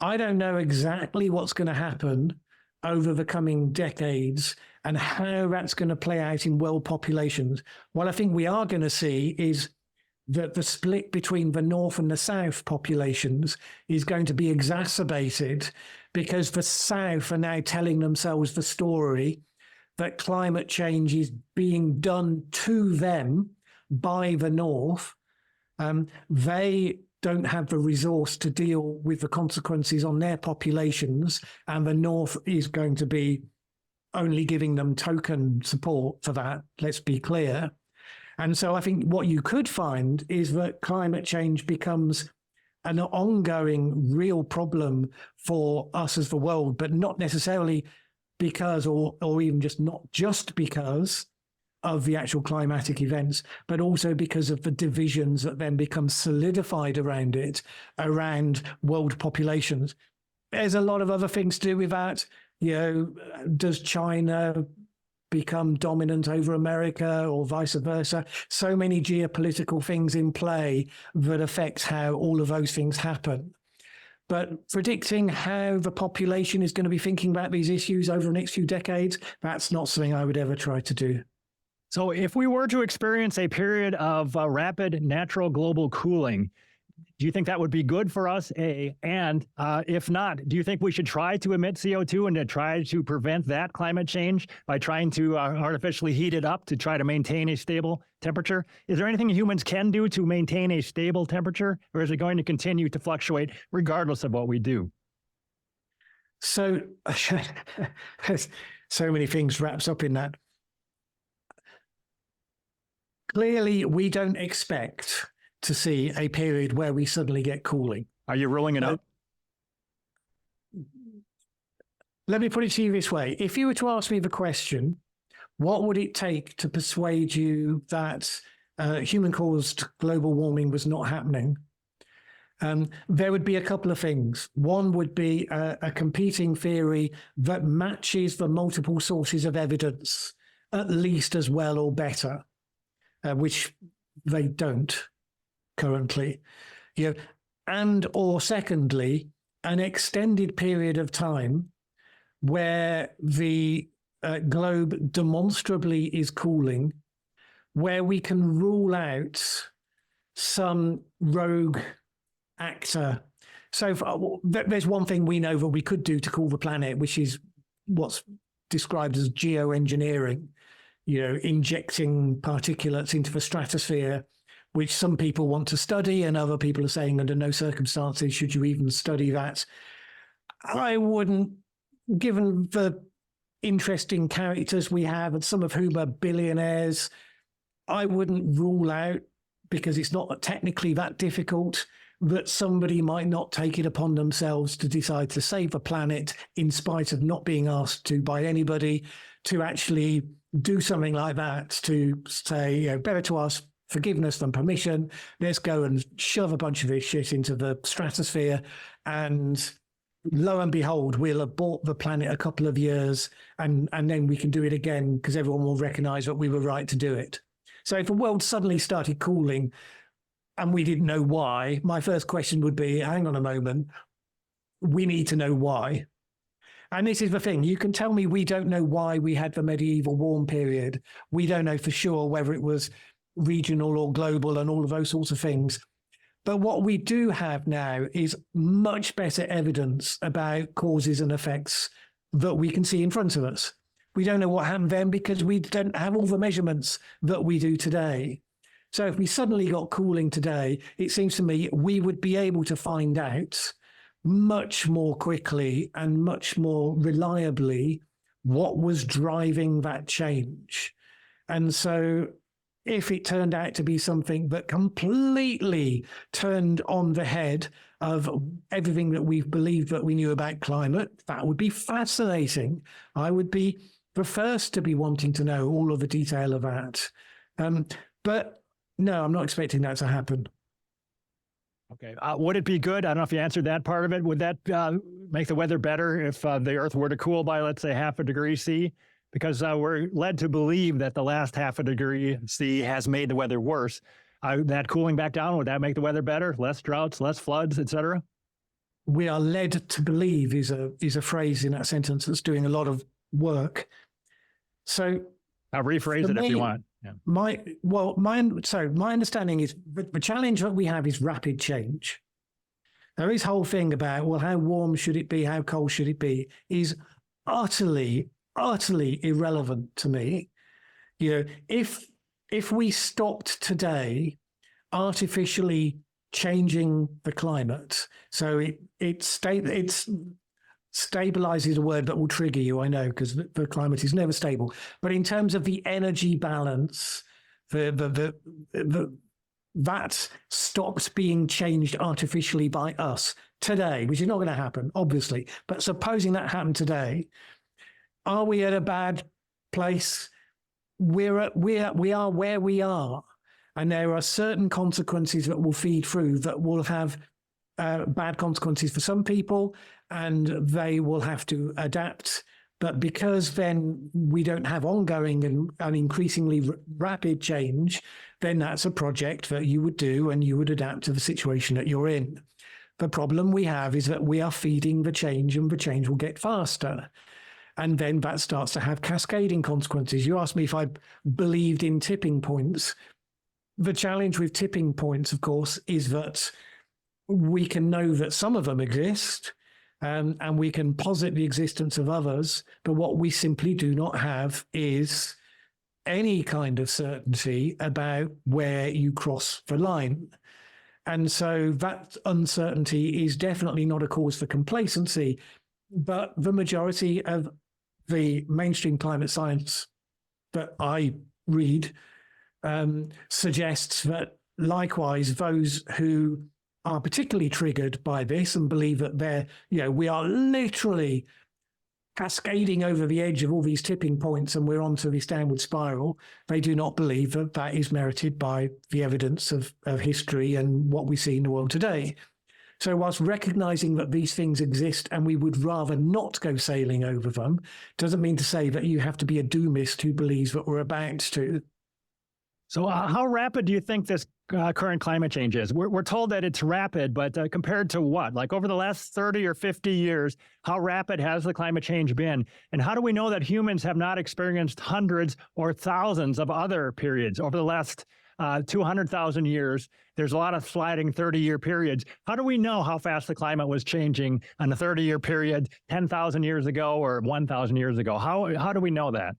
I don't know exactly what's going to happen over the coming decades and how that's going to play out in world populations. What I think we are going to see is that the split between the North and the South populations is going to be exacerbated because the South are now telling themselves the story that climate change is being done to them by the North. They don't have the resource to deal with the consequences on their populations, and the North is going to be only giving them token support for that, let's be clear. And so I think what you could find is that climate change becomes an ongoing real problem for us as the world, but not necessarily because, or even just not just because of the actual climatic events, but also because of the divisions that then become solidified around it, around world populations. There's a lot of other things to do with that. You know, does China become dominant over America or vice versa? So many geopolitical things in play that affect how all of those things happen. But predicting how the population is going to be thinking about these issues over the next few decades, that's not something I would ever try to do. So if we were to experience a period of rapid natural global cooling, do you think that would be good for us, A? And if not, do you think we should try to emit CO2 and to try to prevent that climate change by trying to artificially heat it up to try to maintain a stable temperature? Is there anything humans can do to maintain a stable temperature, or is it going to continue to fluctuate regardless of what we do? So, so many things wrapped up in that. Clearly, we don't expect to see a period where we suddenly get cooling. Are you ruling it out? Let me put it to you this way. If you were to ask me the question, what would it take to persuade you that human-caused global warming was not happening? There would be a couple of things. One would be a competing theory that matches the multiple sources of evidence at least as well or better, which they don't currently. You know, and or secondly, an extended period of time where the globe demonstrably is cooling, where we can rule out some rogue actor. So there's one thing we know that we could do to cool the planet, which is what's described as geoengineering, you know, injecting particulates into the stratosphere, which some people want to study and other people are saying under no circumstances should you even study that. I wouldn't, given the interesting characters we have, and some of whom are billionaires, I wouldn't rule out, because it's not technically that difficult, that somebody might not take it upon themselves to decide to save the planet in spite of not being asked to by anybody, to actually do something like that, to say, you know, better to ask forgiveness than permission. Let's go and shove a bunch of this shit into the stratosphere, and lo and behold, we'll abort the planet a couple of years, and then we can do it again because everyone will recognize that we were right to do it. So if the world suddenly started cooling and we didn't know why, my first question would be, hang on a moment, we need to know why. And this is the thing, you can tell me we don't know why we had the medieval warm period. We don't know for sure whether it was regional or global and all of those sorts of things. But what we do have now is much better evidence about causes and effects that we can see in front of us. We don't know what happened then because we don't have all the measurements that we do today. So if we suddenly got cooling today, it seems to me we would be able to find out much more quickly and much more reliably what was driving that change. And so if it turned out to be something that completely turned on the head of everything that we've believed that we knew about climate, that would be fascinating. I would be the first to be wanting to know all of the detail of that. But no, I'm not expecting that to happen. Okay. Would it be good? I don't know if you answered that part of it. Would that make the weather better if the Earth were to cool by, let's say, 0.5 degrees C? Because we're led to believe that the last 0.5 degree C has made the weather worse. That cooling back down, would that make the weather better? Less droughts, less floods, et cetera? We are led to believe is a phrase in that sentence that's doing a lot of work. So I'll rephrase it if you want. Yeah. My understanding is the challenge that we have is rapid change. There is whole thing about, well, how warm should it be? How cold should it be? Is utterly irrelevant to me. You know, if we stopped today artificially changing the climate, so it's stabilize is a word that will trigger you, I know, because the climate is never stable. But in terms of the energy balance, that stops being changed artificially by us today, which is not going to happen, obviously. But supposing that happened today, are we at a bad place? We are where we are, and there are certain consequences that will feed through that will have bad consequences for some people, and they will have to adapt. But because then we don't have ongoing and increasingly rapid change, then that's a project that you would do and you would adapt to the situation that you're in. The problem we have is that we are feeding the change, and the change will get faster. And then that starts to have cascading consequences. You asked me if I believed in tipping points. The challenge with tipping points, of course, is that we can know that some of them exist, and we can posit the existence of others, but what we simply do not have is any kind of certainty about where you cross the line. And so that uncertainty is definitely not a cause for complacency, but the majority of the mainstream climate science that I read suggests that likewise those who are particularly triggered by this and believe that we are literally cascading over the edge of all these tipping points and we're onto this downward spiral, they do not believe that that is merited by the evidence of history and what we see in the world today. So whilst recognizing that these things exist and we would rather not go sailing over them, doesn't mean to say that you have to be a doomist who believes that we're about to. So how rapid do you think this current climate change is? We're told that it's rapid, but compared to what? Like over the last 30 or 50 years, how rapid has the climate change been? And how do we know that humans have not experienced hundreds or thousands of other periods over the last 200,000 years? There's a lot of sliding 30-year periods. How do we know how fast the climate was changing on the 30-year period 10,000 years ago or 1,000 years ago? How do we know that?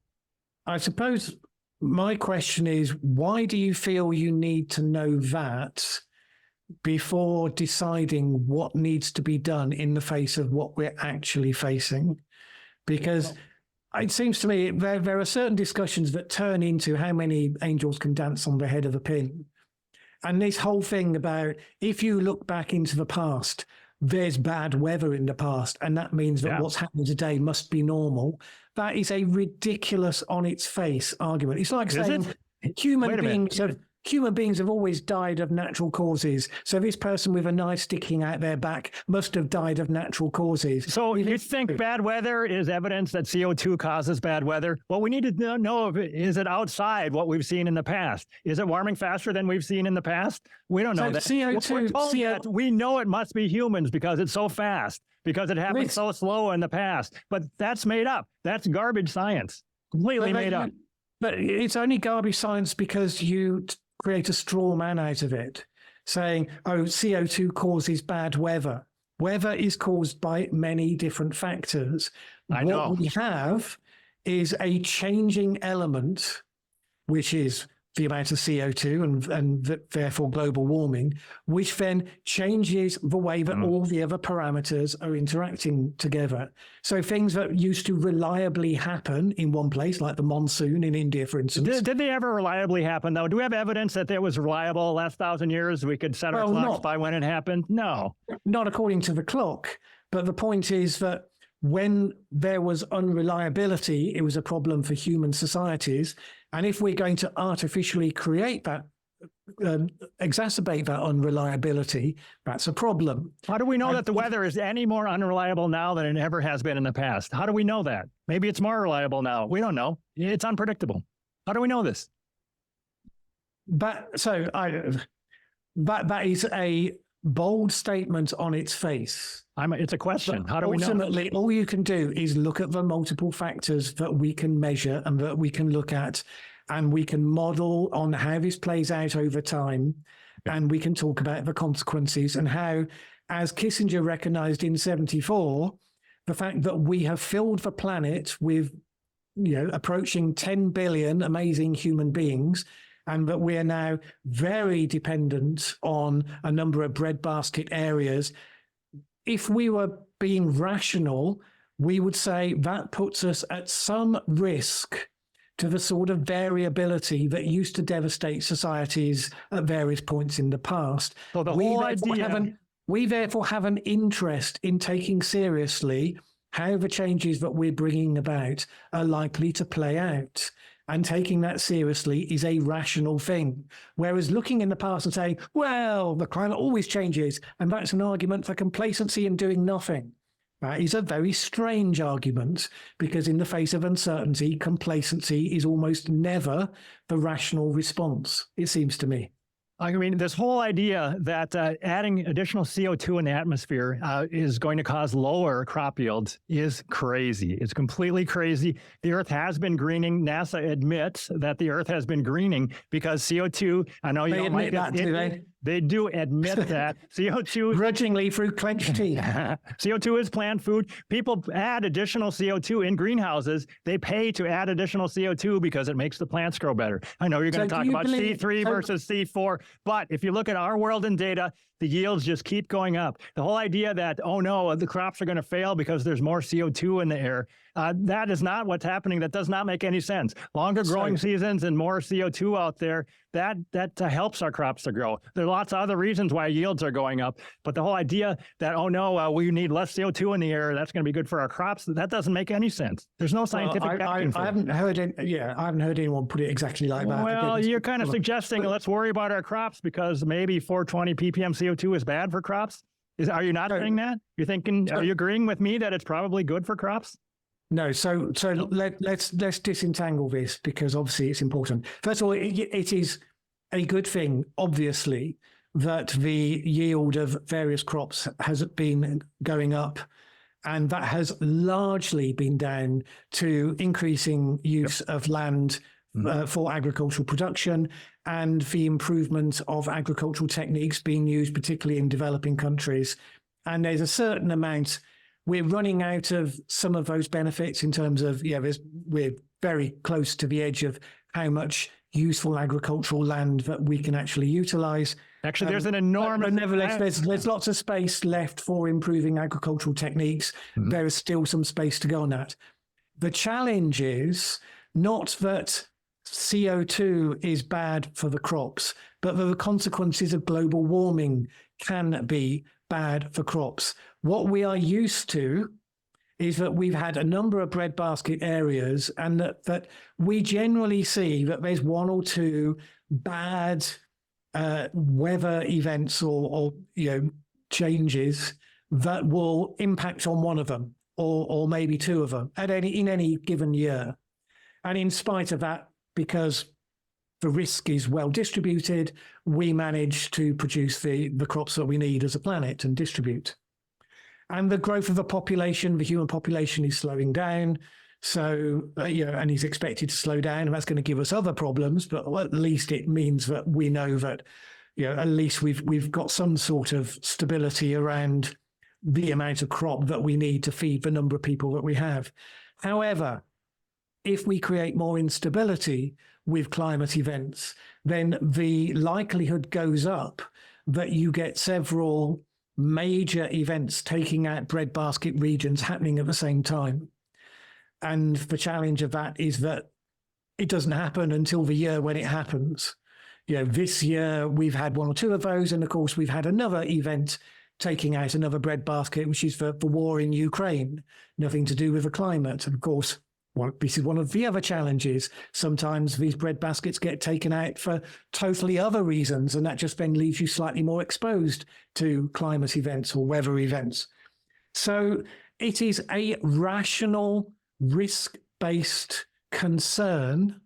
I suppose my question is, why do you feel you need to know that before deciding what needs to be done in the face of what we're actually facing? Because it seems to me there are certain discussions that turn into how many angels can dance on the head of a pin. And this whole thing about if you look back into the past, there's bad weather in the past, and that means that what's happening today must be normal. That is a ridiculous on its face argument. It's like saying human beings have always died of natural causes. So this person with a knife sticking out their back must have died of natural causes. So you think bad weather is evidence that CO2 causes bad weather? Well, we need to know is it outside what we've seen in the past? Is it warming faster than we've seen in the past? We don't know that. CO2, we know it must be humans because it's so fast, because it happened so slow in the past. But that's made up. That's garbage science. Completely made up. But it's only garbage science because you create a straw man out of it, saying, oh, CO2 causes bad weather. Weather is caused by many different factors. What we have is a changing element, which is the amount of CO2 and therefore global warming, which then changes the way that all the other parameters are interacting together. So things that used to reliably happen in one place, like the monsoon in India, for instance. Did they ever reliably happen, though? Do we have evidence that it was reliable the last 1,000 years? We could set our clocks by when it happened? No. Not according to the clock. But the point is that when there was unreliability, it was a problem for human societies. And if we're going to artificially create that, exacerbate that unreliability, that's a problem. How do we know that the weather is any more unreliable now than it ever has been in the past? How do we know that? Maybe it's more reliable now. We don't know. It's unpredictable. How do we know this? That is a bold statement on its face. It's a question. How do we know? Ultimately, all you can do is look at the multiple factors that we can measure and that we can look at, and we can model on how this plays out over time. And we can talk about the consequences and how, as Kissinger recognized in 1974, the fact that we have filled the planet with, approaching 10 billion amazing human beings, and that we are now very dependent on a number of breadbasket areas. If we were being rational, we would say that puts us at some risk to the sort of variability that used to devastate societies at various points in the past. So the whole idea... We therefore have an interest in taking seriously how the changes that we're bringing about are likely to play out. And taking that seriously is a rational thing. Whereas looking in the past and saying, well, the climate always changes, and that's an argument for complacency and doing nothing. That is a very strange argument, because in the face of uncertainty, complacency is almost never the rational response, it seems to me. I mean, this whole idea that adding additional CO2 in the atmosphere is going to cause lower crop yields is crazy. It's completely crazy. The Earth has been greening. NASA admits that the Earth has been greening because CO2, I know you don't like that, do they? They do admit that CO2 grudgingly through clenched teeth. CO2 is plant food. People add additional CO2 in greenhouses. They pay to add additional CO2 because it makes the plants grow better. I know you're going to talk about C3 versus C4, but if you look at our world in data, the yields just keep going up. The whole idea that, oh no, the crops are going to fail because there's more CO2 in the air, that is not what's happening. That does not make any sense. Longer growing seasons and more CO2 out there, that helps our crops to grow. There are lots of other reasons why yields are going up, but the whole idea that, oh no, we need less CO2 in the air, that's going to be good for our crops, that doesn't make any sense. There's no scientific backing for it. I haven't heard anyone put it exactly like that. Well, you're kind of suggesting let's worry about our crops because maybe 420 ppm CO2 is bad for crops. Are you not saying that? You're thinking? Are you agreeing with me that it's probably good for crops? No, so let's disentangle this, because obviously it's important. First of all, it is a good thing, obviously, that the yield of various crops has been going up, and that has largely been down to increasing use of land for agricultural production and the improvement of agricultural techniques being used, particularly in developing countries. And there's a certain amount. We're running out of some of those benefits in terms of, we're very close to the edge of how much useful agricultural land that we can actually utilize. Actually, there's an enormous... But nevertheless, there's lots of space left for improving agricultural techniques. There is still some space to go on that. The challenge is not that CO2 is bad for the crops, but the consequences of global warming can be bad for crops. What we are used to is that we've had a number of breadbasket areas, and that we generally see that there's one or two bad weather events or changes that will impact on one of them, or maybe two of them in any given year. And in spite of that, because the risk is well distributed, we manage to produce the crops that we need as a planet and distribute. And the growth of the population, the human population, is slowing down. So, and is expected to slow down, and that's going to give us other problems. But at least it means that we know that, at least we've got some sort of stability around the amount of crop that we need to feed the number of people that we have. However, if we create more instability, with climate events, then the likelihood goes up that you get several major events taking out breadbasket regions happening at the same time. And the challenge of that is that it doesn't happen until the year when it happens. This year we've had one or two of those, and of course we've had another event taking out another breadbasket, which is the war in Ukraine, nothing to do with the climate. And of course, this is one of the other challenges. Sometimes these breadbaskets get taken out for totally other reasons, and that just then leaves you slightly more exposed to climate events or weather events. So it is a rational, risk-based concern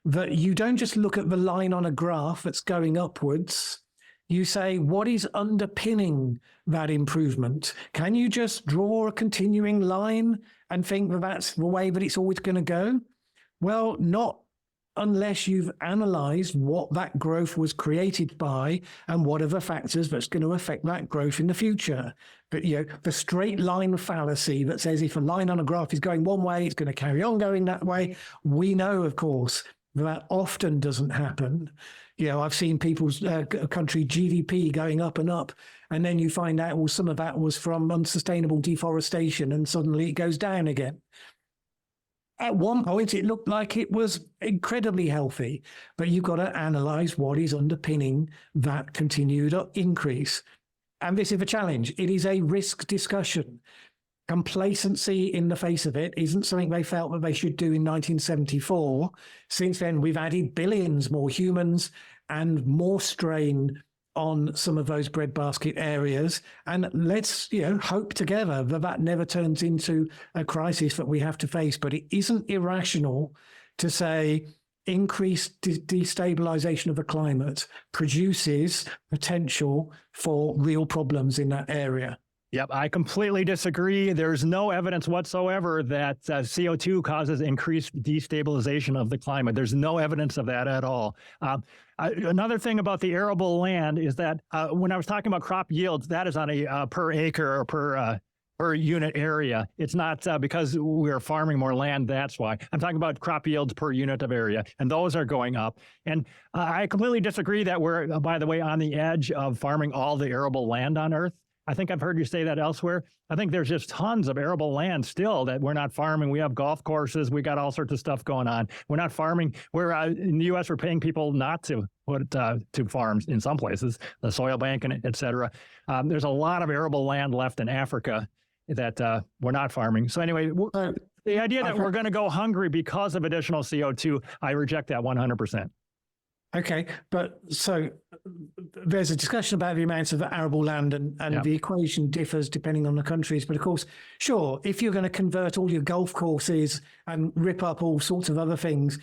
that you don't just look at the line on a graph that's going upwards. You say, what is underpinning that improvement? Can you just draw a continuing line and think that that's the way that it's always going to go? Well, not unless you've analyzed what that growth was created by and what are the factors that's going to affect that growth in the future. But, the straight line fallacy that says if a line on a graph is going one way, it's going to carry on going that way. We know, of course, that often doesn't happen. I've seen people's country GDP going up and up, and then you find out, well, some of that was from unsustainable deforestation, and suddenly it goes down again. At one point, it looked like it was incredibly healthy, but you've got to analyze what is underpinning that continued increase. And this is a challenge. It is a risk discussion. Complacency in the face of it isn't something they felt that they should do in 1974. Since then, we've added billions more humans and more strain on some of those breadbasket areas. And let's, hope together that that never turns into a crisis that we have to face. But it isn't irrational to say increased destabilization of the climate produces potential for real problems in that area. Yep, I completely disagree. There's no evidence whatsoever that CO2 causes increased destabilization of the climate. There's no evidence of that at all. Another thing about the arable land is that when I was talking about crop yields, that is on a per acre or per unit area. It's not because we're farming more land, that's why. I'm talking about crop yields per unit of area, and those are going up. And I completely disagree that we're, by the way, on the edge of farming all the arable land on Earth. I think I've heard you say that elsewhere. I think there's just tons of arable land still that we're not farming. We have golf courses. We got all sorts of stuff going on. We're not farming. We're in the U.S. We're paying people not to put to farms in some places, the soil bank and et cetera. There's a lot of arable land left in Africa that we're not farming. So anyway, the idea that we're going to go hungry because of additional CO2, I reject that 100%. Okay, but so there's a discussion about the amounts of arable land and the equation differs depending on the countries. But of course, sure, if you're going to convert all your golf courses and rip up all sorts of other things,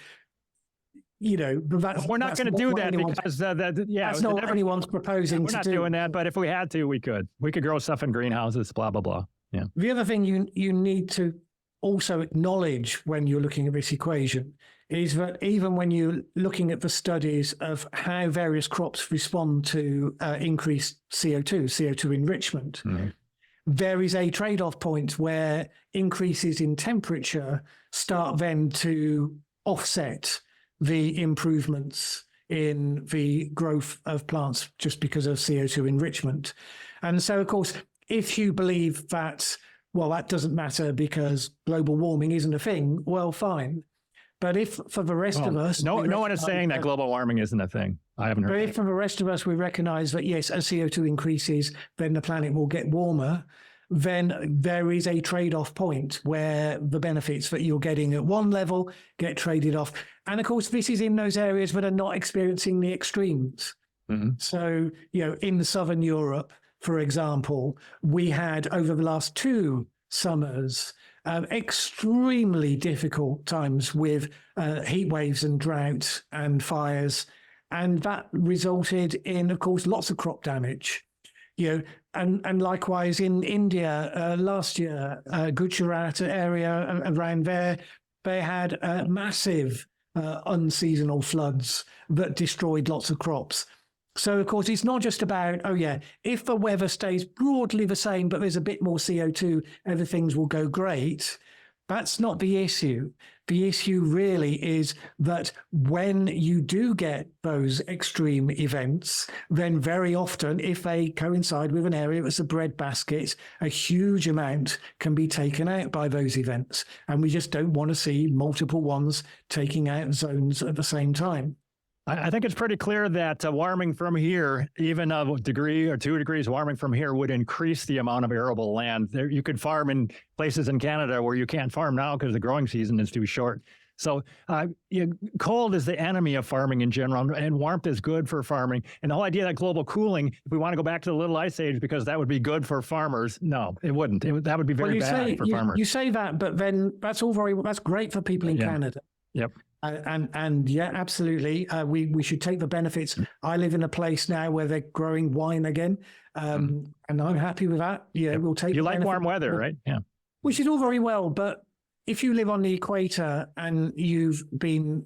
we're not going to do that because that's not what anyone's proposing to do. We're not doing that, but if we had to, we could. We could grow stuff in greenhouses, blah, blah, blah. Yeah. The other thing you need to also acknowledge when you're looking at this equation is that even when you're looking at the studies of how various crops respond to increased CO2 enrichment, there is a trade-off point where increases in temperature start then to offset the improvements in the growth of plants just because of CO2 enrichment. And so, of course, if you believe that, well, that doesn't matter because global warming isn't a thing, well, fine. But if for the rest of us... No one is saying that global warming isn't a thing. I haven't heard But if for the rest of us we recognize that, yes, as CO2 increases, then the planet will get warmer, then there is a trade-off point where the benefits that you're getting at one level get traded off. And of course, this is in those areas that are not experiencing the extremes. So, in Southern Europe, for example, we had over the last 2 summers extremely difficult times with heat waves and drought and fires. And that resulted in, of course, lots of crop damage. And likewise in India last year, Gujarat area around there, they had massive unseasonal floods that destroyed lots of crops. So, of course, it's not just about, if the weather stays broadly the same, but there's a bit more CO2, everything will go great. That's not the issue. The issue really is that when you do get those extreme events, then very often, if they coincide with an area that's a breadbasket, a huge amount can be taken out by those events. And we just don't want to see multiple ones taking out zones at the same time. I think it's pretty clear that warming from here, even a degree or 2 degrees warming from here, would increase the amount of arable land. You could farm in places in Canada where you can't farm now because the growing season is too short. So cold is the enemy of farming in general, and warmth is good for farming. And the whole idea that global cooling, if we want to go back to the Little Ice Age because that would be good for farmers, no, it wouldn't. That would be very bad for farmers. You say that, but then that's great for people in Canada. Yep. And yeah, absolutely. We should take the benefits. I live in a place now where they're growing wine again, and I'm happy with that. Yeah, we'll take. You like warm weather, right? Yeah. Which is all very well, but if you live on the equator and you've been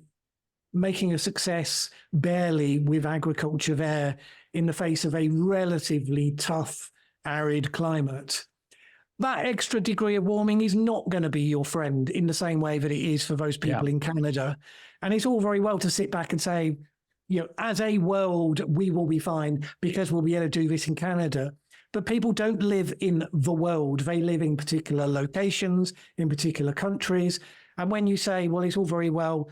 making a success barely with agriculture there in the face of a relatively tough, arid climate, that extra degree of warming is not going to be your friend in the same way that it is for those people in Canada. And it's all very well to sit back and say, as a world, we will be fine because we'll be able to do this in Canada. But people don't live in the world. They live in particular locations, in particular countries. And when you say, well, it's all very well,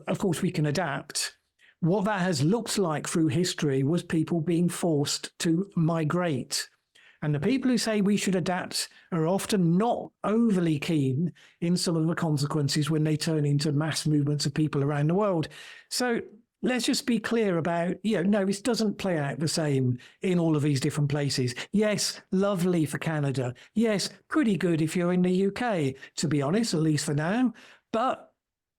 of course we can adapt. What that has looked like through history was people being forced to migrate. And the people who say we should adapt are often not overly keen in some of the consequences when they turn into mass movements of people around the world. So let's just be clear about, no, this doesn't play out the same in all of these different places. Yes, lovely for Canada. Yes, pretty good if you're in the UK, to be honest, at least for now. But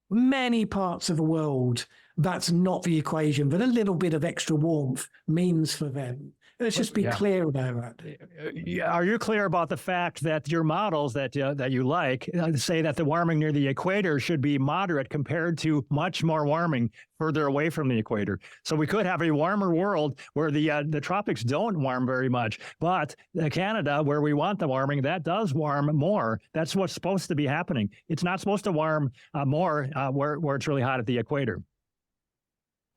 many parts of the world, that's not the equation that a little bit of extra warmth means for them. Let's just be clear about that. Are you clear about the fact that your models that you like say that the warming near the equator should be moderate compared to much more warming further away from the equator? So we could have a warmer world where the tropics don't warm very much, but Canada, where we want the warming, that does warm more. That's what's supposed to be happening. It's not supposed to warm more where it's really hot at the equator.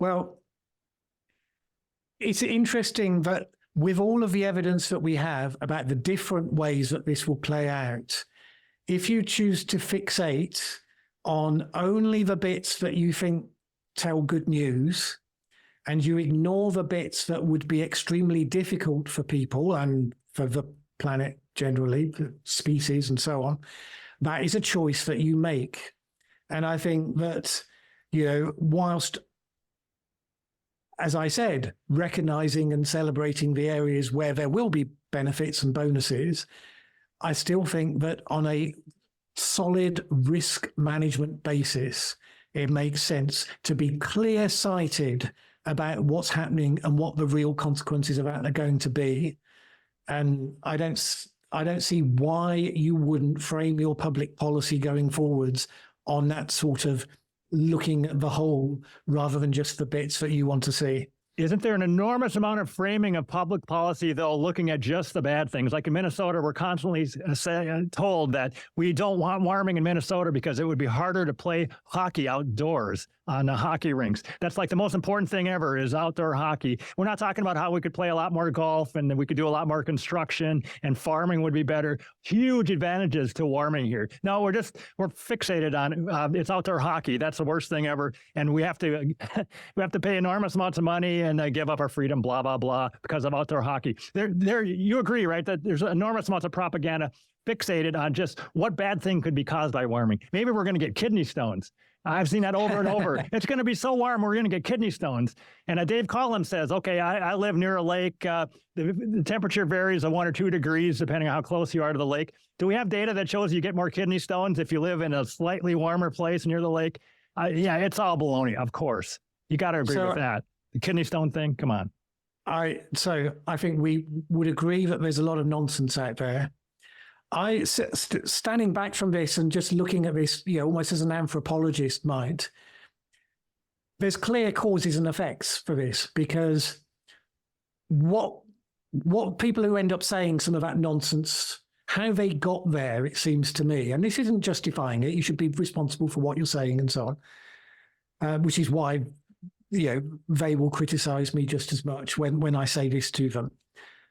Well, it's interesting that with all of the evidence that we have about the different ways that this will play out, if you choose to fixate on only the bits that you think tell good news, and you ignore the bits that would be extremely difficult for people and for the planet generally, the species and so on, that is a choice that you make. And I think that, whilst, as I said, recognizing and celebrating the areas where there will be benefits and bonuses, I still think that on a solid risk management basis, it makes sense to be clear-sighted about what's happening and what the real consequences of that are going to be. And I don't see why you wouldn't frame your public policy going forwards on that sort of looking at the whole rather than just the bits that you want to see. Isn't there an enormous amount of framing of public policy, though, looking at just the bad things? Like in Minnesota, we're constantly told that we don't want warming in Minnesota because it would be harder to play hockey outdoors on the hockey rinks. That's like the most important thing ever is outdoor hockey. We're not talking about how we could play a lot more golf and we could do a lot more construction and farming would be better. Huge advantages to warming here. No, we're fixated on it's outdoor hockey. That's the worst thing ever. And we have to pay enormous amounts of money and give up our freedom, blah, blah, blah, because of outdoor hockey. You agree, right, that there's enormous amounts of propaganda fixated on just what bad thing could be caused by warming. Maybe we're going to get kidney stones. I've seen that over and over. It's going to be so warm, we're going to get kidney stones. And Dave Collins says, okay, I live near a lake. The temperature varies 1 or 2 degrees, depending on how close you are to the lake. Do we have data that shows you get more kidney stones if you live in a slightly warmer place near the lake? Yeah, it's all baloney, of course. You got to agree with that. The kidney stone thing, come on. So I think we would agree that there's a lot of nonsense out there. Standing back from this and just looking at this, almost as an anthropologist might, there's clear causes and effects for this, because what people who end up saying some of that nonsense how they got there, it seems to me, and this isn't justifying it, you should be responsible for what you're saying and so on, which is why, they will criticize me just as much when I say this to them.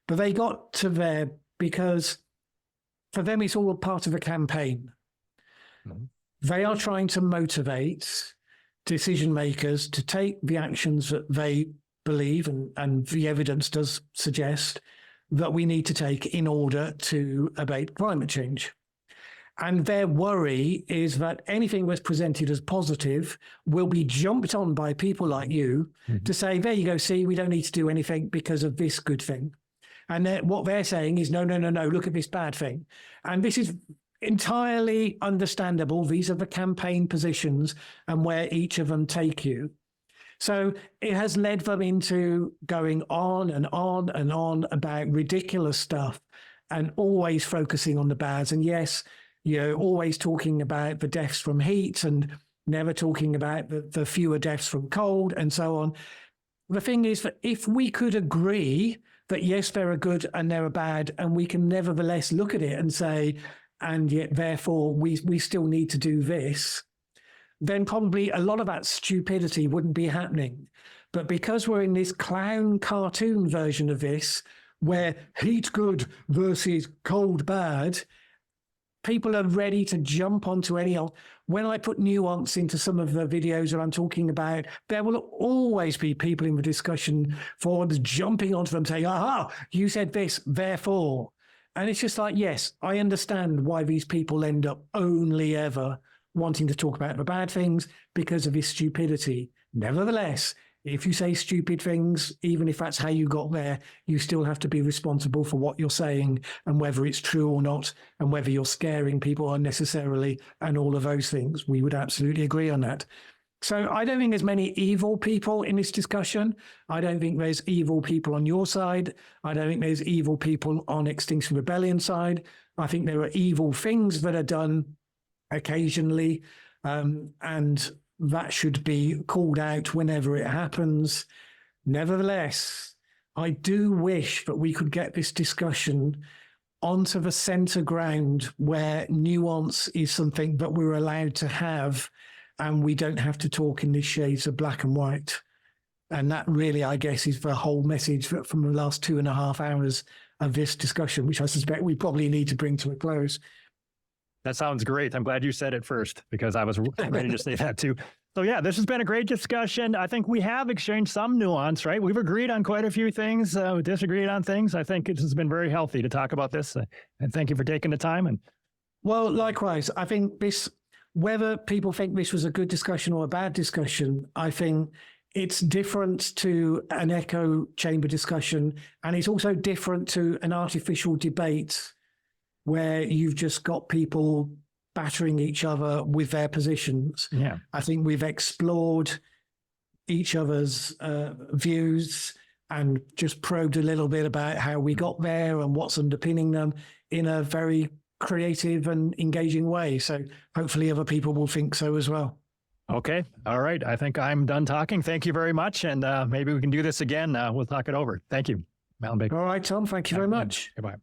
But they got to there because for them, it's all a part of a campaign. Mm-hmm. They are trying to motivate decision makers to take the actions that they believe, and the evidence does suggest that we need to take in order to abate climate change. And their worry is that anything that's presented as positive will be jumped on by people like you to say, there you go, see, we don't need to do anything because of this good thing. And what they're saying is, no, look at this bad thing. And this is entirely understandable. These are the campaign positions and where each of them take you. So it has led them into going on and on and on about ridiculous stuff and always focusing on the bads. And yes, always talking about the deaths from heat and never talking about the fewer deaths from cold and so on. The thing is that if we could agree that, yes, there are good and there are bad, and we can nevertheless look at it and say, and yet therefore we still need to do this, then probably a lot of that stupidity wouldn't be happening. But because we're in this clown cartoon version of this, where heat good versus cold bad, people are ready to jump onto any old. When I put nuance into some of the videos that I'm talking about, there will always be people in the discussion forums jumping onto them saying, aha, you said this, therefore. And it's just like, yes, I understand why these people end up only ever wanting to talk about the bad things because of his stupidity. Nevertheless, if you say stupid things, even if that's how you got there, you still have to be responsible for what you're saying and whether it's true or not, and whether you're scaring people unnecessarily and all of those things. We would absolutely agree on that. So I don't think there's many evil people in this discussion. I don't think there's evil people on your side. I don't think there's evil people on Extinction Rebellion side. I think there are evil things that are done occasionally, and that should be called out whenever it happens. Nevertheless, I do wish that we could get this discussion onto the center ground where nuance is something that we're allowed to have, and we don't have to talk in these shades of black and white. And that really, I guess, is the whole message from the last 2.5 hours of this discussion, which I suspect we probably need to bring to a close. That sounds great. I'm glad you said it first, because I was ready to say that too. So yeah, this has been a great discussion. I think we have exchanged some nuance, right? We've agreed on quite a few things, disagreed on things. I think it has been very healthy to talk about this. And thank you for taking the time. Well, likewise, I think this, whether people think this was a good discussion or a bad discussion, I think it's different to an echo chamber discussion. And it's also different to an artificial debate where you've just got people battering each other with their positions. Yeah, I think we've explored each other's views and just probed a little bit about how we got there and what's underpinning them in a very creative and engaging way. So hopefully other people will think so as well. Okay. All right. I think I'm done talking. Thank you very much. And maybe we can do this again. We'll talk it over. Thank you, Mallen Baker. All right, Tom. Thank you very much. Goodbye.